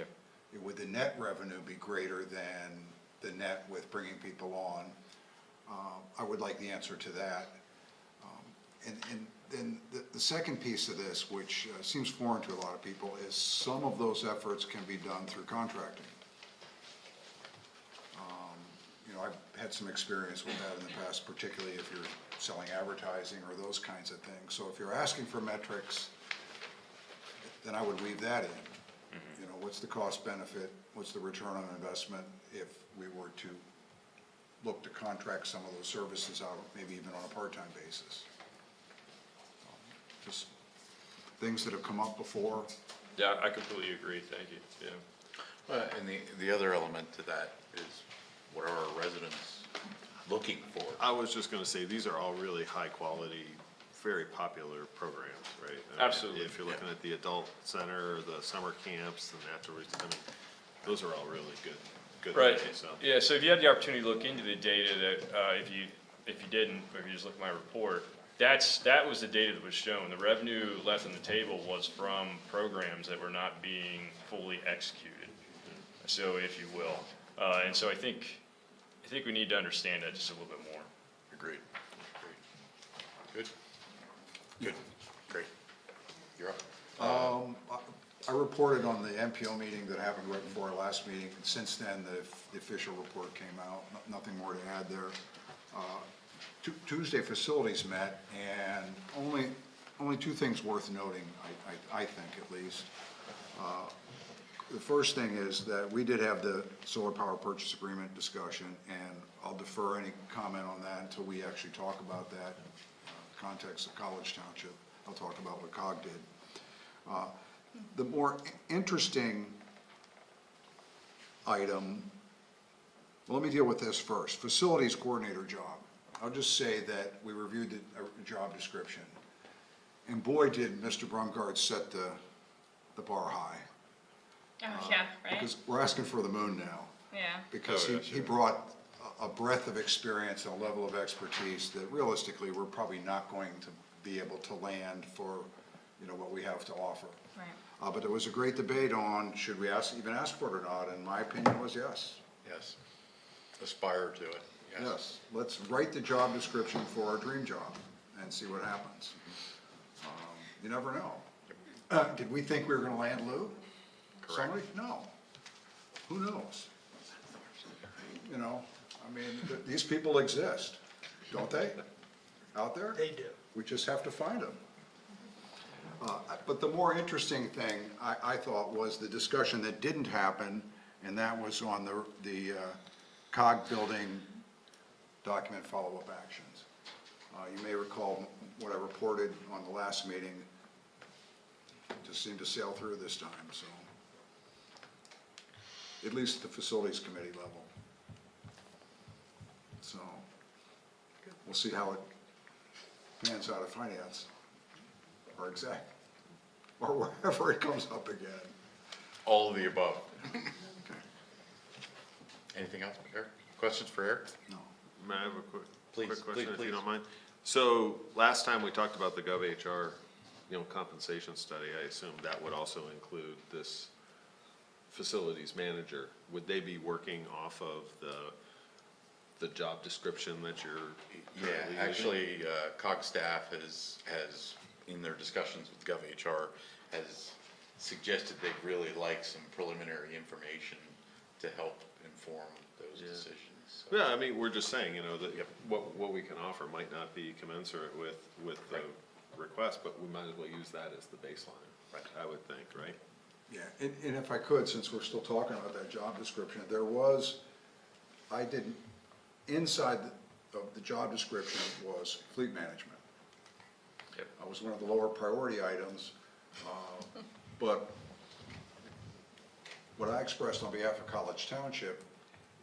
Would the net revenue be greater than the net with bringing people on? I would like the answer to that. And then the second piece of this, which seems foreign to a lot of people, is some of those efforts can be done through contracting. You know, I've had some experience with that in the past, particularly if you're selling advertising or those kinds of things. So if you're asking for metrics, then I would weave that in. You know, what's the cost benefit? What's the return on investment if we were to look to contract some of those services out, maybe even on a part-time basis? Just things that have come up before. Yeah, I completely agree. Thank you. Yeah. And the other element to that is, what are our residents looking for? I was just gonna say, these are all really high quality, very popular programs, right? I mean, Absolutely. If you're looking at the adult center, the summer camps, the natural, I mean, those are all really good Right. things, so. Yeah, so if you had the opportunity to look into the data that, if you didn't, or if you just look at my report, that was the data that was shown. The revenue left on the table was from programs that were not being fully executed, so if you will. And so I think we need to understand that just a little bit more. Agreed. Good. Good. Great. You're up. I reported on the MPO meeting that happened right before our last meeting. Since then, the official report came out. Nothing more to add there. Tuesday, facilities met, and only 2 things worth noting, I think at least. The first thing is that we did have the solar power purchase agreement discussion, and I'll defer any comment on that until we actually talk about that in the context of College Township. I'll talk about what COG did. The more interesting item, well, let me deal with this first. Facilities coordinator job. I'll just say that we reviewed the job description, and boy, did Mr. Brungard set the bar high. Oh, yeah, right? Because we're asking for the moon now. Yeah. Because he brought a breadth of experience and a level of expertise that realistically we're probably not going to be able to land for, you know, what we have to offer. Right. But there was a great debate on should we even ask for it or not, and my opinion was yes. Yes. Aspire to it. Yes, let's write the job description for our dream job and see what happens. You never know. Did we think we were gonna land Lou? Correct. Somebody? No. Who knows? You know, I mean, these people exist, don't they? Out there? They do. We just have to find them. But the more interesting thing, I thought, was the discussion that didn't happen, and that was on the COG building document follow-up actions. You may recall what I reported on the last meeting, just seemed to sail through this time, so. At least at the facilities committee level. So, we'll see how it pans out of finance, or exec, or wherever it comes up again. All of the above. Anything else, Eric? Questions for Eric? No. May I have a quick question, if please. you don't mind? So, last time we talked about the GovHR, compensation study, I assume that would also include this facilities manager. Would they be working off of the job description that you're Yeah, currently using? actually, COG staff has, in their discussions with GovHR, has suggested they'd really like some preliminary information to help inform those decisions. So- Yeah, I mean, we're just saying, that what we can offer might not be commensurate with the request, but we might as well use that as the baseline, I would think, right? Yeah, and if I could, since we're still talking about that job description, inside of the job description was fleet management. Yep. That was one of the lower priority items, but what I expressed on behalf of College Township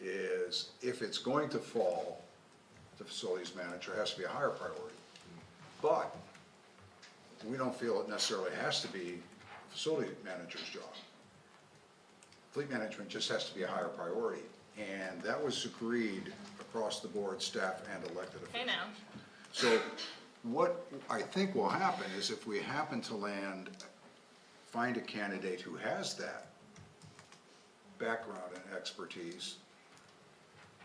is if it's going to fall, the facilities manager has to be a higher priority. But we don't feel it necessarily has to be the facility manager's job. Fleet management just has to be a higher priority, and that was agreed across the board, staff and elected officials. Hey now. So what I think will happen is if we happen to find a candidate who has that background and expertise,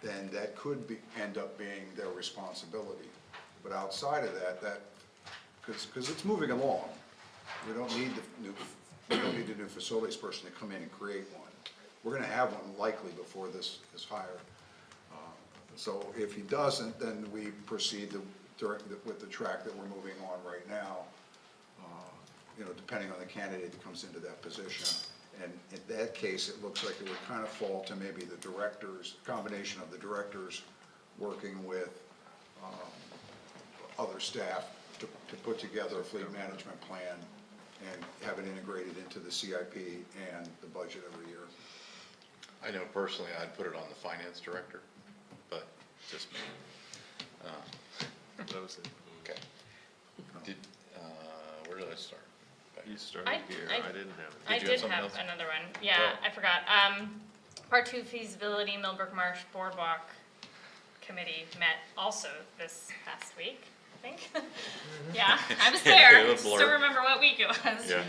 then that could end up being their responsibility. But outside of that, because it's moving along, we don't need the new facilities person to come in and create one. We're gonna have one likely before this is hired. So if he doesn't, then we proceed with the track that we're moving on right now, depending on the candidate that comes into that position. And in that case, it looks like it would kind of fall to maybe the directors, combination of the directors working with other staff to put together a fleet management plan and have it integrated into the CIP and the budget every year. I know personally I'd put it on the finance director, but just me. That was it. Okay. Where did I start? You started here, I didn't have it. I Did you have did something have else? another one. Yeah, I forgot. Part 2 feasibility Millbrook Marsh Boardwalk Committee met also this past week, I think. Yeah, I was there. It was blurred. Still remember what week it was. Yeah.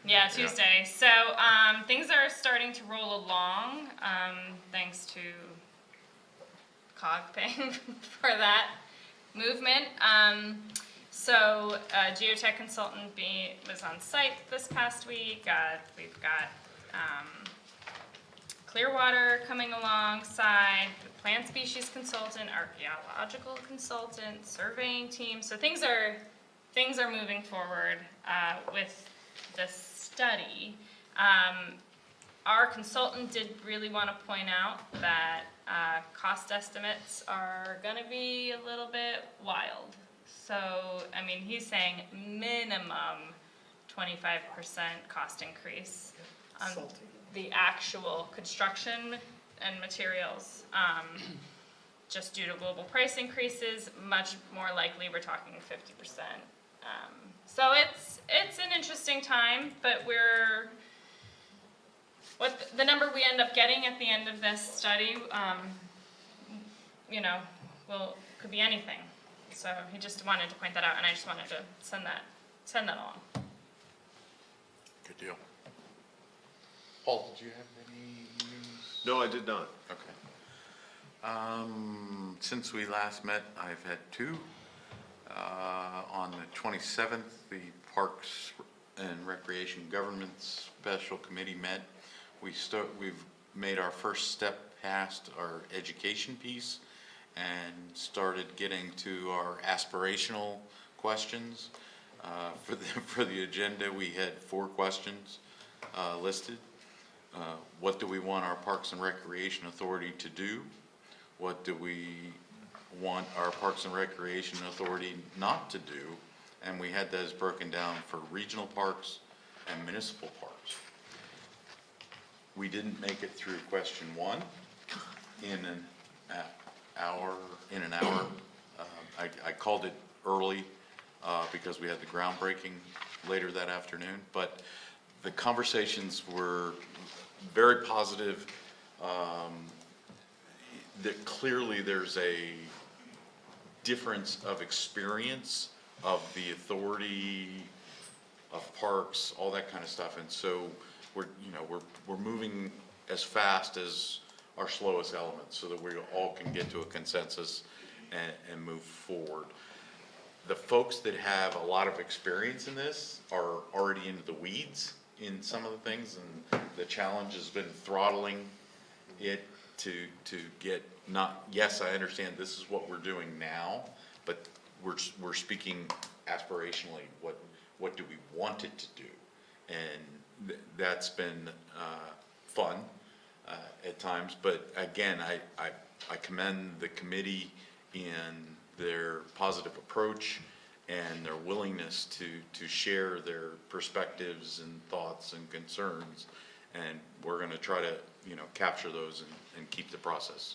Yeah, Tuesday. So things are starting to roll along, thanks to COG paying for that movement. So geotech consultant was on site this past week. We've got Clearwater coming alongside, the plant species consultant, archaeological consultant, surveying team. So things are moving forward with the study. Our consultant did really want to point out that cost estimates are going to be a little bit wild. So, I mean, he's saying minimum 25% cost increase on the actual construction and materials, just due to global price increases. Much more likely, we're talking 50%. So it's an interesting time, but the number we end up getting at the end of this study, could be anything. So he just wanted to point that out, and I just wanted to send that along. Good deal. Paul, did you have any news? No, I did not. Okay. Since we last met, I've had two. On the 27th, the Parks and Recreation Government Special Committee met. We've made our first step past our education piece and started getting to our aspirational questions. For the agenda, we had 4 questions listed. What do we want our Parks and Recreation Authority to do? What do we want our Parks and Recreation Authority not to do? And we had those broken down for regional parks and municipal parks. We didn't make it through question 1 in an hour. I called it early because we had the groundbreaking later that afternoon, but the conversations were very positive. That clearly there's a difference of experience of the authority of parks, all that kind of stuff, and so we're moving as fast as our slowest elements so that we all can get to a consensus and move forward. The folks that have a lot of experience in this are already into the weeds in some of the things, and the challenge has been throttling it to get not, yes, I understand this is what we're doing now, but we're speaking aspirationally, what do we want it to do? And that's been fun at times, but again, I commend the committee in their positive approach and their willingness to share their perspectives and thoughts and concerns, and we're gonna try to capture those and keep the process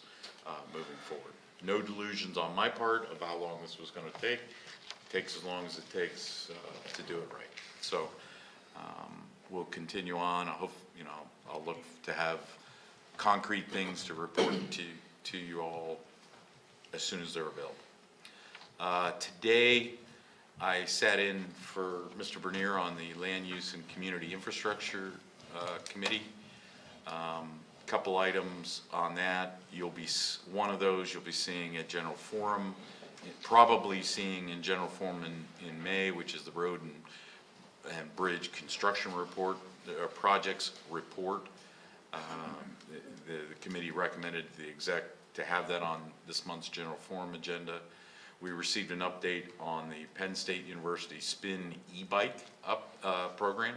moving forward. No delusions on my part of how long this was gonna take. It takes as long as it takes to do it right. So we'll continue on. I hope, I'll look to have concrete things to report to you all as soon as they're available. Today, I sat in for Mr. Bernier on the Land Use and Community Infrastructure Committee. Couple items on that. One of those you'll be seeing at General Forum, probably seeing in General Forum in May, which is the road and bridge construction report, projects report. The committee recommended the exec to have that on this month's General Forum agenda. We received an update on the Penn State University Spin e-bike program.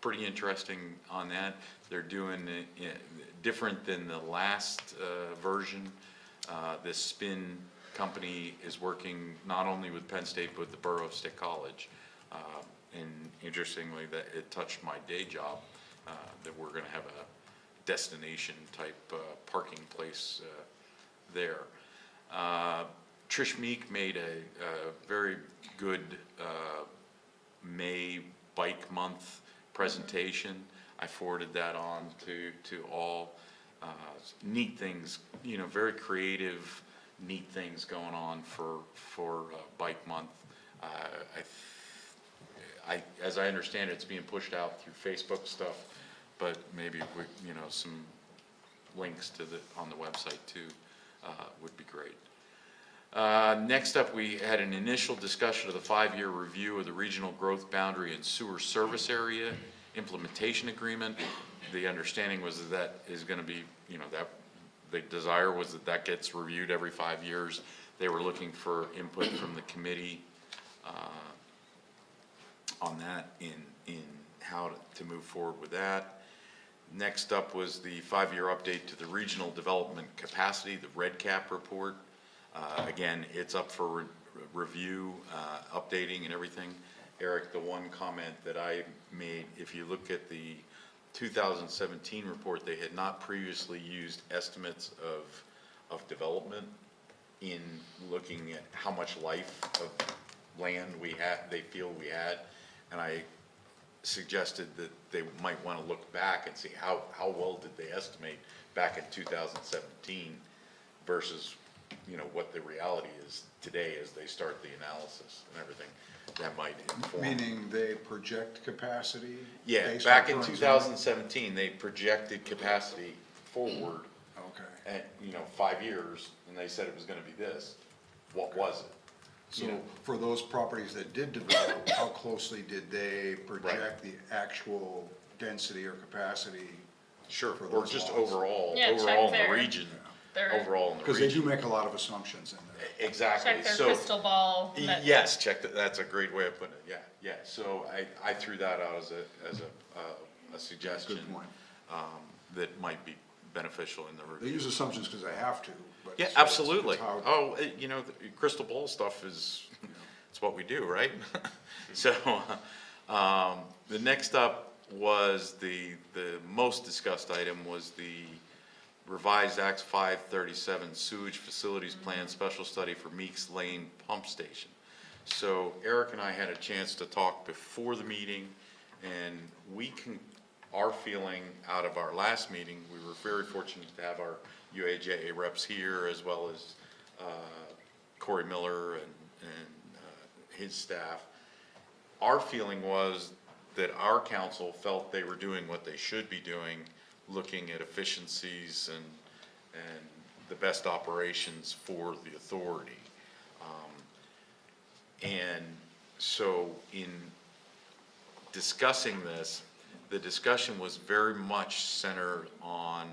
Pretty interesting on that. They're doing it different than the last version. This Spin company is working not only with Penn State, but with the Borough of State College. And interestingly, that it touched my day job, that we're gonna have a destination type parking place there. Trish Meek made a very good May Bike Month presentation. I forwarded that on to all. Neat things, very creative, neat things going on for Bike Month. As I understand it, it's being pushed out through Facebook stuff, but maybe some links to on the website too would be great. Next up, we had an initial discussion of the 5-year review of the Regional Growth Boundary and Sewer Service Area Implementation Agreement. The understanding was that is going to be, that the desire was that gets reviewed every 5 years. They were looking for input from the committee on that in how to move forward with that. Next up was the 5-year update to the Regional Development Capacity, the REDCap report. Again, it's up for review, updating and everything. Eric, the one comment that I made, if you look at the 2017 report, they had not previously used estimates of development in looking at how much life of land they feel we had. And I suggested that they might want to look back and see how well did they estimate back in 2017 versus what the reality is today as they start the analysis and everything. That might inform. Meaning they project capacity? Yeah, based back on in current 2017, they projected capacity forward. Okay. At 5 years, and they said it was going to be this. What was it? So for those properties that did develop, how closely did they project the actual density or capacity? Sure, for or those just lots? overall Yeah, in the check region. overall in the Because they region. do make a lot of assumptions in there. Exactly. check their So- crystal ball. that- Yes, check that, that's a great way of putting it, yeah. So I threw that out as a suggestion. Good point. That might be beneficial in the review. They use assumptions because they have to, but. Yeah, it's absolutely. how- Oh, the crystal ball stuff is, it's what we do, right? So, the next up was the most discussed item was the revised Acts 537 sewage facilities plan special study for Meeks Lane Pump Station. So Eric and I had a chance to talk before the meeting, and our feeling out of our last meeting, we were very fortunate to have our UAJA reps here, as well as Corey Miller and his staff. Our feeling was that our council felt they were doing what they should be doing, looking at efficiencies and the best operations for the authority. And so in discussing this, the discussion was very much centered on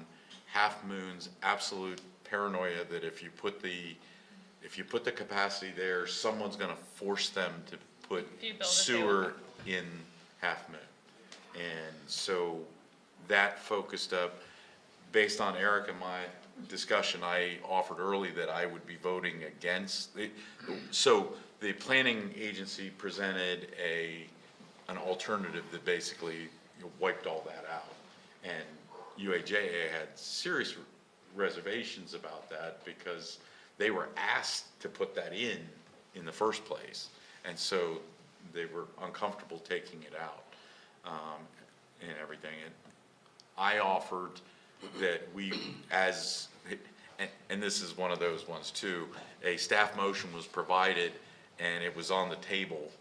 Half Moon's absolute paranoia that if you put the capacity there, someone's gonna force them to put If you build it, they sewer in Half Moon. And so that focused up, based on Eric and my discussion, I offered early that I would be voting against. So the planning agency presented an alternative that basically wiped all that out. And UAJA had serious reservations about that because they were asked to put that in the first place. And so they were uncomfortable taking it out and everything. And I offered that we, and this is one of those ones too, a staff motion was provided and it was on the table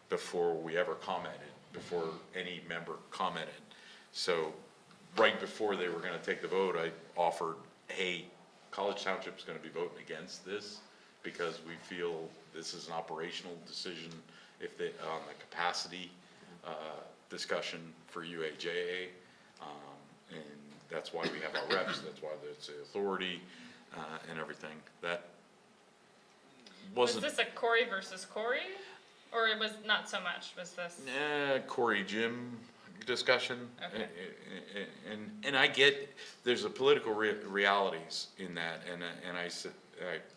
before we ever commented, before any member commented. So right before they were gonna take the vote, I offered, hey, College Township's gonna be voting against this because we feel this is an operational decision on the capacity discussion for UAJA. And that's why we have our reps, that's why it's the authority and everything. That wasn't. Was this a Corey versus Corey? Or it was not so much, was this? Corey Jim discussion. Okay. And I get, there's a political realities in that, and I said,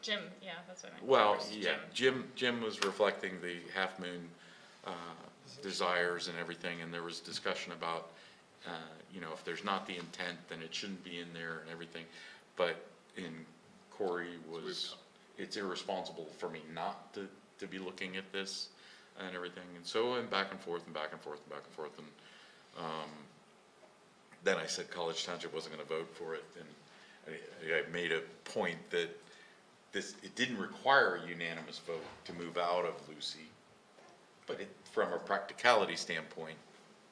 Jim, yeah, that's what I meant. well, Versus yeah, Jim was reflecting the Half Moon desires and everything, and there was discussion about, if there's not the intent, then it shouldn't be in there and everything. But in Corey it's irresponsible for me not to be looking at this and everything. And so I'm back and forth and back and forth and back and forth. And then I said College Township wasn't gonna vote for it. And I made a point that it didn't require a unanimous vote to move out of Lucy. But from a practicality standpoint,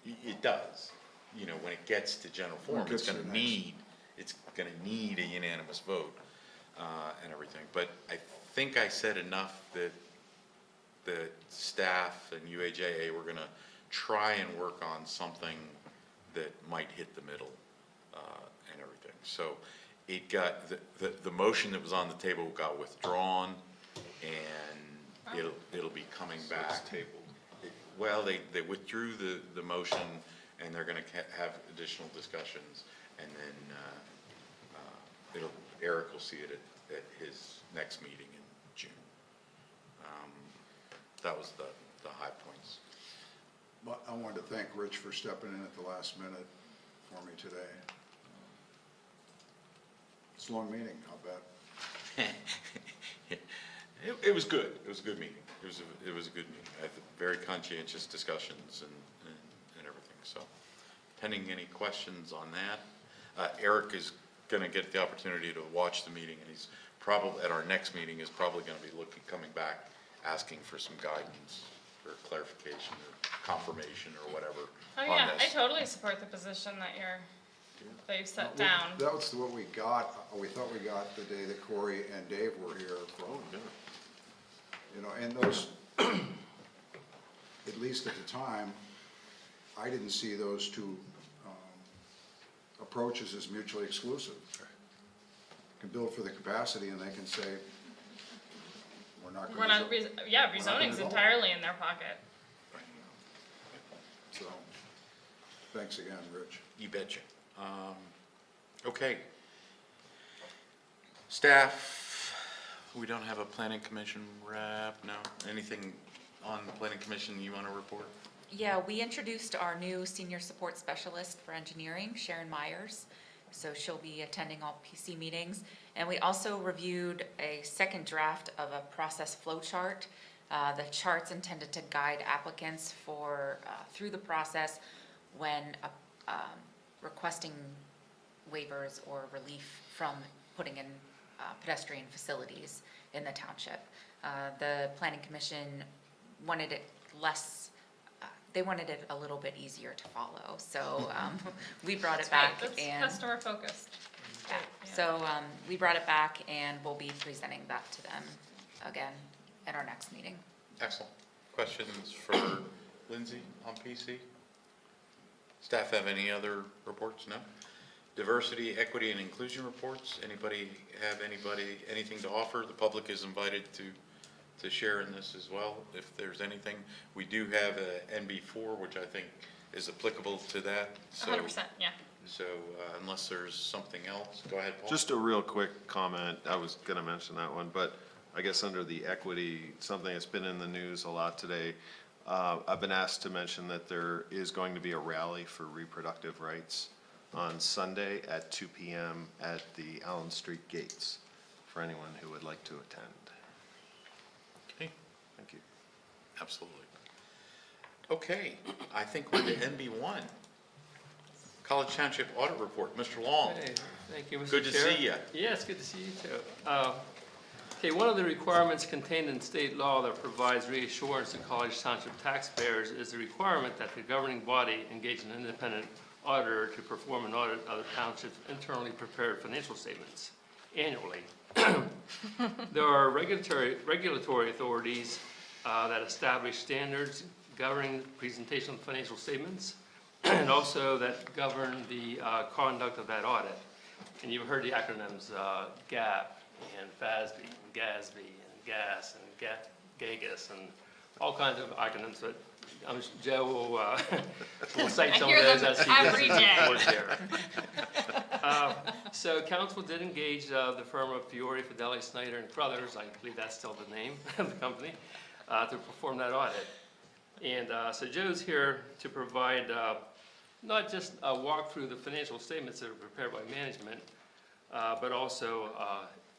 it does. When it gets to general form, it's gonna need a unanimous vote and everything. But I think I said enough that the staff and UAJA were gonna try and work on something that might hit the middle and everything. So it got, the motion that was on the table got withdrawn, and it'll be coming back. Well, they withdrew the motion, and they're gonna have additional discussions, and then Eric will see it at his next meeting in June. That was the high points. But I wanted to thank Rich for stepping in at the last minute for me today. It's a long meeting, I'll bet. It was good. It was a good meeting. It was a good meeting. I had very conscientious discussions and everything. So, pending any questions on that, Eric is going to get the opportunity to watch the meeting, and he's probably at our next meeting is probably going to be coming back, asking for some guidance or clarification or confirmation or whatever. Oh on yeah, this. I totally support the position that you've set down. That was what we got, we thought we got the day that Corey and Dave were here. And those, at least at the time, I didn't see those two approaches as mutually exclusive. can build for the capacity, and they can say, we're not We're gonna. not, zo- yeah, we're not gonna rezoning's develop. entirely in their pocket. So, thanks again, Rich. You betcha. Okay. Staff, we don't have a planning commission rep, no? Anything on the planning commission you want to report? Yeah, we introduced our new senior support specialist for engineering, Sharon Myers. So she'll be attending all PC meetings. And we also reviewed a second draft of a process flow chart. The chart's intended to guide applicants for, through the process when requesting waivers or relief from putting in pedestrian facilities in the township. The planning commission wanted it less, they wanted it a little bit easier to follow, so we brought it back That's and. customer focused. Yeah. So we brought it back and we'll be presenting that to them again at our next meeting. Excellent. Questions for Lindsay on PC? Staff have any other reports? No? Diversity, equity, and inclusion reports? Anybody have anything to offer? The public is invited to share in this as well, if there's anything. We do have a NB4, which I think is applicable to that. So, 100%, yeah. So unless there's something else, go ahead, Paul. Just a real quick comment, I was gonna mention that one, but I guess under the equity, something that's been in the news a lot today, I've been asked to mention that there is going to be a rally for reproductive rights on Sunday at 2 p.m. at the Allen Street gates, for anyone who would like to attend. Okay, Thank you. absolutely. Okay, I think we're to NB1. College Township Audit Report, Mr. Long. Hey, thank you, Mr. Good to Chair. see you. Yeah, it's good to see you too. Okay, one of the requirements contained in state law that provides reassurance to College Township taxpayers is the requirement that the governing body engage an independent auditor to perform an audit of the township's internally prepared financial statements annually. There are regulatory authorities that establish standards governing presentation of financial statements and also that govern the conduct of that audit. And you've heard the acronyms GAAP and FASB and GASB and GAS and GAGAS and all kinds of acronyms, but Joe will cite some of those as he gets his report here. So council did engage the firm of Fiore, Fidelli, Snyder and Brothers, I believe that's still the name of the company, to perform that audit. And so Joe's here to provide not just a walk through the financial statements that are prepared by management, but also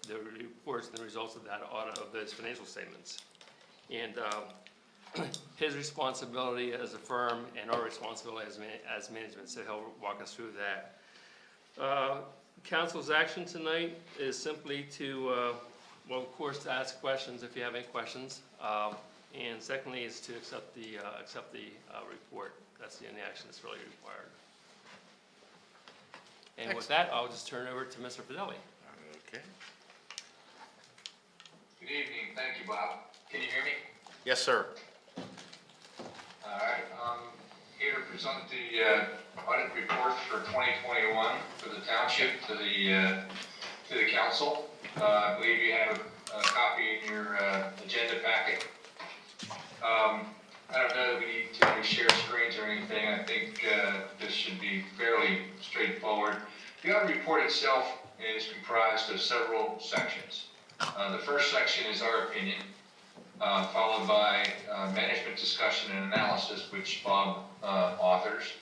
the reports and the results of that audit of those financial statements. And his responsibility as a firm and our responsibility as management, so he'll walk us through that. Council's action tonight is simply to, well, of course, to ask questions if you have any questions. And secondly is to accept the report. That's the only action that's really required. And with that, I'll just turn it over to Mr. Fidelli. Okay. Good evening, thank you, Bob. Can you hear me? Yes, sir. All right, I'm here to present the audit report for 2021 for the township to the council. I believe you have a copy in your agenda packet. I don't know that we need to share screens or anything. I think this should be fairly straightforward. The audit report itself is comprised of several sections. The first section is our opinion, followed by management discussion and analysis, which Bob authors.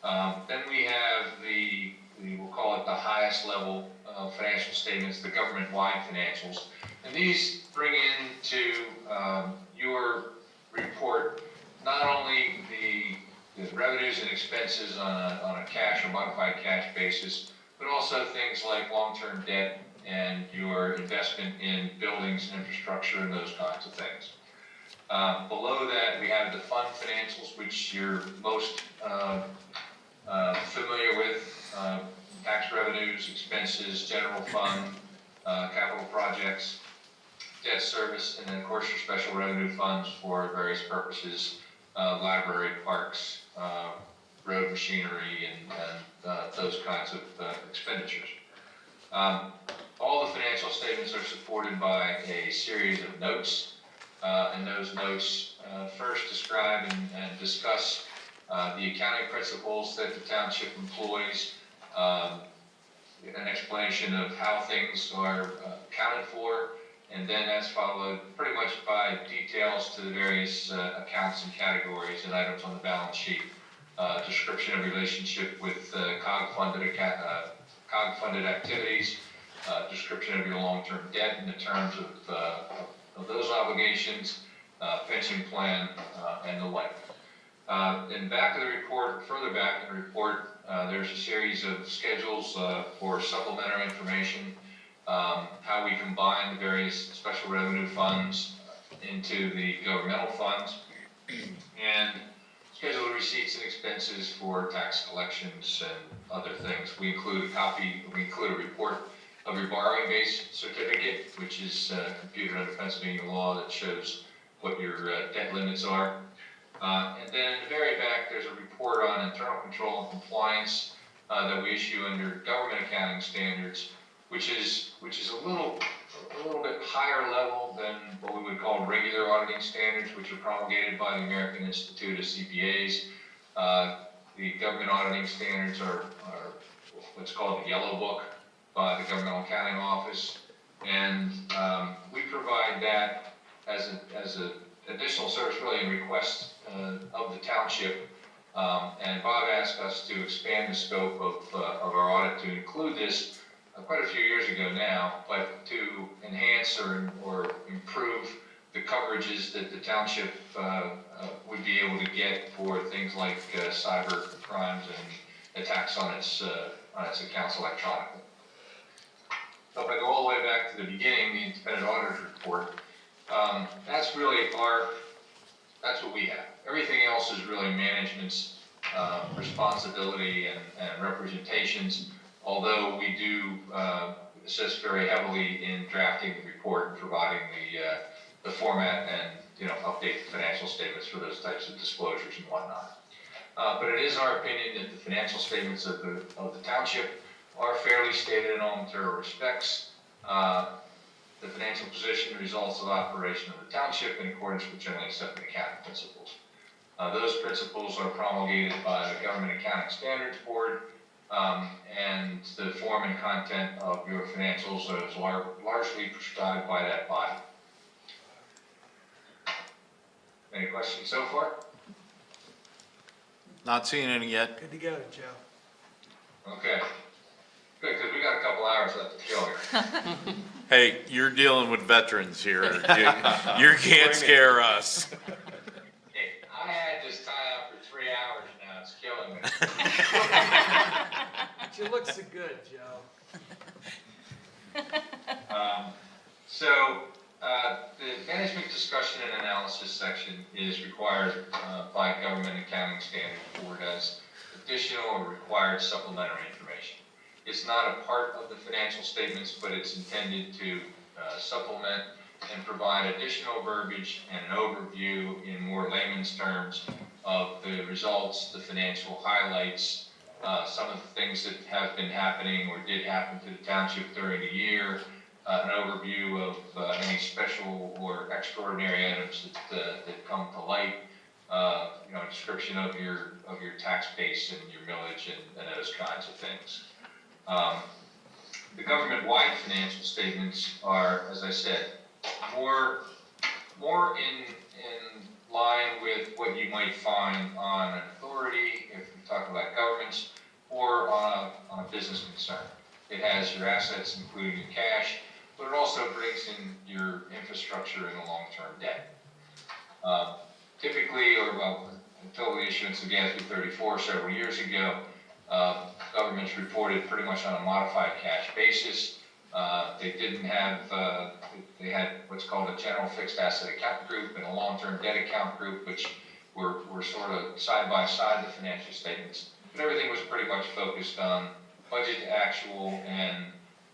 Then we have we'll call it the highest level financial statements, the government-wide financials. And these bring into your report not only the revenues and expenses on a cash or modified cash basis, but also things like long-term debt and your investment in buildings and infrastructure and those kinds of things. Below that, we have the fund financials, which you're most familiar with, tax revenues, expenses, general fund, capital projects, debt service, and then of course your special revenue funds for various purposes, library, parks, road machinery, and those kinds of expenditures. All the financial statements are supported by a series of notes, and those notes first describe and discuss the accounting principles that the township employs, an explanation of how things are accounted for, and then that's followed pretty much by details to the various accounts and categories and items on the balance sheet, description of relationship with COG-funded activities, description of your long-term debt in the terms of those obligations, pension plan, and the like. In back of the report, further back in the report, there's a series of schedules for supplementary information, how we combine the various special revenue funds into the governmental funds, and schedule of receipts and expenses for tax collections and other things. We include a report of your borrowing base certificate, which is computed under Pennsylvania law that shows what your debt limits are. And then in the very back, there's a report on internal control and compliance that we issue under government accounting standards, which is a little bit higher level than what we would call regular auditing standards, which are promulgated by the American Institute of CPAs. The government auditing standards are what's called the Yellow Book by the Governmental Accounting Office, and we provide that as an additional service, really, in request of the township. And Bob asked us to expand the scope of our audit to include this quite a few years ago now, but to enhance or improve the coverages that the township would be able to get for things like cyber crimes and attacks on its accounts electronically. So if I go all the way back to the beginning, the independent auditor's report, that's really that's what we have. Everything else is really management's responsibility and representations, although we do assist very heavily in drafting the report and providing the format and update the financial statements for those types of disclosures and whatnot. But it is our opinion that the financial statements of the township are fairly stated in all material respects. The financial position results of operation of the township in accordance with generally accepted accounting principles. Those principles are promulgated by the Government Accounting Standards Board, and the form and content of your financials is largely prescribed by that body. Any questions so far? Not seeing any yet. Good to go, Joe. Okay. Good, because we got a couple hours left to kill here. Hey, you're dealing with veterans here. You can't scare us. Hey, I had this tie up for 3 hours now. It's killing me. But you look so good, Joe. The management discussion and analysis section is required by Government Accounting Standards Board as additional or required supplementary information. It's not a part of the financial statements, but it's intended to supplement and provide additional verbiage and an overview in more layman's terms of the results, the financial highlights, some of the things that have been happening or did happen to the township during the year, an overview of any special or extraordinary items that come to light, a description of your tax base and your millage and those kinds of things. The government-wide financial statements are, as I said, more in line with what you might find on an authority, if you talk about governments, or on a business concern. It has your assets, including your cash, but it also brings in your infrastructure and the long-term debt. Typically, until the issuance of GASB 34 several years ago, governments reported pretty much on a modified cash basis. They didn't have, they had what's called a general fixed asset account group and a long-term debt account group, which were sort of side by side the financial statements. But everything was pretty much focused on budget to actual and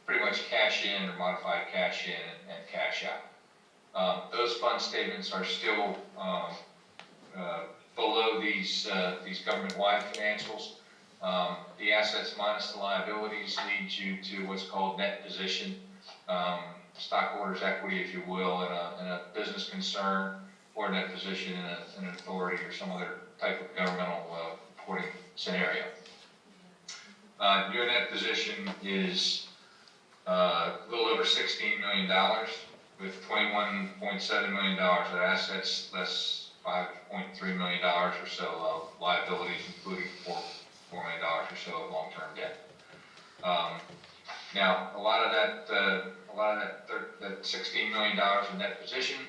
pretty much cash in or modified cash in and cash out. Those fund statements are still below these government-wide financials. The assets minus the liabilities leads you to what's called net position. stockholders' equity, if you will, in a business concern, or in that position in an authority or some other type of governmental reporting scenario. Your net position is a little over $16 million, with $21.7 million of assets, less $5.3 million or so of liabilities, including $4 million or so of long-term debt. Now, a lot of that $16 million in net position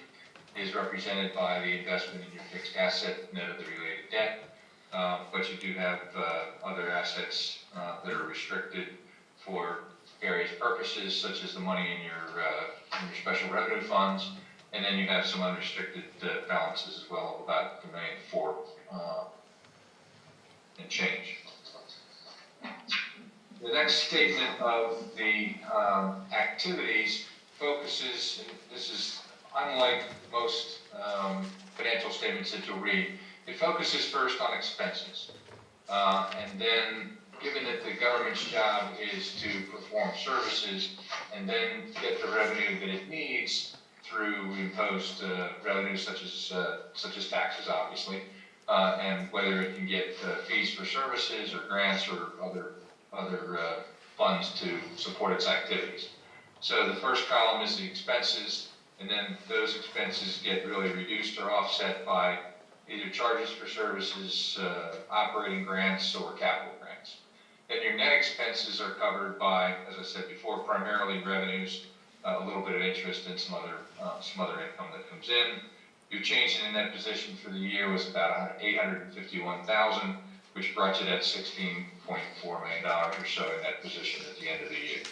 is represented by the investment in your fixed asset net of the related debt, but you do have other assets that are restricted for various purposes, such as the money in your special revenue funds, and then you have some unrestricted balances as well of about $1.4 million and change. The next statement of the activities focuses, and this is unlike most financial statements that you'll read, it focuses first on expenses. And then, given that the government's job is to perform services and then get the revenue that it needs through imposed revenues such as taxes, obviously, and whether it can get fees for services or grants or other funds to support its activities. So the first column is the expenses, and then those expenses get really reduced or offset by either charges for services, operating grants, or capital grants. Then your net expenses are covered by, as I said before, primarily revenues, a little bit of interest, and some other income that comes in. Your change in the net position for the year was about $851,000, which brought you that $16.4 million or so in net position at the end of the year.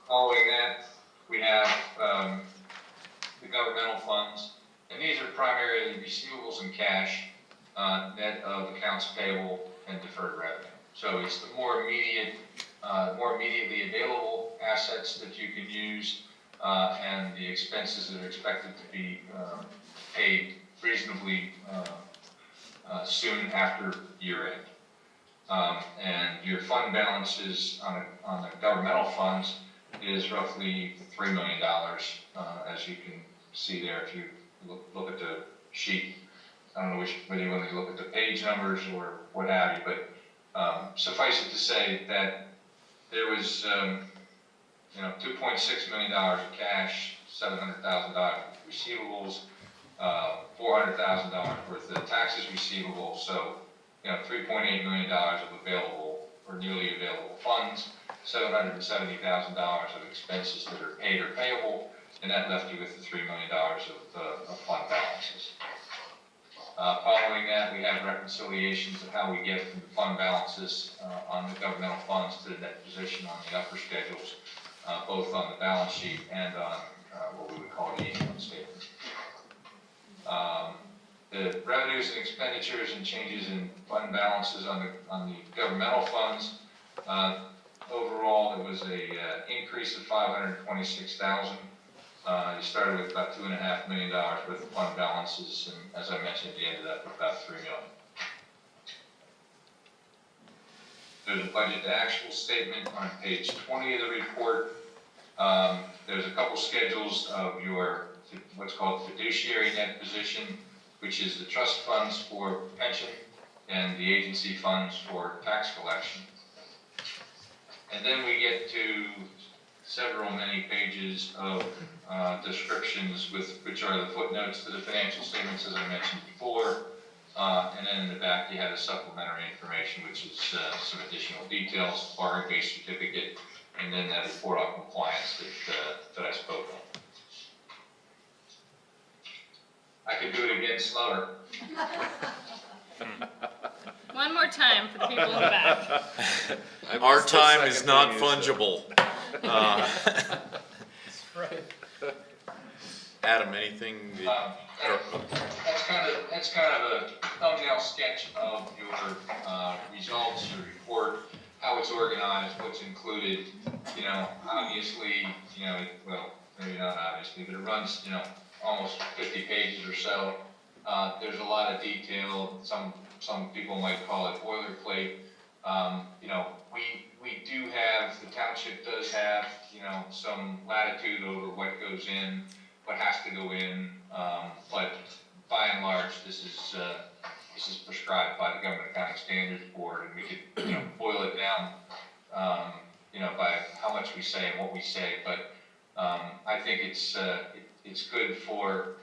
Following that, we have the governmental funds, and these are primarily receivables and cash, net of accounts payable and deferred revenue. So it's the more immediately available assets that you can use, and the expenses that are expected to be paid reasonably soon after year end. And your fund balances on the governmental funds is roughly $3 million, as you can see there if you look at the sheet. I don't know whether you want to look at the page numbers or what have you, but suffice it to say that there was $2.6 million of cash, $700,000 of receivables, $400,000 worth of taxes receivable, so $3.8 million of available or nearly available funds, $770,000 of expenses that are paid or payable, and that left you with the $3 million of fund balances. Following that, we have reconciliations of how we get from the fund balances on the governmental funds to the net position on the upper schedules, both on the balance sheet and on what we would call the income statement. The revenues and expenditures and changes in fund balances on the governmental funds, overall it was a increase of $526,000. You started with about $2.5 million worth of fund balances, and as I mentioned, you ended up with about $3 million. There's a budget to actual statement on page 20 of the report. There's a couple schedules of your what's called fiduciary net position, which is the trust funds for pension and the agency funds for tax collection. And then we get to many pages of descriptions which are the footnotes to the financial statements, as I mentioned before. And then in the back, you have the supplementary information, which is some additional details, borrowing-based certificate, and then that report on compliance that I spoke of. I could do it again slower. One more time for the people in the back. Our time is not fungible. That's right. Adam, anything? That's kind of a thumbnail sketch of your results, your report, how it's organized, what's included. Obviously, well, maybe not obviously, but it runs, almost 50 pages or so. There's a lot of detail. Some people might call it boilerplate. We we do have, the township does have, you know, some latitude over what goes in, what has to go in, but by and large, this is prescribed by the Government Accounting Standards Board, and we could, you know, boil it down, you know, by how much we say and what we say, but I think it's good for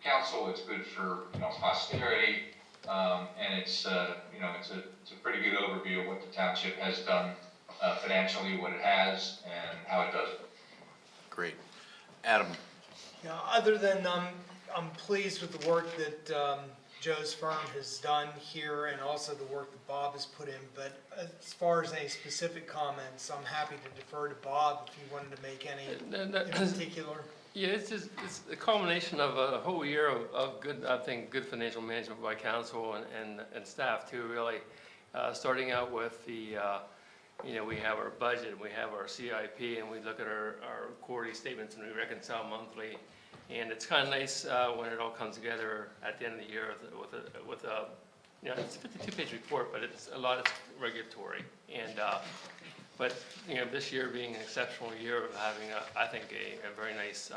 council, it's good for, you know, posterity, and it's you know, it's a pretty good overview of what the township has done financially, what it has, and how it does it. Great. Adam? Yeah, other than I'm pleased with the work that Joe's firm has done here and also the work that Bob has put in, but as far as any specific comments, I'm happy to defer to Bob if you wanted to make any in particular. Yeah, it's a culmination of a whole year of good, I think, good financial management by council and staff too, really. Starting out with the, you know, we have our budget, we have our CIP, and we look at our quarterly statements and we reconcile monthly. And it's kind of nice when it all comes together at the end of the year with a you know, it's a 52-page report, but it's a lot of regulatory. And but you know, this year being an exceptional year of having I think a very nice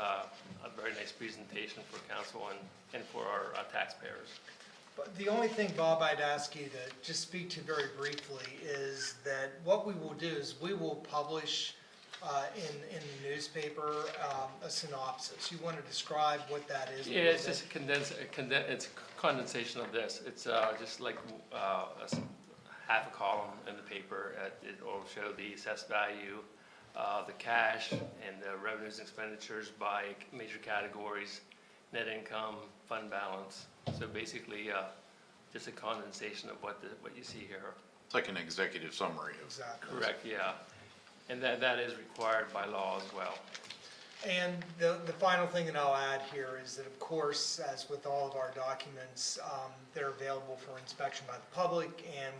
presentation for council and for our taxpayers. But the only thing, Bob, I'd ask you to just speak to very briefly is that what we will do is we will publish in the newspaper a synopsis. You want to describe what that is? Yeah, it's just it's a condensation of this. It's just like half a column in the paper. It will show the assessed value, the cash, and the revenues and expenditures by major categories, net income, fund balance. So basically, just a condensation of what you see here. It's like an executive summary. Exactly. Correct, yeah. And that is required by law as well. And the final thing that I'll add here is that, of course, as with all of our documents, they're available for inspection by the public, and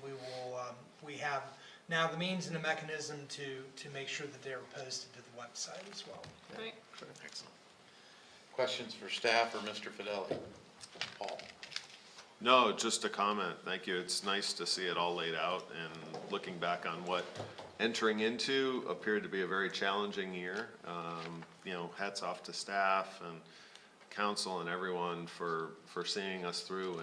we have now the means and the mechanism to make sure that they're posted to the website as well. Great. Excellent. Questions for staff or Mr. Fidelli? Paul? No, just a comment. Thank you. It's nice to see it all laid out, and looking back on what entering into appeared to be a very challenging year. You know, hats off to staff and council and everyone for seeing us through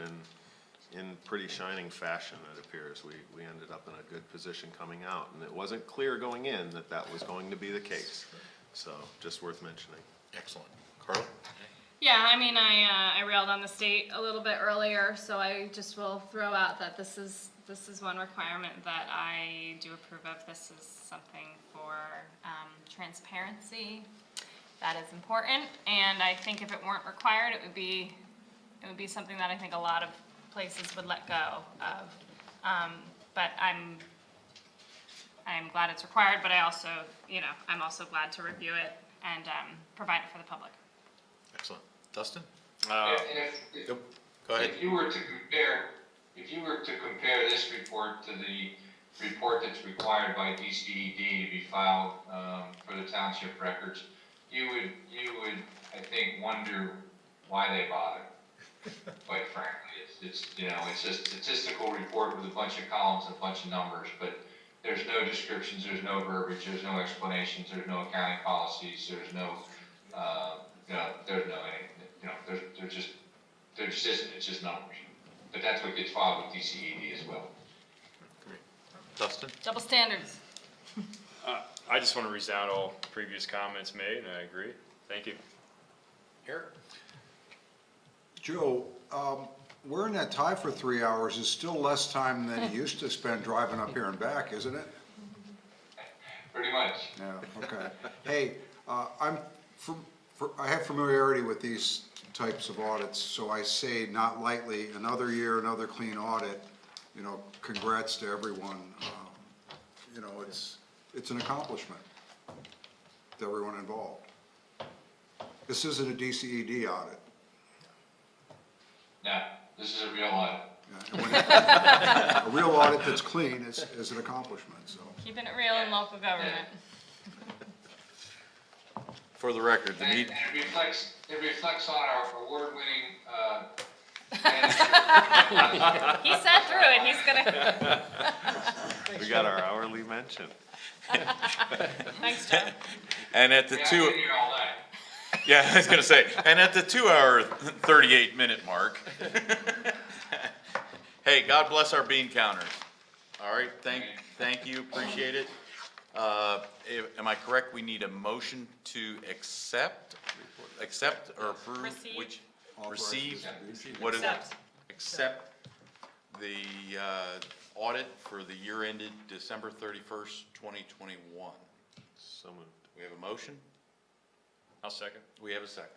in pretty shining fashion, it appears. We ended up in a good position coming out, and it wasn't clear going in that was going to be the case. So just worth mentioning. Excellent. Carla? Yeah, I mean, I railed on the state a little bit earlier, so I just will throw out that this is one requirement that I do approve of. This is something for transparency that is important, and I think if it weren't required, it would be something that I think a lot of places would let go of. But I'm glad it's required, but I also, you know, I'm also glad to review it and provide it for the public. Excellent. Dustin? Go ahead. If you were to compare this report to the report that's required by DCED to be filed for the township records, you would I think wonder why they bother. Quite frankly, it's you know, it's just a statistical report with a bunch of columns and a bunch of numbers, but there's no descriptions, there's no verbiage, there's no explanations, there's no accounting policies, there's no you know, there's no anything. You know, there just isn't. It's just numbers. But that's what gets filed with DCED as well. Great. Dustin? Double standards. I just want to resound all previous comments made, and I agree. Thank you. Eric? Joe, wearing that tie for 3 hours is still less time than you used to spend driving up here and back, isn't it? Pretty much. Yeah, okay. Hey, I have familiarity with these types of audits, so I say not lightly, another year, another clean audit, you know, congrats to everyone. You know, it's an accomplishment to everyone involved. This isn't a DCED audit. No, this is a real audit. Yeah, a real audit that's clean is an accomplishment, so. Keeping it real in local government. For the record, the And meeting. it reflects on our award-winning He sat through it. He's gonna. Thanks, We got Joe. our hourly mention. Thanks, Joe. And at the Yeah, I've two, been here all night. yeah, I was gonna say, and at the 2-hour, 38-minute mark. Hey, God bless our bean counters. All right, thank you, appreciate it. Am I correct, we need a motion to accept or approve? Receive. Which, Authorize receive, distribution. what is it? Accept. Accept the audit for the year ended December 31st, 2021. So moved. We have a motion? I'll second. We have a second.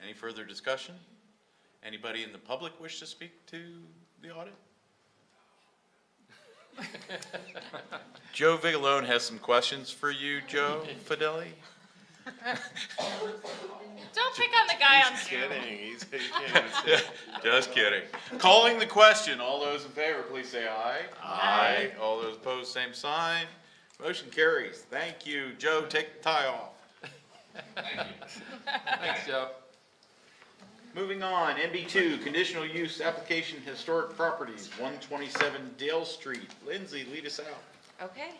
Any further discussion? Anybody in the public wish to speak to the audit? Joe Vigilone has some questions for you, Joe Fideli. Don't pick on the guy on Zoom. Kidding, he can't even see it. Just kidding. Calling the question, all those in favor, please say aye. Aye. All those opposed, same sign. Motion carries. Thank you. Joe, take the tie off. Thanks, Joe. Moving on, NB2, conditional use application, historic properties, 127 Dale Street. Lindsay, lead us out. Okay,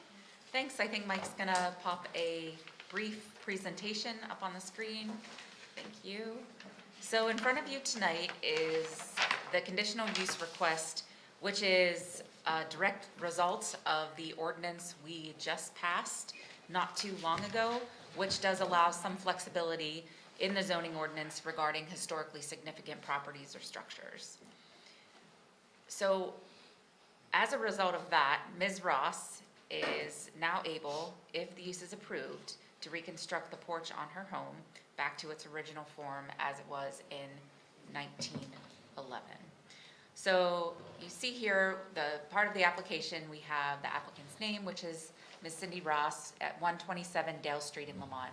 thanks. I think Mike's gonna pop a brief presentation up on the screen. Thank you. So in front of you tonight is the conditional use request, which is a direct result of the ordinance we just passed not too long ago, which does allow some flexibility in the zoning ordinance regarding historically significant properties or structures. So as a result of that, Ms. Ross is now able, if the use is approved, to reconstruct the porch on her home back to its original form as it was in 1911. So you see here, the part of the application, we have the applicant's name, which is Ms. Cindy Ross at 127 Dale Street in Lamont.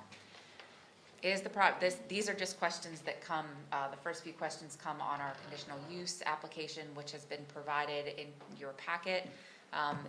These are just questions that come, the first few questions come on our conditional use application, which has been provided in your packet.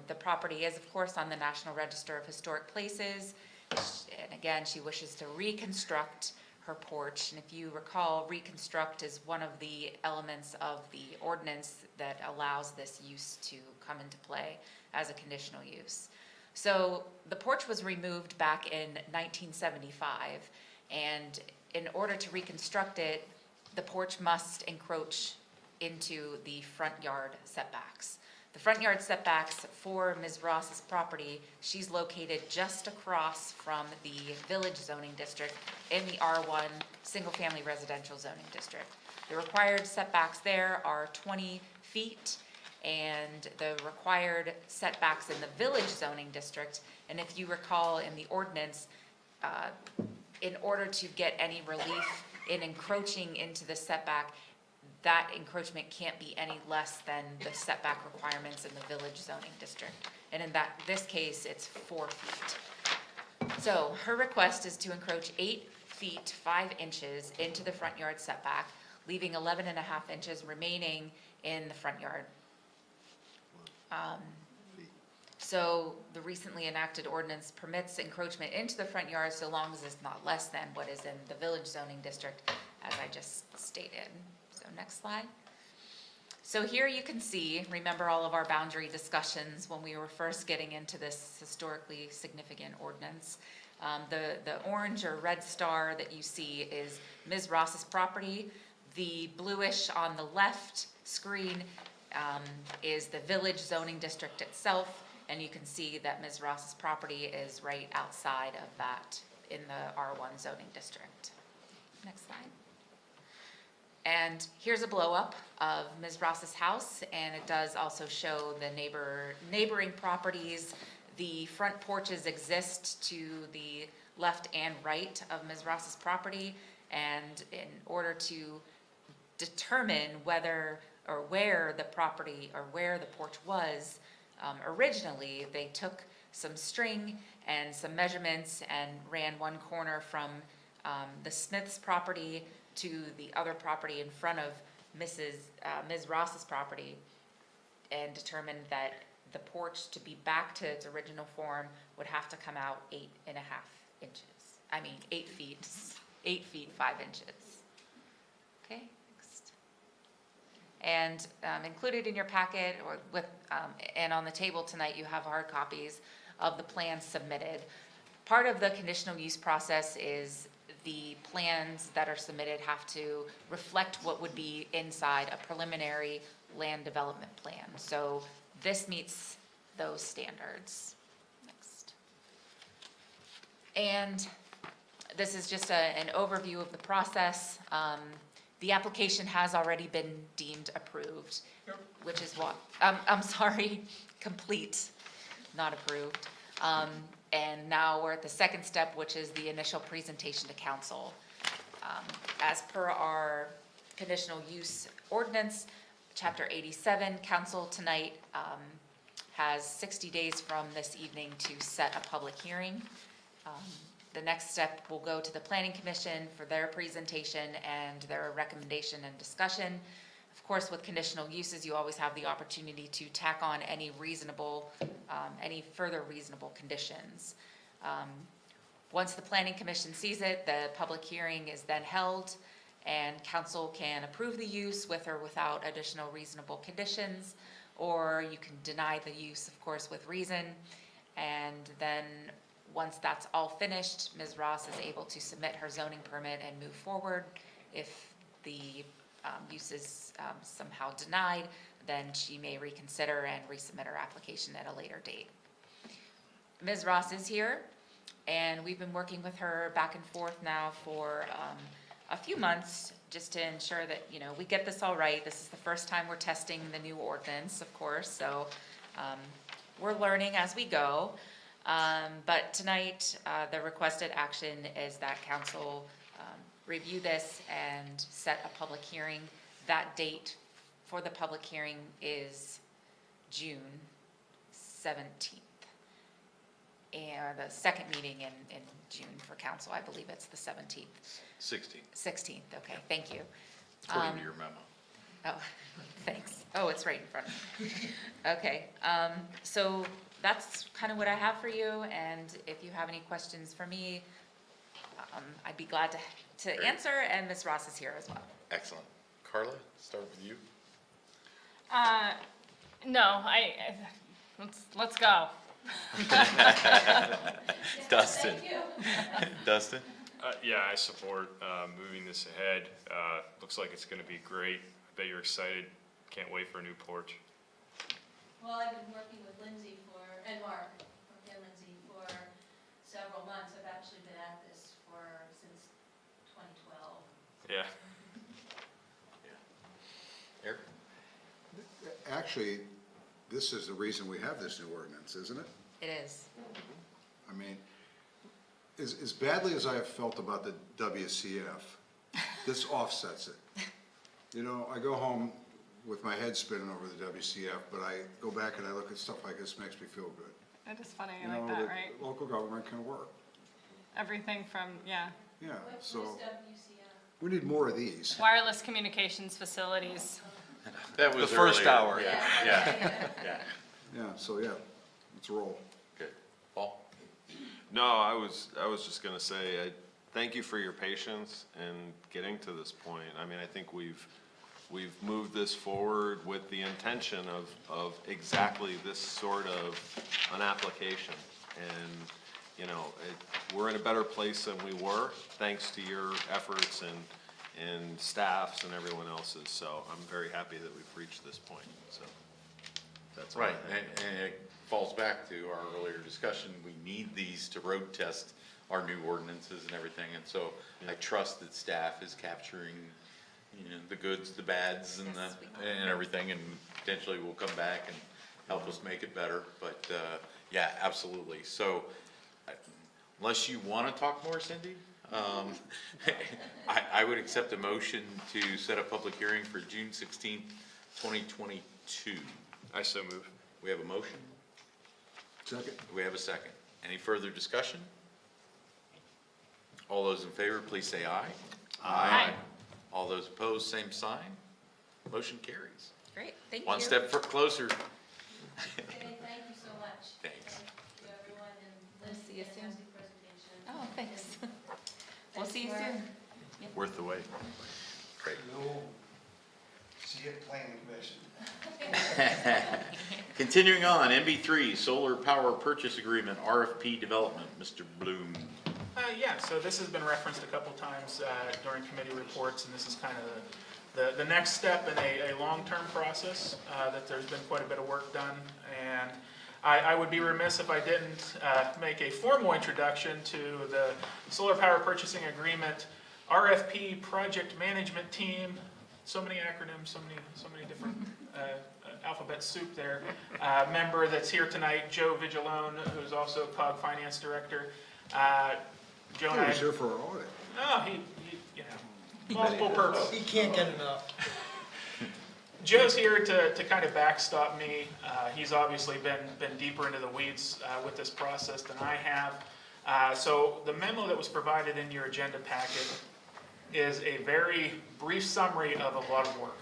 The property is, of course, on the National Register of Historic Places. And again, she wishes to reconstruct her porch. And if you recall, reconstruct is one of the elements of the ordinance that allows this use to come into play as a conditional use. So the porch was removed back in 1975. And in order to reconstruct it, the porch must encroach into the front yard setbacks. The front yard setbacks for Ms. Ross's property, she's located just across from the Village zoning district in the R1 single-family residential zoning district. The required setbacks there are 20 feet, and the required setbacks in the Village zoning district, and if you recall in the ordinance, in order to get any relief in encroaching into the setback, that encroachment can't be any less than the setback requirements in the Village zoning district. And in this case, it's 4 feet. So her request is to encroach 8 feet 5 inches into the front yard setback, leaving 11.5 inches remaining in the front yard. So the recently enacted ordinance permits encroachment into the front yard so long as it's not less than what is in the Village zoning district, as I just stated. So next slide. So here you can see, remember all of our boundary discussions when we were first getting into this historically significant ordinance. The orange or red star that you see is Ms. Ross's property. The bluish on the left screen is the Village zoning district itself. And you can see that Ms. Ross's property is right outside of that in the R1 zoning district. Next slide. And here's a blow up of Ms. Ross's house, and it does also show the neighboring properties. The front porches exist to the left and right of Ms. Ross's property, and in order to determine whether or where the property or where the porch was, originally, they took some string and some measurements and ran one corner from the Smith's property to the other property in front of Ms. Ross's property, and determined that the porch, to be back to its original form, would have to come out 8.5 inches. I mean, 8 feet, 8 feet 5 inches. Okay, next. And included in your packet or with, and on the table tonight, you have hard copies of the plans submitted. Part of the conditional use process is the plans that are submitted have to reflect what would be inside a preliminary land development plan. So this meets those standards. Next. And this is just an overview of the process. The application has already been deemed approved, which is what, I'm sorry, complete, not approved. And now we're at the second step, which is the initial presentation to council. As per our conditional use ordinance, chapter 87, council tonight has 60 days from this evening to set a public hearing. The next step will go to the planning commission for their presentation and their recommendation and discussion. Of course, with conditional uses, you always have the opportunity to tack on any reasonable, any further reasonable conditions. Once the planning commission sees it, the public hearing is then held, and council can approve the use with or without additional reasonable conditions, or you can deny the use, of course, with reason. And then once that's all finished, Ms. Ross is able to submit her zoning permit and move forward. If the use is somehow denied, then she may reconsider and resubmit her application at a later date. Ms. Ross is here, and we've been working with her back and forth now for a few months just to ensure that, you know, we get this all right. This is the first time we're testing the new ordinance, of course, so we're learning as we go. But tonight, the requested action is that council review this and set a public hearing. That date for the public hearing is June 17th. And the second meeting in June for council, I believe it's the 17th. 16th, 16th, okay, thank you. according to your memo. Oh, thanks. Oh, it's right in front of me. Okay, so that's kind of what I have for you, and if you have any questions for me, I'd be glad to answer, and Ms. Ross is here as well. Excellent. Carla, start with you. No, let's go. Dustin. Dustin? Yeah, I support moving this ahead. Looks like it's going to be great. I bet you're excited. Can't wait for a new porch. Well, I've been working with Lindsay and Mark, and Lindsay for several months. I've actually been at this since 2012. Yeah. Eric? Actually, this is the reason we have this new ordinance, isn't it? It is. I mean, as badly as I have felt about the WCF, this offsets it. You know, I go home with my head spinning over the WCF, but I go back and I look at stuff like this, makes me feel good. It is funny You like know, that, that right? local government can work. Everything from, yeah, Yeah, so WCF? we need more of these. wireless communications facilities. That was The first earlier. hour. Yeah. Yeah, so yeah, let's roll. Good. Paul? No, I was just gonna say, I thank you for your patience in getting to this point. I mean, I think we've moved this forward with the intention of exactly this sort of an application. And, you know, we're in a better place than we were, thanks to your efforts and staffs and everyone else's. So I'm very happy that we've reached this point, so that's all I Right, have. and it falls back to our earlier discussion, we need these to road test our new ordinances and everything, and so I trust that staff is capturing, you know, the goods, the bads, and Yes, and everything, and potentially we'll come back and help us make it better, but, yeah, absolutely, so, unless you wanna talk more, Cindy, I would accept a motion to set a public hearing for June 16th, 2022. I so move. We have a motion? Second. We have a second. Any further discussion? All those in favor, please say aye. Aye. All those opposed, same sign. Motion carries. Great, thank you. One step closer. Okay, thank you so much. Thanks. Thank you, everyone, and Lindsay, See you soon. fantastic presentation. Oh, thanks. We'll Thanks, see you Mark. soon. Worth the wait. Great. See hit planning commission. Continuing on, MB3, solar power purchase agreement, RFP development, Mr. Bloom. Yeah, so this has been referenced a couple times during committee reports, and this is kind of the next step in a long-term process that there's been quite a bit of work done. And I would be remiss if I didn't make a formal introduction to the solar power purchasing agreement, RFP project management team. So many acronyms, so many different alphabet soup there. Member that's here tonight, Joe Vigilone, who's also COG Finance Director. Joe and I. He's here for our audit. Oh, he multiple purpose. He can't get enough. Joe's here to kind of backstop me. He's obviously been deeper into the weeds with this process than I have. So the memo that was provided in your agenda packet is a very brief summary of a lot of work.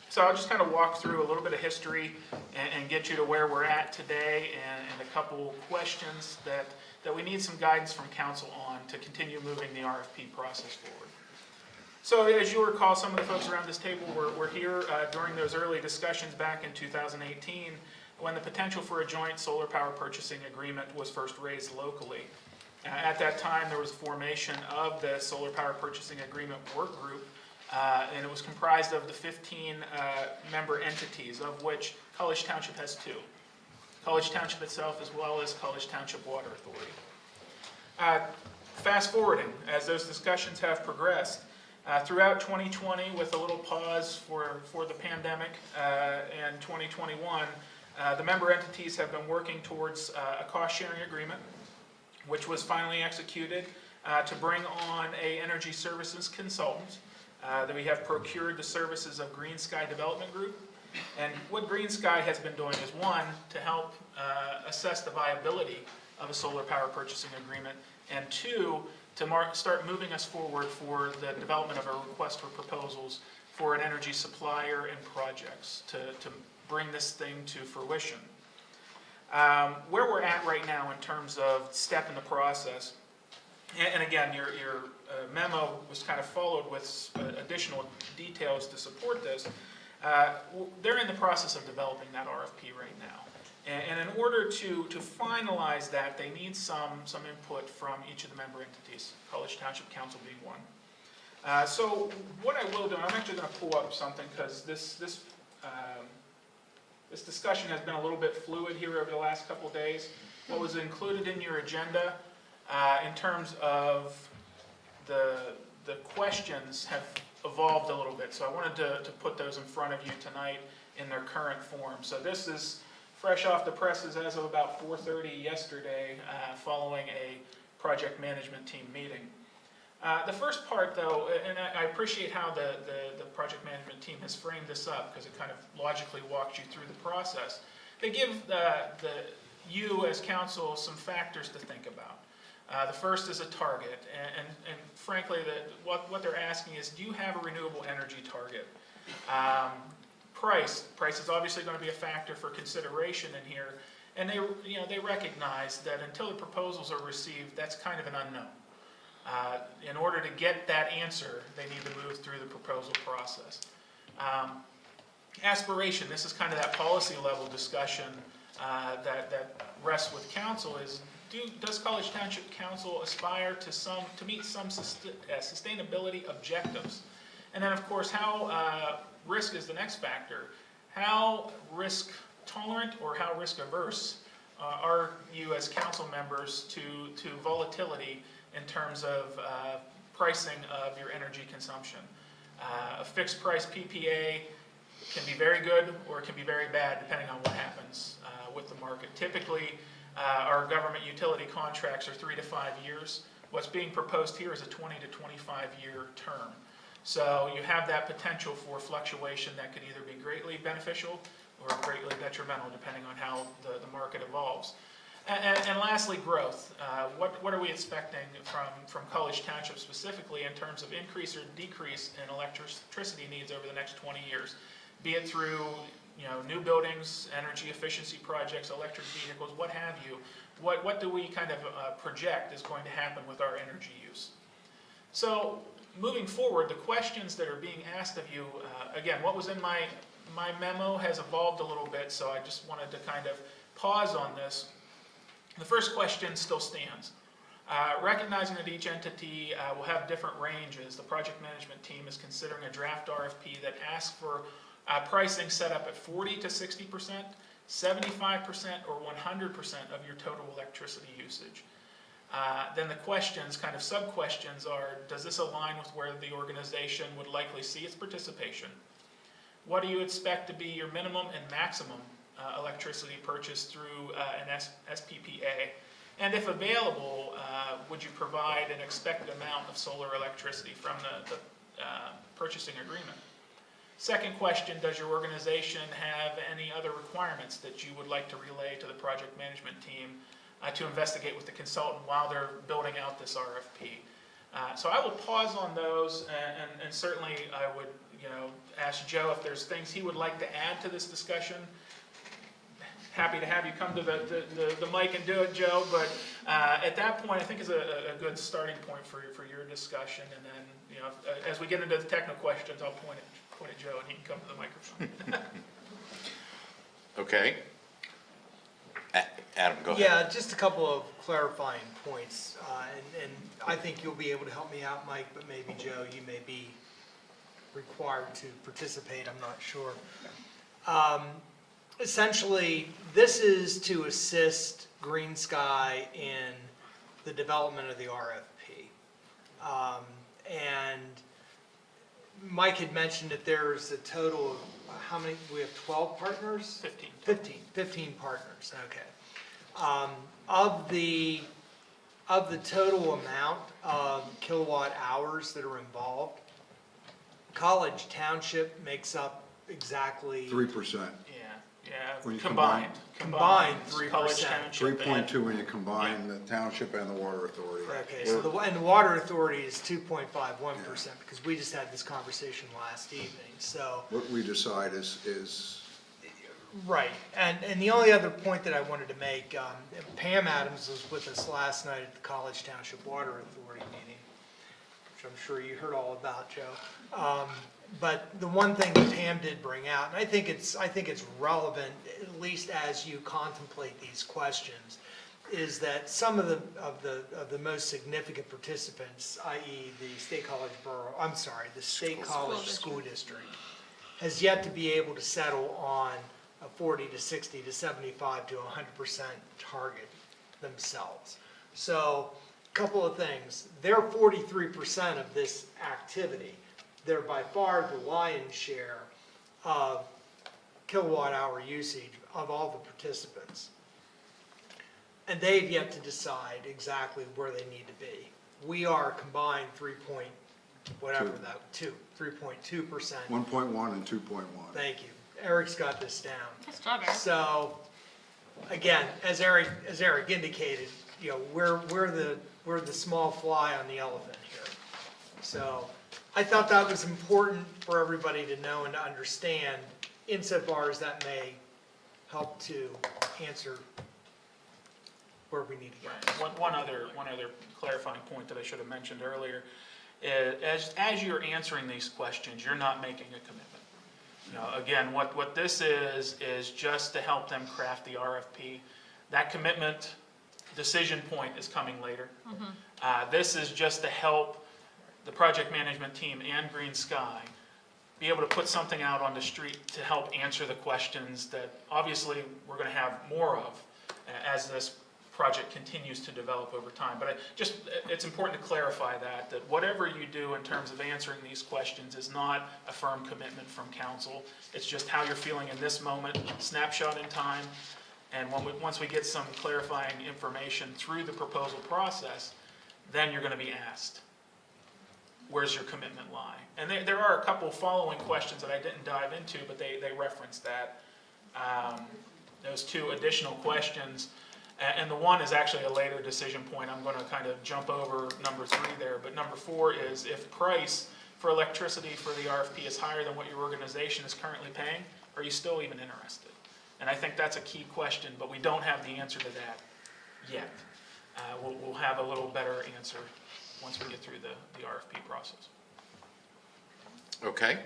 So I'll just kind of walk through a little bit of history and get you to where we're at today and a couple questions that we need some guidance from council on to continue moving the RFP process forward. So as you recall, some of the folks around this table were here during those early discussions back in 2018 when the potential for a joint solar power purchasing agreement was first raised locally. At that time, there was formation of the Solar Power Purchasing Agreement Work Group, and it was comprised of the 15 member entities, of which College Township has 2. College Township itself, as well as College Township Water Authority. Fast forwarding, as those discussions have progressed, throughout 2020, with a little pause for the pandemic, and 2021, the member entities have been working towards a cost-sharing agreement, which was finally executed to bring on a energy services consultant. That we have procured the services of Green Sky Development Group. And what Green Sky has been doing is, one, to help assess the viability of a solar power purchasing agreement, and two, to start moving us forward for the development of a request for proposals for an energy supplier and projects to bring this thing to fruition. Where we're at right now in terms of step in the process, and again, your memo was kind of followed with additional details to support this. They're in the process of developing that RFP right now. And in order to finalize that, they need some input from each of the member entities, College Township Council being one. So what I will do, I'm actually going to pull up something because this discussion has been a little bit fluid here over the last couple of days. What was included in your agenda in terms of the questions have evolved a little bit. So I wanted to put those in front of you tonight in their current form. So this is fresh off the presses as of about 4:30 yesterday following a project management team meeting. The first part though, and I appreciate how the project management team has framed this up because it kind of logically walks you through the process. They give you as council some factors to think about. The first is a target, and frankly, what they're asking is, do you have a renewable energy target? Price is obviously going to be a factor for consideration in here, and they recognize that until the proposals are received, that's kind of an unknown. In order to get that answer, they need to move through the proposal process. Aspiration, this is kind of that policy level discussion that rests with council is, does College Township Council aspire to meet some sustainability objectives? And then of course, how risk is the next factor. How risk tolerant or how risk averse are you as council members to volatility in terms of pricing of your energy consumption? A fixed price PPA can be very good or it can be very bad depending on what happens with the market. Typically, our government utility contracts are 3 to 5 years. What's being proposed here is a 20 to 25 year term. So you have that potential for fluctuation that could either be greatly beneficial or greatly detrimental depending on how the market evolves. And lastly, growth. What are we expecting from College Township specifically in terms of increase or decrease in electricity needs over the next 20 years? Be it through new buildings, energy efficiency projects, electric vehicles, what have you. What do we kind of project is going to happen with our energy use? So moving forward, the questions that are being asked of you, again, what was in my memo has evolved a little bit, so I just wanted to kind of pause on this. The first question still stands. Recognizing that each entity will have different ranges, the project management team is considering a draft RFP that asks for pricing set up at 40 to 60%, 75%, or 100% of your total electricity usage. Then the questions, kind of sub-questions are, does this align with where the organization would likely see its participation? What do you expect to be your minimum and maximum electricity purchase through an SPPA? And if available, would you provide an expected amount of solar electricity from the purchasing agreement? Second question, does your organization have any other requirements that you would like to relay to the project management team to investigate with the consultant while they're building out this RFP? So I will pause on those, and certainly I would ask Joe if there's things he would like to add to this discussion. Happy to have you come to the mic and do it, Joe, but at that point I think is a good starting point for your discussion, and then as we get into the technical questions, I'll point at Joe and he can come to the microphone. Okay. Adam, go ahead. Yeah, just a couple of clarifying points, and I think you'll be able to help me out, Mike, but maybe Joe, you may be required to participate, I'm not sure. Essentially, this is to assist Green Sky in the development of the RFP. And Mike had mentioned that there's a total of, how many, we have 12 partners? 15 partners, okay. Of the total amount of kilowatt hours that are involved, College Township makes up exactly 3%. Yeah, When you combined 3%. College Township. 3.2 when you combine the township and the water authority. Okay, so the water authority is 2.51%, because we just had this conversation last evening, so. What we decide is Right, and the only other point that I wanted to make, Pam Adams was with us last night at the College Township Water Authority meeting, which I'm sure you heard all about, Joe. But the one thing that Pam did bring out, and I think it's relevant, at least as you contemplate these questions, is that some of the most significant participants, i.e. the State College School District, has yet to be able to settle on a 40 to 60 to 75 to 100% target themselves. So, a couple of things. They're 43% of this activity. They're by far the lion's share of kilowatt hour usage of all the participants. And they've yet to decide exactly where they need to be. We are combined 3.2%. 1.1 and 2.1. Thank you. Eric's got this down. That's not bad. So, again, as Eric indicated, we're the small fly on the elephant here. So, I thought that was important for everybody to know and to understand, insofar as that may help to answer where we need to go. One other clarifying point that I should have mentioned earlier is, as you're answering these questions, you're not making a commitment. Again, what this is just to help them craft the RFP. That commitment decision point is coming later. This is just to help the project management team and Green Sky be able to put something out on the street to help answer the questions that obviously we're going to have more of as this project continues to develop over time. But it's important to clarify that whatever you do in terms of answering these questions is not a firm commitment from council. It's just how you're feeling in this moment, snapshot in time, and once we get some clarifying information through the proposal process, then you're going to be asked, where's your commitment lie? And there are a couple following questions that I didn't dive into, but they reference that. Those two additional questions. And the one is actually a later decision point. I'm going to kind of jump over number 3 there. But number 4 is, if price for electricity for the RFP is higher than what your organization is currently paying, are you still even interested? And I think that's a key question, but we don't have the answer to that yet. We'll have a little better answer once we get through the RFP process. Okay,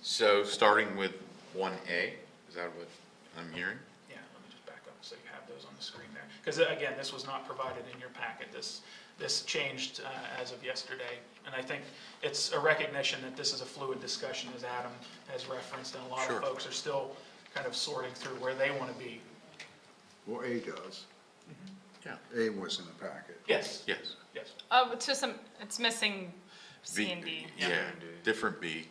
so starting with 1A, is that what I'm hearing? Yeah, let me just back up so you have those on the screen there. Because again, this was not provided in your packet. This changed as of yesterday. And I think it's a recognition that this is a fluid discussion, as Adam has referenced, and a lot Sure. of folks are still kind of sorting through where they want to be. Well, A does. Yeah. A was in the packet. Yes. Yes. Yes. Oh, it's missing C and D. Yeah, different B.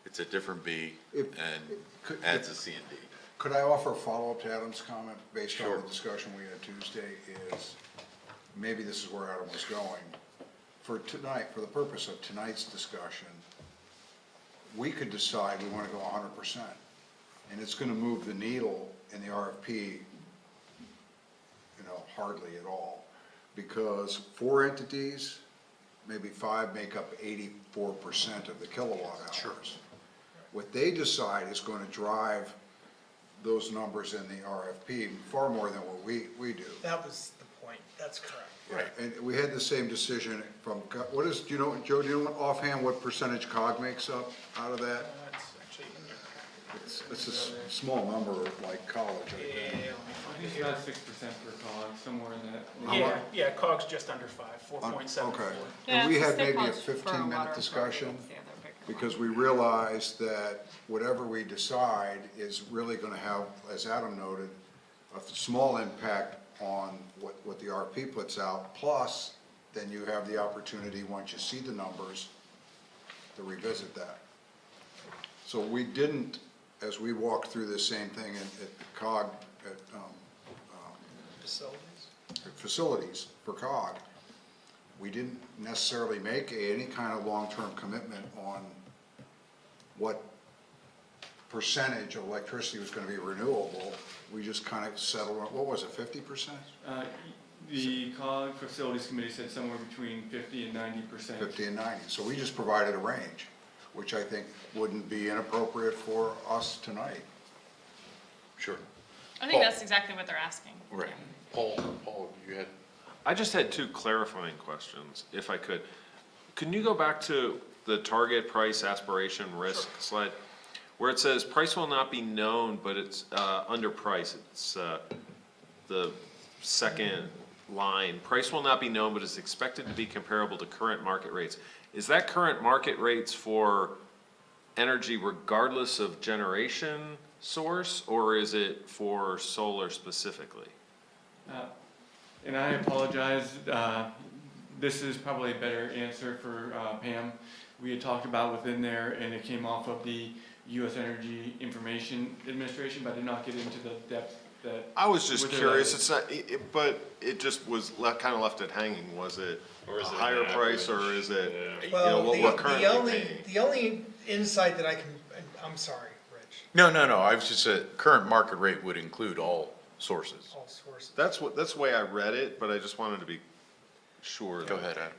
It's a different B If- and adds a C and D. Could I offer a follow-up to Adam's comment based Sure. on the discussion we had Tuesday is, maybe this is where Adam was going. For tonight, for the purpose of tonight's discussion, we could decide we want to go 100%. And it's going to move the needle in the RFP, hardly at all. Because 4 entities, maybe 5, make up 84% of the kilowatt hours. Sure. What they decide is going to drive those numbers in the RFP far more than what we do. That was the point, that's correct. Right. And we had the same decision from, what is, do you know, Joe, do you know offhand what percentage COG makes up out of that? That's actually in your packet. It's a small number, like college, I think. Yeah, let me find it It's here. about 6% per cog, somewhere in that. Yeah, COG's just under 5, 4.74. Okay. Yeah, And we it's had the maybe a cost for a 15-minute water discussion, program. Yeah, they're bigger. because we realized that whatever we decide is really gonna have, as Adam noted, a small impact on what the RP puts out, plus then you have the opportunity, once you see the numbers, to revisit that. So we didn't, as we walked through this same thing at COG, at facilities for COG, we didn't necessarily make any kind of long-term commitment on what percentage of electricity was gonna be renewable. We just kind of settled on, what was it, 50%? The COG Facilities Committee said somewhere between 50 and 90%. 50 and 90. So we just provided a range, which I think wouldn't be inappropriate for us tonight. Sure. I think that's exactly what they're asking. Right. Paul, you had, I just had 2 clarifying questions, if I could. Can you go back to the target price aspiration risk slide? Where it says price will not be known, but it's under price. It's the second line. Price will not be known, but is expected to be comparable to current market rates. Is that current market rates for energy regardless of generation source, or is it for solar specifically? And I apologize, this is probably a better answer for Pam. We had talked about within there, and it came off of the U.S. Energy Information Administration, but I did not get into the depth that. I was just with the- curious, it's not, but it just was kind of left it hanging. Was it a higher price, or is it, you know, Well, what we're currently paying? the only insight that I can, I'm sorry, Rich, no, I was just said, current market rate would include all sources. all sources. That's the way I read it, but I just wanted to be sure. Go ahead, Adam.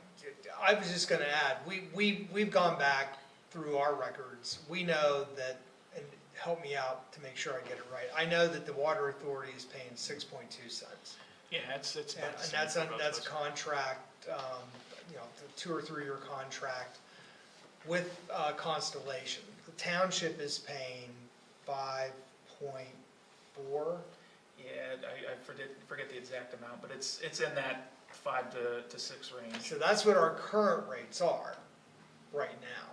I was just gonna add, we've gone back through our records. We know that, and help me out to make sure I get it right. I know that the water authority is paying 6.2 cents. Yeah, it's about the And same for both that's of a us. contract, the 2 or 3 year contract with Constellation. The township is paying 5.4. Yeah, I forget the exact amount, but it's in that 5 to 6 range. So that's what our current rates are right now.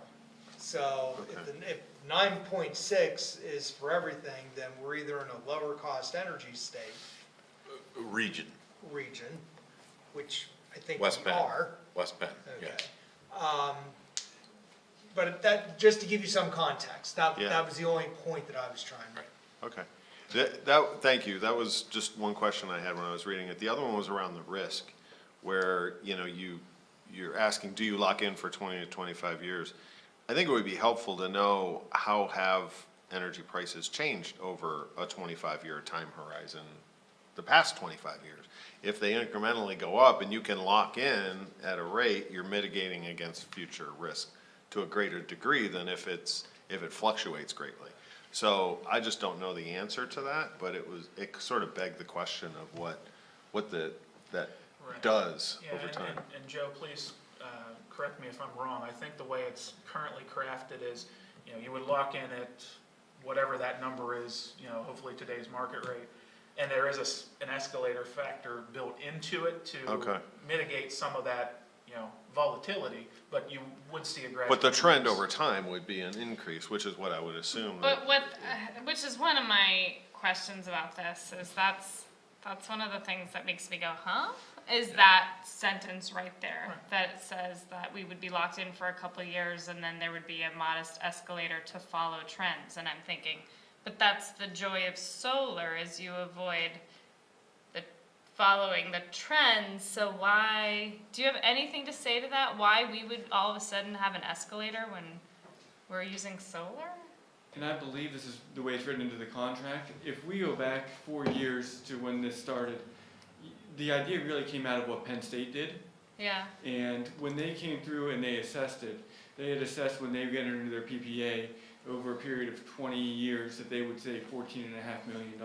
So if 9.6 is for everything, then we're either in a lower cost energy state Region, which I think West we Penn. are. West Penn, Okay. yes. But that, just to give you some context, that Yeah. was the only point that I was trying to make. Okay. Thank you. That was just one question I had when I was reading it. The other one was around the risk, where, you're asking, do you lock in for 20 to 25 years? I think it would be helpful to know how have energy prices changed over a 25-year time horizon, the past 25 years. If they incrementally go up and you can lock in at a rate, you're mitigating against future risk to a greater degree than if it fluctuates greatly. So I just don't know the answer to that, but it sort of begged the question of what that Right. does Yeah, over time. and Joe, please correct me if I'm wrong, I think the way it's currently crafted is, you know, you would lock in at whatever that number is, you know, hopefully today's market rate. And there is an escalator factor built into it to mitigate some of that, you know, volatility, but you would see a gradual But the trend increase. over time would be an increase, which is what I would assume. But which is one of my questions about this, is that's one of the things that makes me go, huh? Is that sentence right there, that it says that we would be locked in for a couple of years and then there would be a modest escalator to follow trends, and I'm thinking, but that's the joy of solar, is you avoid the following the trends, so why, do you have anything to say to that? Why we would all of a sudden have an escalator when we're using solar? And I believe this is the way it's written into the contract. If we go back 4 years to when this started, the idea really came out of what Penn State did. Yeah. And when they came through and they assessed it, they had assessed when they entered into their PPA over a period of 20 years that they would save $14.5 million.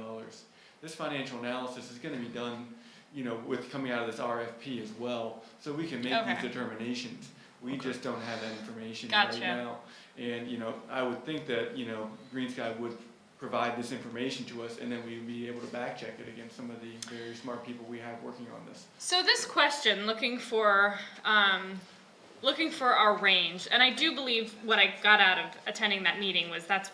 This financial analysis is going to be done, you know, with coming out of this RFP as well, so we can make these determinations. We just don't have that information right now. And, you know, I would think that, you know, Green Sky would provide this information to us, and then we'd be able to back check it against some of the very smart people we have working on this. So this question, looking for our range, and I do believe what I got out of attending that meeting was that's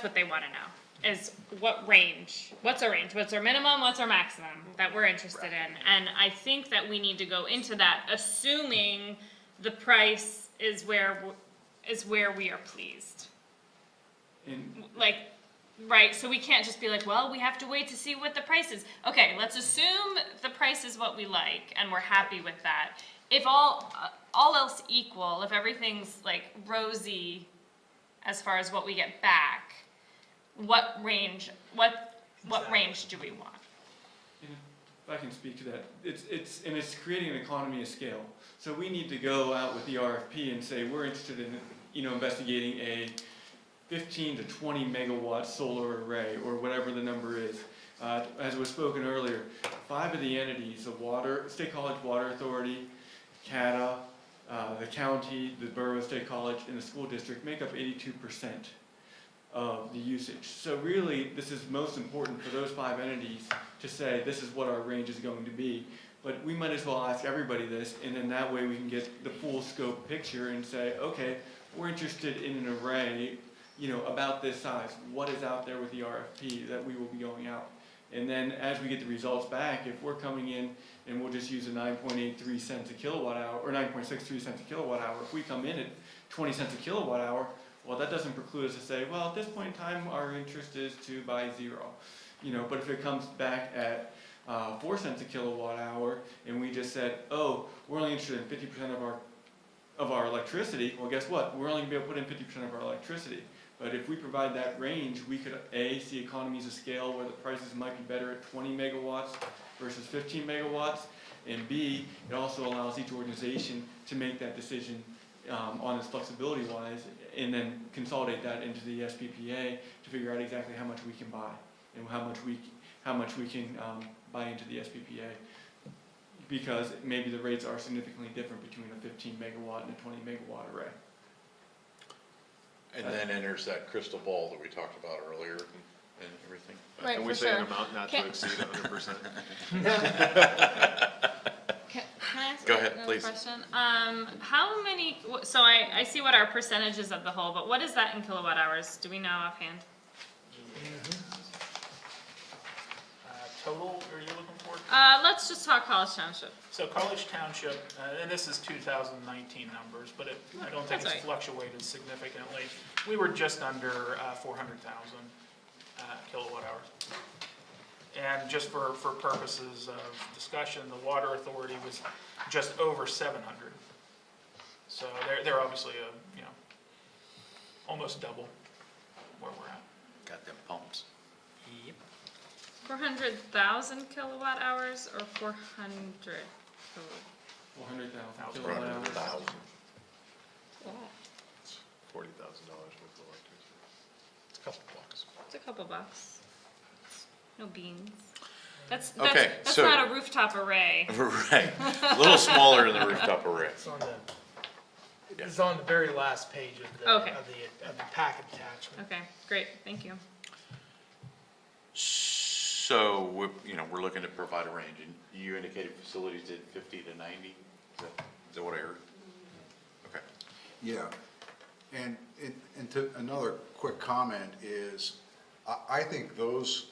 what they want to know, is what range, what's our range, what's our minimum, what's our maximum that we're interested in. And I think that we need to go into that assuming the price is where we are pleased. Like, right, so we can't just be like, well, we have to wait to see what the price is. Okay, let's assume the price is what we like and we're happy with that. If all else equal, if everything's like rosy as far as what we get back, what range do we want? If I can speak to that, it's creating an economy of scale. So we need to go out with the RFP and say we're interested in, you know, investigating a 15 to 20 megawatt solar array, or whatever the number is. As was spoken earlier, 5 of the entities, the State College Water Authority, CATA, the county, the borough, State College, and the school district make up 82% of the usage. So really, this is most important for those 5 entities to say this is what our range is going to be. But we might as well ask everybody this, and then that way we can get the full scope picture and say, okay, we're interested in an array, you know, about this size. What is out there with the RFP that we will be going out? And then as we get the results back, if we're coming in and we'll just use a 9.83 cents a kilowatt hour, or 9.63 cents a kilowatt hour, if we come in at 20 cents a kilowatt hour, well, that doesn't preclude us to say, well, at this point in time, our interest is to buy 0. You know, but if it comes back at 4 cents a kilowatt hour, and we just said, oh, we're only interested in 50% of our electricity, well, guess what? We're only going to be able to put in 50% of our electricity. But if we provide that range, we could A, see economies of scale where the prices might be better at 20 megawatts versus 15 megawatts, and B, it also allows each organization to make that decision on its flexibility wise, and then consolidate that into the SPPA to figure out exactly how much we can buy and how much we can buy into the SPPA, because maybe the rates are significantly different between a 15 megawatt and a 20 megawatt array. And then enters that crystal ball that we talked about earlier and everything. Right, and we for say sure. an amount not to exceed 100%. Can I ask Go ahead, another please. question? How many, so I see what our percentage is of the whole, but what is that in kilowatt hours? Do we know offhand? Total, are you looking for? Let's just talk College Township. So College Township, and this is 2019 numbers, but I don't think That's it's right. fluctuated significantly. We were just under 400,000 kilowatt hours. And just for purposes of discussion, the Water Authority was just over 700. So they're obviously almost double where we're at. Got them pumps. Yep. 400,000 kilowatt hours or 400? 400,000 kilowatt hours. $40,000 worth of electricity. It's a couple bucks. It's a couple bucks. No beans. That's Okay, so- not a rooftop array. Right, a little smaller than the rooftop array. It's on the It's on the very last page of the, Okay. of the packet attachment. Okay, great, thank you. So, we're looking to provide a range, and you indicated facilities did 50 to 90? Is that what I heard? Okay. Yeah, and to, another quick comment is, I think those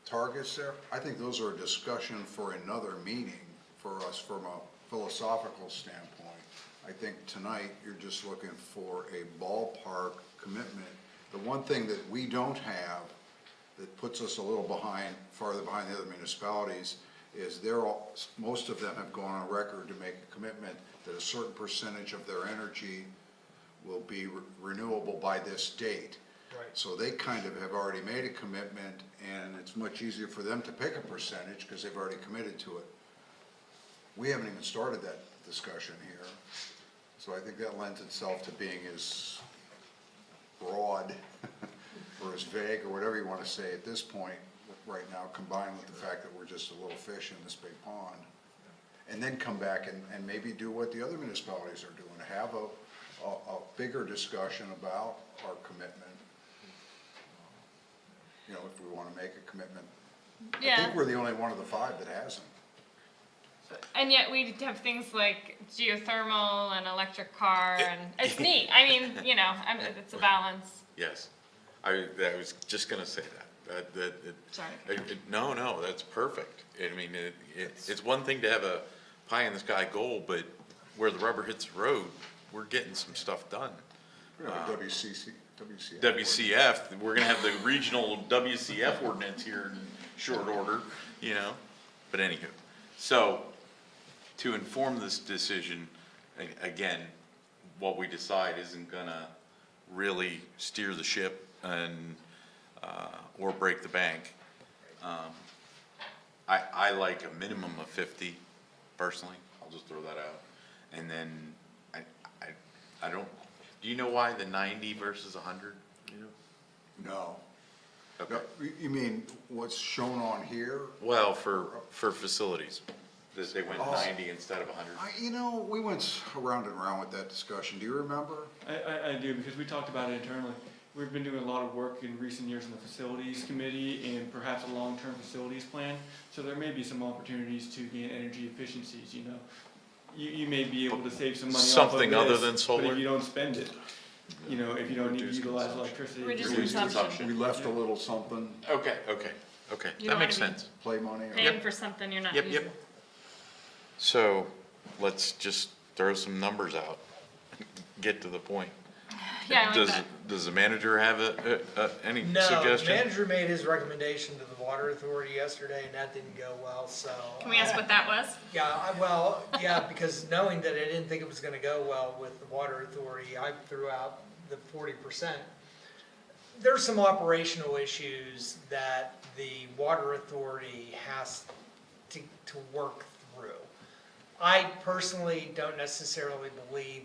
targets there, I think those are a discussion for another meeting for us from a philosophical standpoint. I think tonight, you're just looking for a ballpark commitment. The one thing that we don't have that puts us a little farther behind the other municipalities is most of them have gone on record to make a commitment that a certain percentage of their energy will be renewable by this date. Right. So they kind of have already made a commitment, and it's much easier for them to pick a percentage because they've already committed to it. We haven't even started that discussion here. So I think that lends itself to being as broad or as vague or whatever you want to say at this point right now, combined with the fact that we're just a little fish in this big pond. And then come back and maybe do what the other municipalities are doing, have a bigger discussion about our commitment. You know, if we want to make a commitment. I Yeah. think we're the only one of the 5 that hasn't. And yet we have things like geothermal and electric car, and it's neat. I mean, it's a balance. Yes. I was just gonna say that. Sorry. No, that's perfect. I mean, it's one thing to have a pie-in-the-sky goal, but where the rubber hits the road, we're getting some stuff done. WCF, we're gonna have the regional WCF ordinance here in short order, but anywho. So, to inform this decision, again, what we decide isn't gonna really steer the ship and, or break the bank. I like a minimum of 50 personally, I'll just throw that out. And then, I don't, do you know why the 90 versus 100? No. Okay. No, you mean what's shown on here? Well, for facilities, they went 90 instead of 100. We went around and around with that discussion. Do you remember? I do, because we talked about it internally. We've been doing a lot of work in recent years in the facilities committee and perhaps a long-term facilities plan. So there may be some opportunities to gain energy efficiencies, You may be able to save some money off of Something this, other than but solar? if you don't spend it, if you don't need to utilize electricity. Reduce consumption. We left a little something, Okay, You that don't makes wanna be sense. play money. Paying for something you're not Yep, using. yep. So, let's just throw some numbers out, get to the point. Yeah, I like that. Does the manager have any No, the suggestion? manager made his recommendation to the water authority yesterday, and that didn't go well, so. Can we ask what that was? Yeah, because knowing that I didn't think it was gonna go well with the water authority, I threw out the 40%. There's some operational issues that the water authority has to work through. I personally don't necessarily believe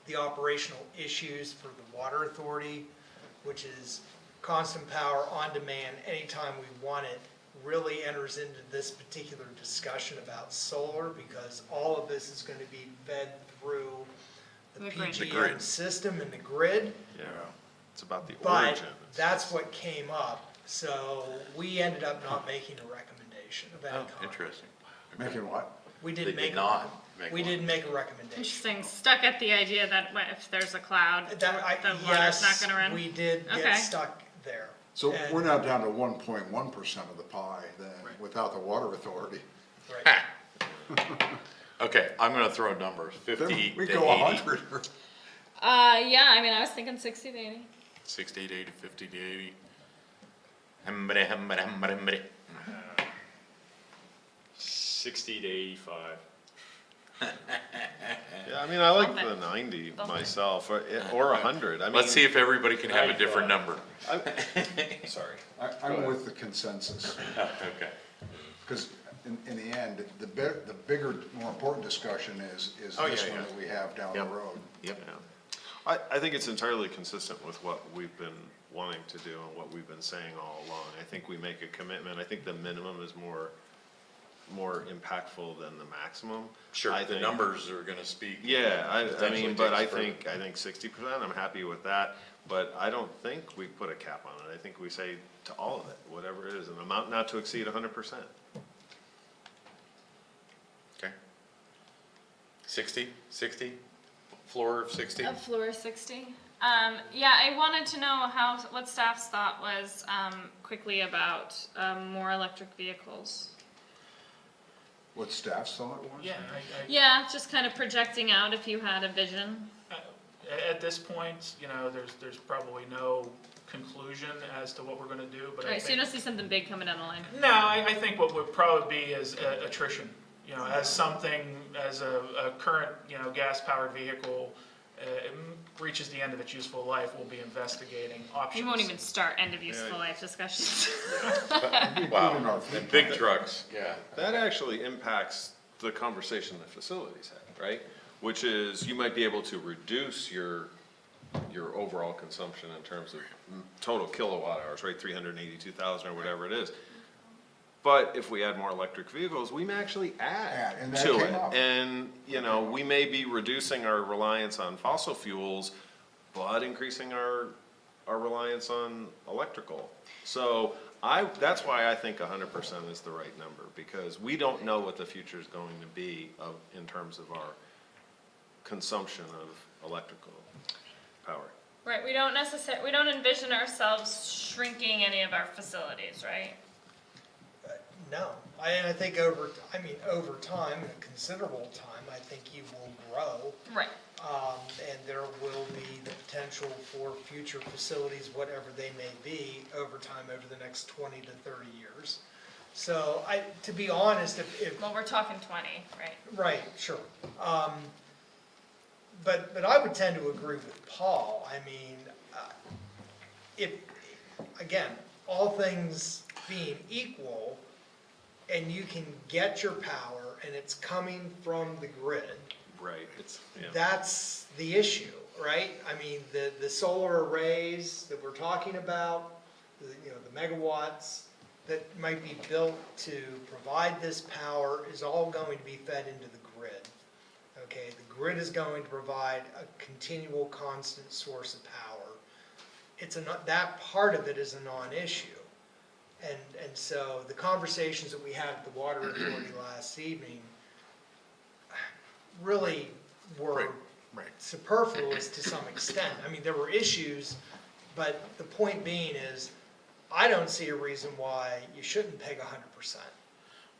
the operational issues for the water authority, which is constant power on demand anytime we want it, really enters into this particular discussion about solar, because all of this is going to be fed through the PGM system and the grid. Yeah, it's about the But origin. that's what came up, so we ended up not making a recommendation of any kind. Interesting. Making what? We They didn't did make not make we one. didn't make a recommendation. Interesting. Stuck at the idea that if there's a cloud, the water's Yes, not gonna run? we did Okay. get stuck there. So And- we're now down to 1.1% of the pie then, without the water authority. Right. Okay, I'm gonna throw numbers, 50 We to go 80. 100. Yeah, I mean, I was thinking 60 to 80. 60 to 80, 50 to 80. Hambere. 60 to 85. Yeah, I mean, I like the 90 myself, or 100. I mean, Let's see if everybody can have a different number. Sorry. I'm with the consensus. Okay. Because in the end, the bigger, more important discussion is this one that we have down the road. Yep. I think it's entirely consistent with what we've been wanting to do and what we've been saying all along. I think we make a commitment. I think the minimum is more more impactful than the maximum. Sure, I the think- numbers are gonna speak. Yeah, I potentially mean, but take us I think 60%, I'm happy with that, but I don't think we put a cap on it. I think we say to all of it, whatever it is, an amount not to exceed 100%. Okay. 60, floor of 60? A floor 60. Yeah, I wanted to know what staff's thought was quickly about more electric vehicles. What staff's thought was? Yeah, Yeah, just kind of projecting out if you had a vision. at this point, you know, there's probably no conclusion as to what we're gonna do, but All I right, so you think. don't see something big coming down the line? No, I think what would probably be is attrition. You know, as a current, you know, gas-powered vehicle reaches the end of its useful life, we'll be investigating options. We won't even start end of useful life discussions. Wow, and big trucks, yeah. That actually impacts the conversation the facilities have, right? Which is, you might be able to reduce your overall consumption in terms of total kilowatt hours, right? 382,000 or whatever it is. But if we add more electric vehicles, we may actually add And that to came it. up. And, you know, we may be reducing our reliance on fossil fuels, but increasing our reliance on electrical. So that's why I think 100% is the right number, because we don't know what the future is going to be in terms of our consumption of electrical power. Right, we don't envision ourselves shrinking any of our facilities, right? No, I think over time, a considerable time, I think you will grow. Right. And there will be the potential for future facilities, whatever they may be, over time, over the next 20 to 30 years. So to be honest, if Well, we're talking 20, right? right, sure. But I would tend to agree with Paul. I mean, if, again, all things being equal, and you can get your power and it's coming from the grid, Right. that's the issue, right? I mean, the solar arrays that we're talking about, the megawatts that might be built to provide this power is all going to be fed into the grid. Okay, the grid is going to provide a continual, constant source of power. That part of it is a non-issue. And so the conversations that we had at the Water Authority last evening really were superfluous to some extent. I mean, there were issues, but the point being is, I don't see a reason why you shouldn't peg 100%.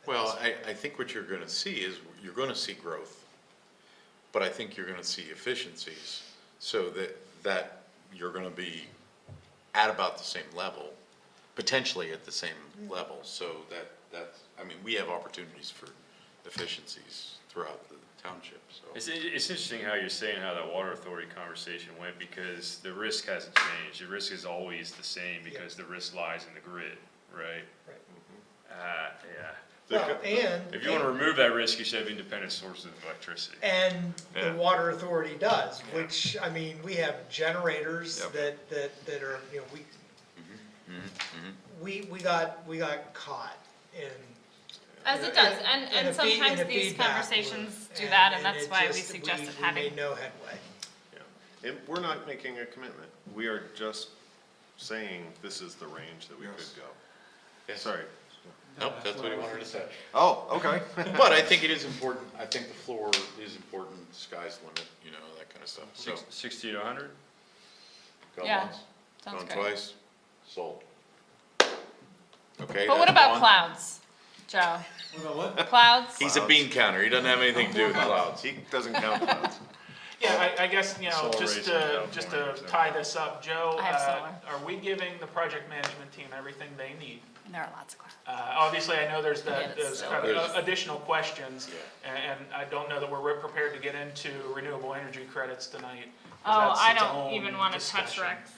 Well, I think what you're gonna see is, you're gonna see growth, but I think you're gonna see efficiencies, so that you're gonna be at about the same level, potentially at the same level, so that's, I mean, we have opportunities for efficiencies throughout the township, so. It's interesting how you're saying how that water authority conversation went, because the risk hasn't changed. The risk is always the same, because the risk lies in the grid, right? Right. Yeah. Well, and If you want to remove that risk, you should have independent sources of electricity. And Yeah. the Water Authority does, which, I mean, we have generators that are, you know, we got caught in. As it does, in and a sometimes these feedback conversations loop. do that, and And that's it why we just- suggested we having. made no headway. Yeah. And we're not making a commitment. We are just saying this is the range that we could go. Yes. Sorry. Nope, that's what he wanted to say. Oh, okay. But I think it is important, I think the floor is important, sky's the limit, you know, that kind of stuff, so. 60 to 100? Gone Yeah, once, sounds gone great. twice, sold. Okay. But what that's about one. clouds, Joe? What about what? Clouds? He's a bean counter, he doesn't have anything to do with clouds. He doesn't count clouds. Yeah, I guess, you know, Solar just rays in to California, so. tie this up, Joe, I have solar. are we giving the project management team everything they need? And there are lots of clouds. Obviously, I know there's Yeah, those it's kind so- of additional questions, and I don't know that we're prepared to get into renewable energy credits tonight. 'cause Oh, that's I its don't own even want to touch discussion. Rex.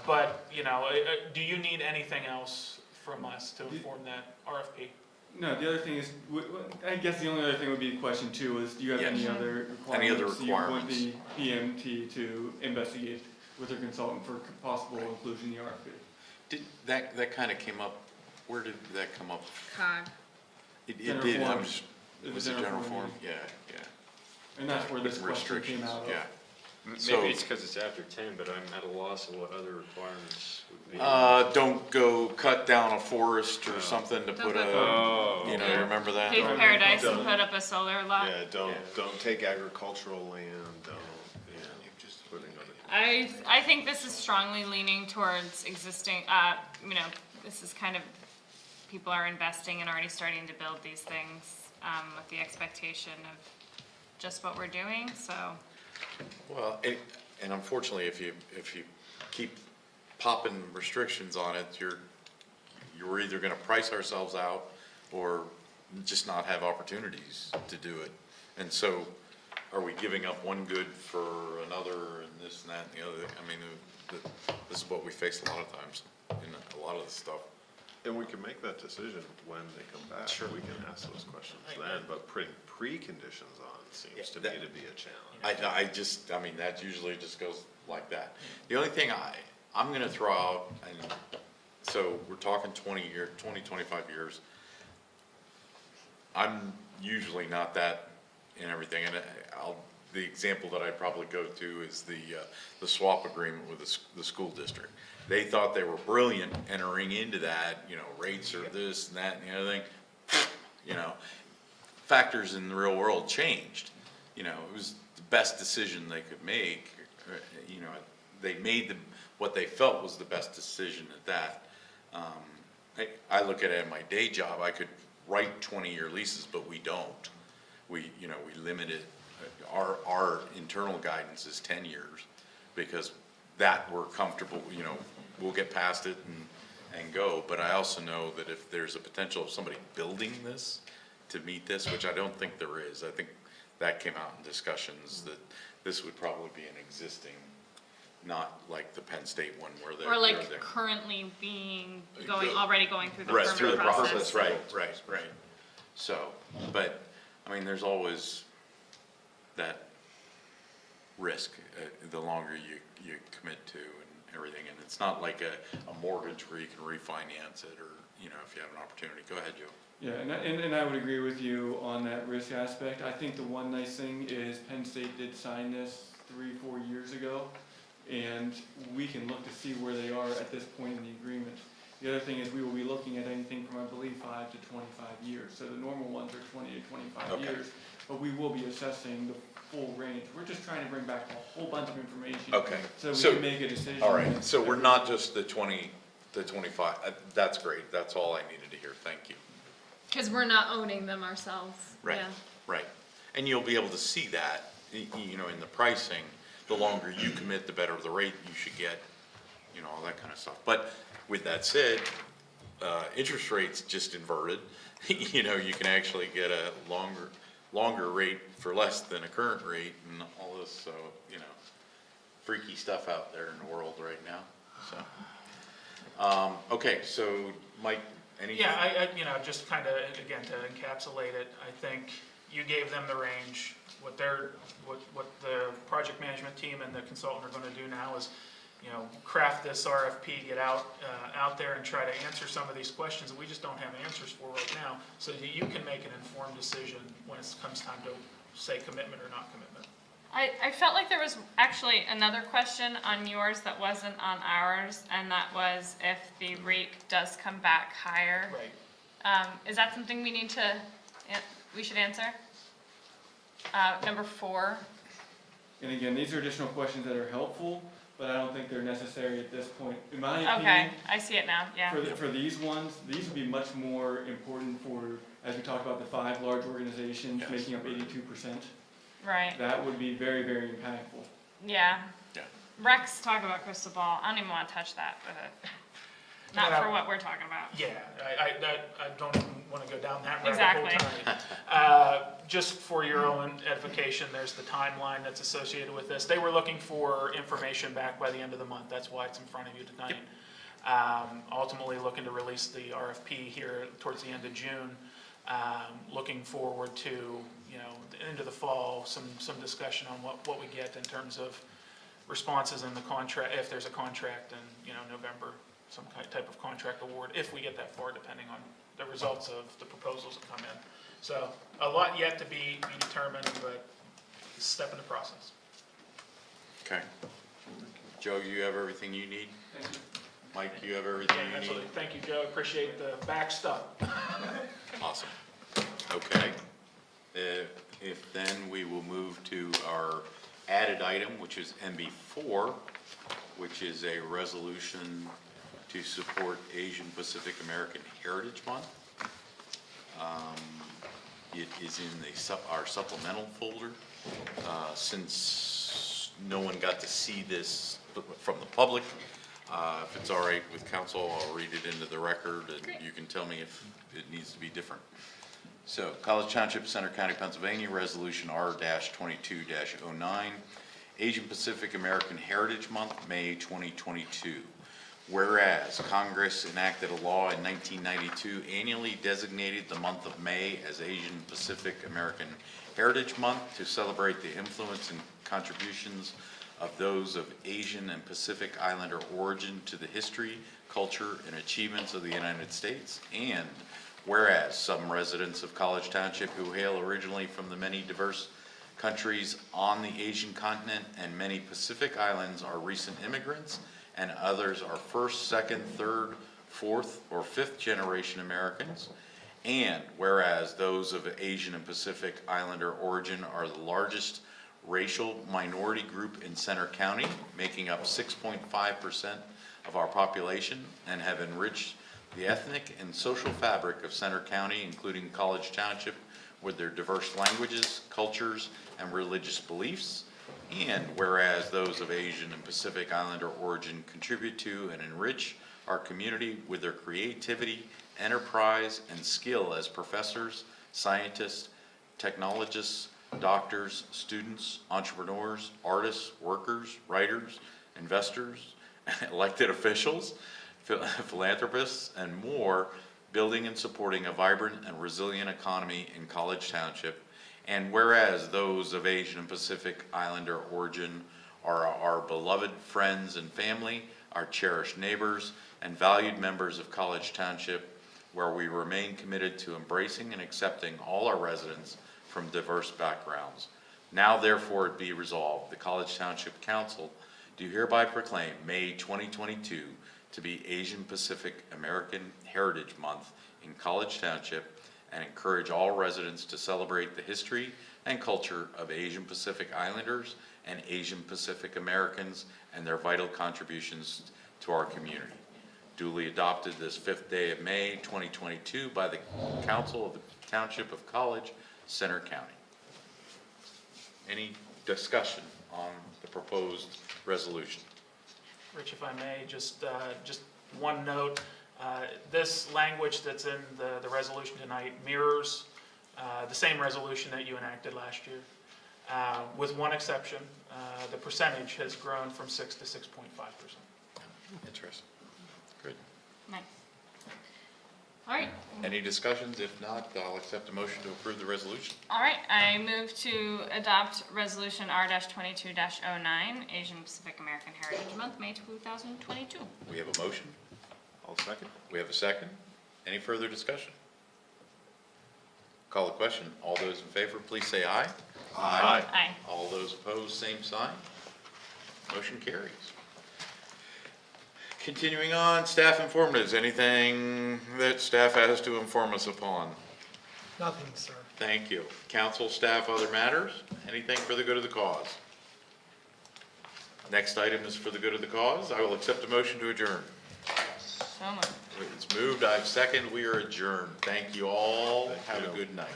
But, you know, do you need anything else from us to inform that RFP? No, the other thing is, I guess the only other thing would be the question too, is do you have any Yes. other Any other requirements? You want requirements? the PMT to investigate with their consultant for possible inclusion in the RFP? That kind of came up, where did that come up? COG. It General did, forum. it was a general forum, meeting. yeah. And that's where this With question came restrictions, out of. yeah. Maybe So- it's because it's after 10, but I'm at a loss of what other requirements would be. Don't go cut down a forest or something to put a, Oh, you know, okay. you remember that? Pave paradise and put up a solar lot. Yeah, don't take agricultural land, don't, yeah, just putting other. I think this is strongly leaning towards existing, you know, this is kind of, people are investing and already starting to build these things, with the expectation of just what we're doing, so. Well, and unfortunately, if you keep popping restrictions on it, you're either gonna price ourselves out or just not have opportunities to do it. And so, are we giving up one good for another and this and that and the other? I mean, this is what we face a lot of times in a lot of this stuff. And we can make that decision when they come back. Sure. We can ask those questions then, but putting preconditions on seems to me to be a challenge. I mean, that usually just goes like that. The only thing I'm gonna throw out, and so we're talking 20, 25 years. I'm usually not that in everything, and the example that I'd probably go to is the swap agreement with the school district. They thought they were brilliant entering into that, you know, rates are this and that and the other thing. You know, factors in the real world changed. You know, it was the best decision they could make. You know, they made what they felt was the best decision at that. I look at it in my day job, I could write 20-year leases, but we don't. We limit it. Our internal guidance is 10 years because that we're comfortable, you know, we'll get past it and go. But I also know that if there's a potential of somebody building this to meet this, which I don't think there is, I think that came out in discussions that this would probably be an existing, not like the Penn State one where they're. Or like they're- currently already going through the Right, permit through the process. right. So, but, I mean, there's always that risk, the longer you commit to and everything, and it's not like a mortgage where you can refinance it, or, you know, if you have an opportunity. Go ahead, Joe. Yeah, and I would agree with you on that risk aspect. I think the one nice thing is Penn State did sign this 3-4 years ago, and we can look to see where they are at this point in the agreement. The other thing is we will be looking at anything from, I believe, 5 to 25 years. So the normal ones are 20 to 25 Okay. years, but we will be assessing the full range. We're just trying to bring back a whole bunch of information. Okay. So we So- can make a decision. All right, so we're not just the 20, the 25, that's great, that's all I needed to hear, thank you. Because we're not owning them ourselves. Right, Yeah. right. And you'll be able to see that, you know, in the pricing, the longer you commit, the better the rate you should get, you know, all that kind of stuff. But with that said, interest rates just inverted. You know, you can actually get a longer rate for less than a current rate and all this, so, you know, freaky stuff out there in the world right now, so. Okay, so Mike, any? Yeah, I you know, just kind of, again, to encapsulate it, I think you gave them the range. What the project management team and the consultant are going to do now is, you know, craft this RFP, get out there and try to answer some of these questions that we just don't have answers for right now, so that you can make an informed decision when it comes time to say commitment or not commitment. I felt like there was actually another question on yours that wasn't on ours, and that was if the rate does come back higher. Right. Is that something we should answer? Number 4. And again, these are additional questions that are helpful, but I don't think they're necessary at this point. In my opinion. Okay, I see it now, yeah. For these ones, these would be much more important for, as we talked about, the 5 large organizations making up 82%. Right. That would be very, very impactful. Yeah. Yeah. Rex, talk about crystal ball. I don't even want to touch that with it. Not Yeah. for what we're talking about. Yeah, I don't even want to go down that rabbit Exactly. hole tonight. Just for your own edification, there's the timeline that's associated with this. They were looking for information back by the end of the month. That's why it's in front of you tonight. Ultimately looking to release the RFP here towards the end of June. Looking forward to, you know, into the fall, some discussion on what we get in terms of responses in the contract, if there's a contract in, you know, November. some type of contract award if we get that far, depending on the results of the proposals that come in. So a lot yet to be determined, but it's a step in the process. Okay. Joe, you have everything you need? Thank you. Mike, you have everything Yeah, you need? absolutely. Thank you, Joe. Appreciate the backstop. Awesome. Okay. If then we will move to our added item, which is MB4, which is a resolution to support Asian Pacific American Heritage Month. It is in our supplemental folder. Since no one got to see this from the public, if it's all right with council, I'll read it into the record and you can tell me if it needs to be different. So, College Township, Center County, Pennsylvania, Resolution R-22-09, Asian Pacific American Heritage Month, May 2022. Whereas Congress enacted a law in 1992 annually designated the month of May as Asian Pacific American Heritage Month to celebrate the influence and contributions of those of Asian and Pacific Islander origin to the history, culture, and achievements of the United States. And whereas some residents of College Township who hail originally from the many diverse countries on the Asian continent and many Pacific islands are recent immigrants, and others are first, second, third, fourth, or fifth generation Americans. And whereas those of Asian and Pacific Islander origin are the largest racial minority group in Center County, making up 6.5% of our population, and have enriched the ethnic and social fabric of Center County, including College Township, with their diverse languages, cultures, and religious beliefs. And whereas those of Asian and Pacific Islander origin contribute to and enrich our community with their creativity, enterprise, and skill as professors, scientists, technologists, doctors, students, entrepreneurs, artists, workers, writers, investors, elected officials, philanthropists, and more, building and supporting a vibrant and resilient economy in College Township. And whereas those of Asian and Pacific Islander origin are our beloved friends and family, our cherished neighbors, and valued members of College Township, where we remain committed to embracing and accepting all our residents from diverse backgrounds. Now therefore it be resolved, the College Township Council do hereby proclaim May 2022 to be Asian Pacific American Heritage Month in College Township, and encourage all residents to celebrate the history and culture of Asian Pacific Islanders and Asian Pacific Americans and their vital contributions to our community. Duly adopted this 5th day of May 2022 by the Council of the Township of College, Center County. Any discussion on the proposed resolution? Rich, if I may, just one note. This language that's in the resolution tonight mirrors the same resolution that you enacted last year, with one exception. The percentage has grown from 6 to 6.5%. Interesting. Good. Nice. All right. Any discussions? If not, I'll accept a motion to approve the resolution. All right, I move to adopt Resolution R-22-09, Asian Pacific American Heritage Month, May 2022. We have a motion. I'll second. We have a second. Any further discussion? Call the question. All those in favor, please say aye. Aye. Aye. All those opposed, same sign. Motion carries. Continuing on, staff informatives. Anything that staff has to inform us upon? Nothing, sir. Thank you. Council, staff, other matters? Anything for the good of the cause? Next item is for the good of the cause. I will accept a motion to adjourn. So moved. It's moved. I've seconded. We are adjourned. Thank you all. Have a good night.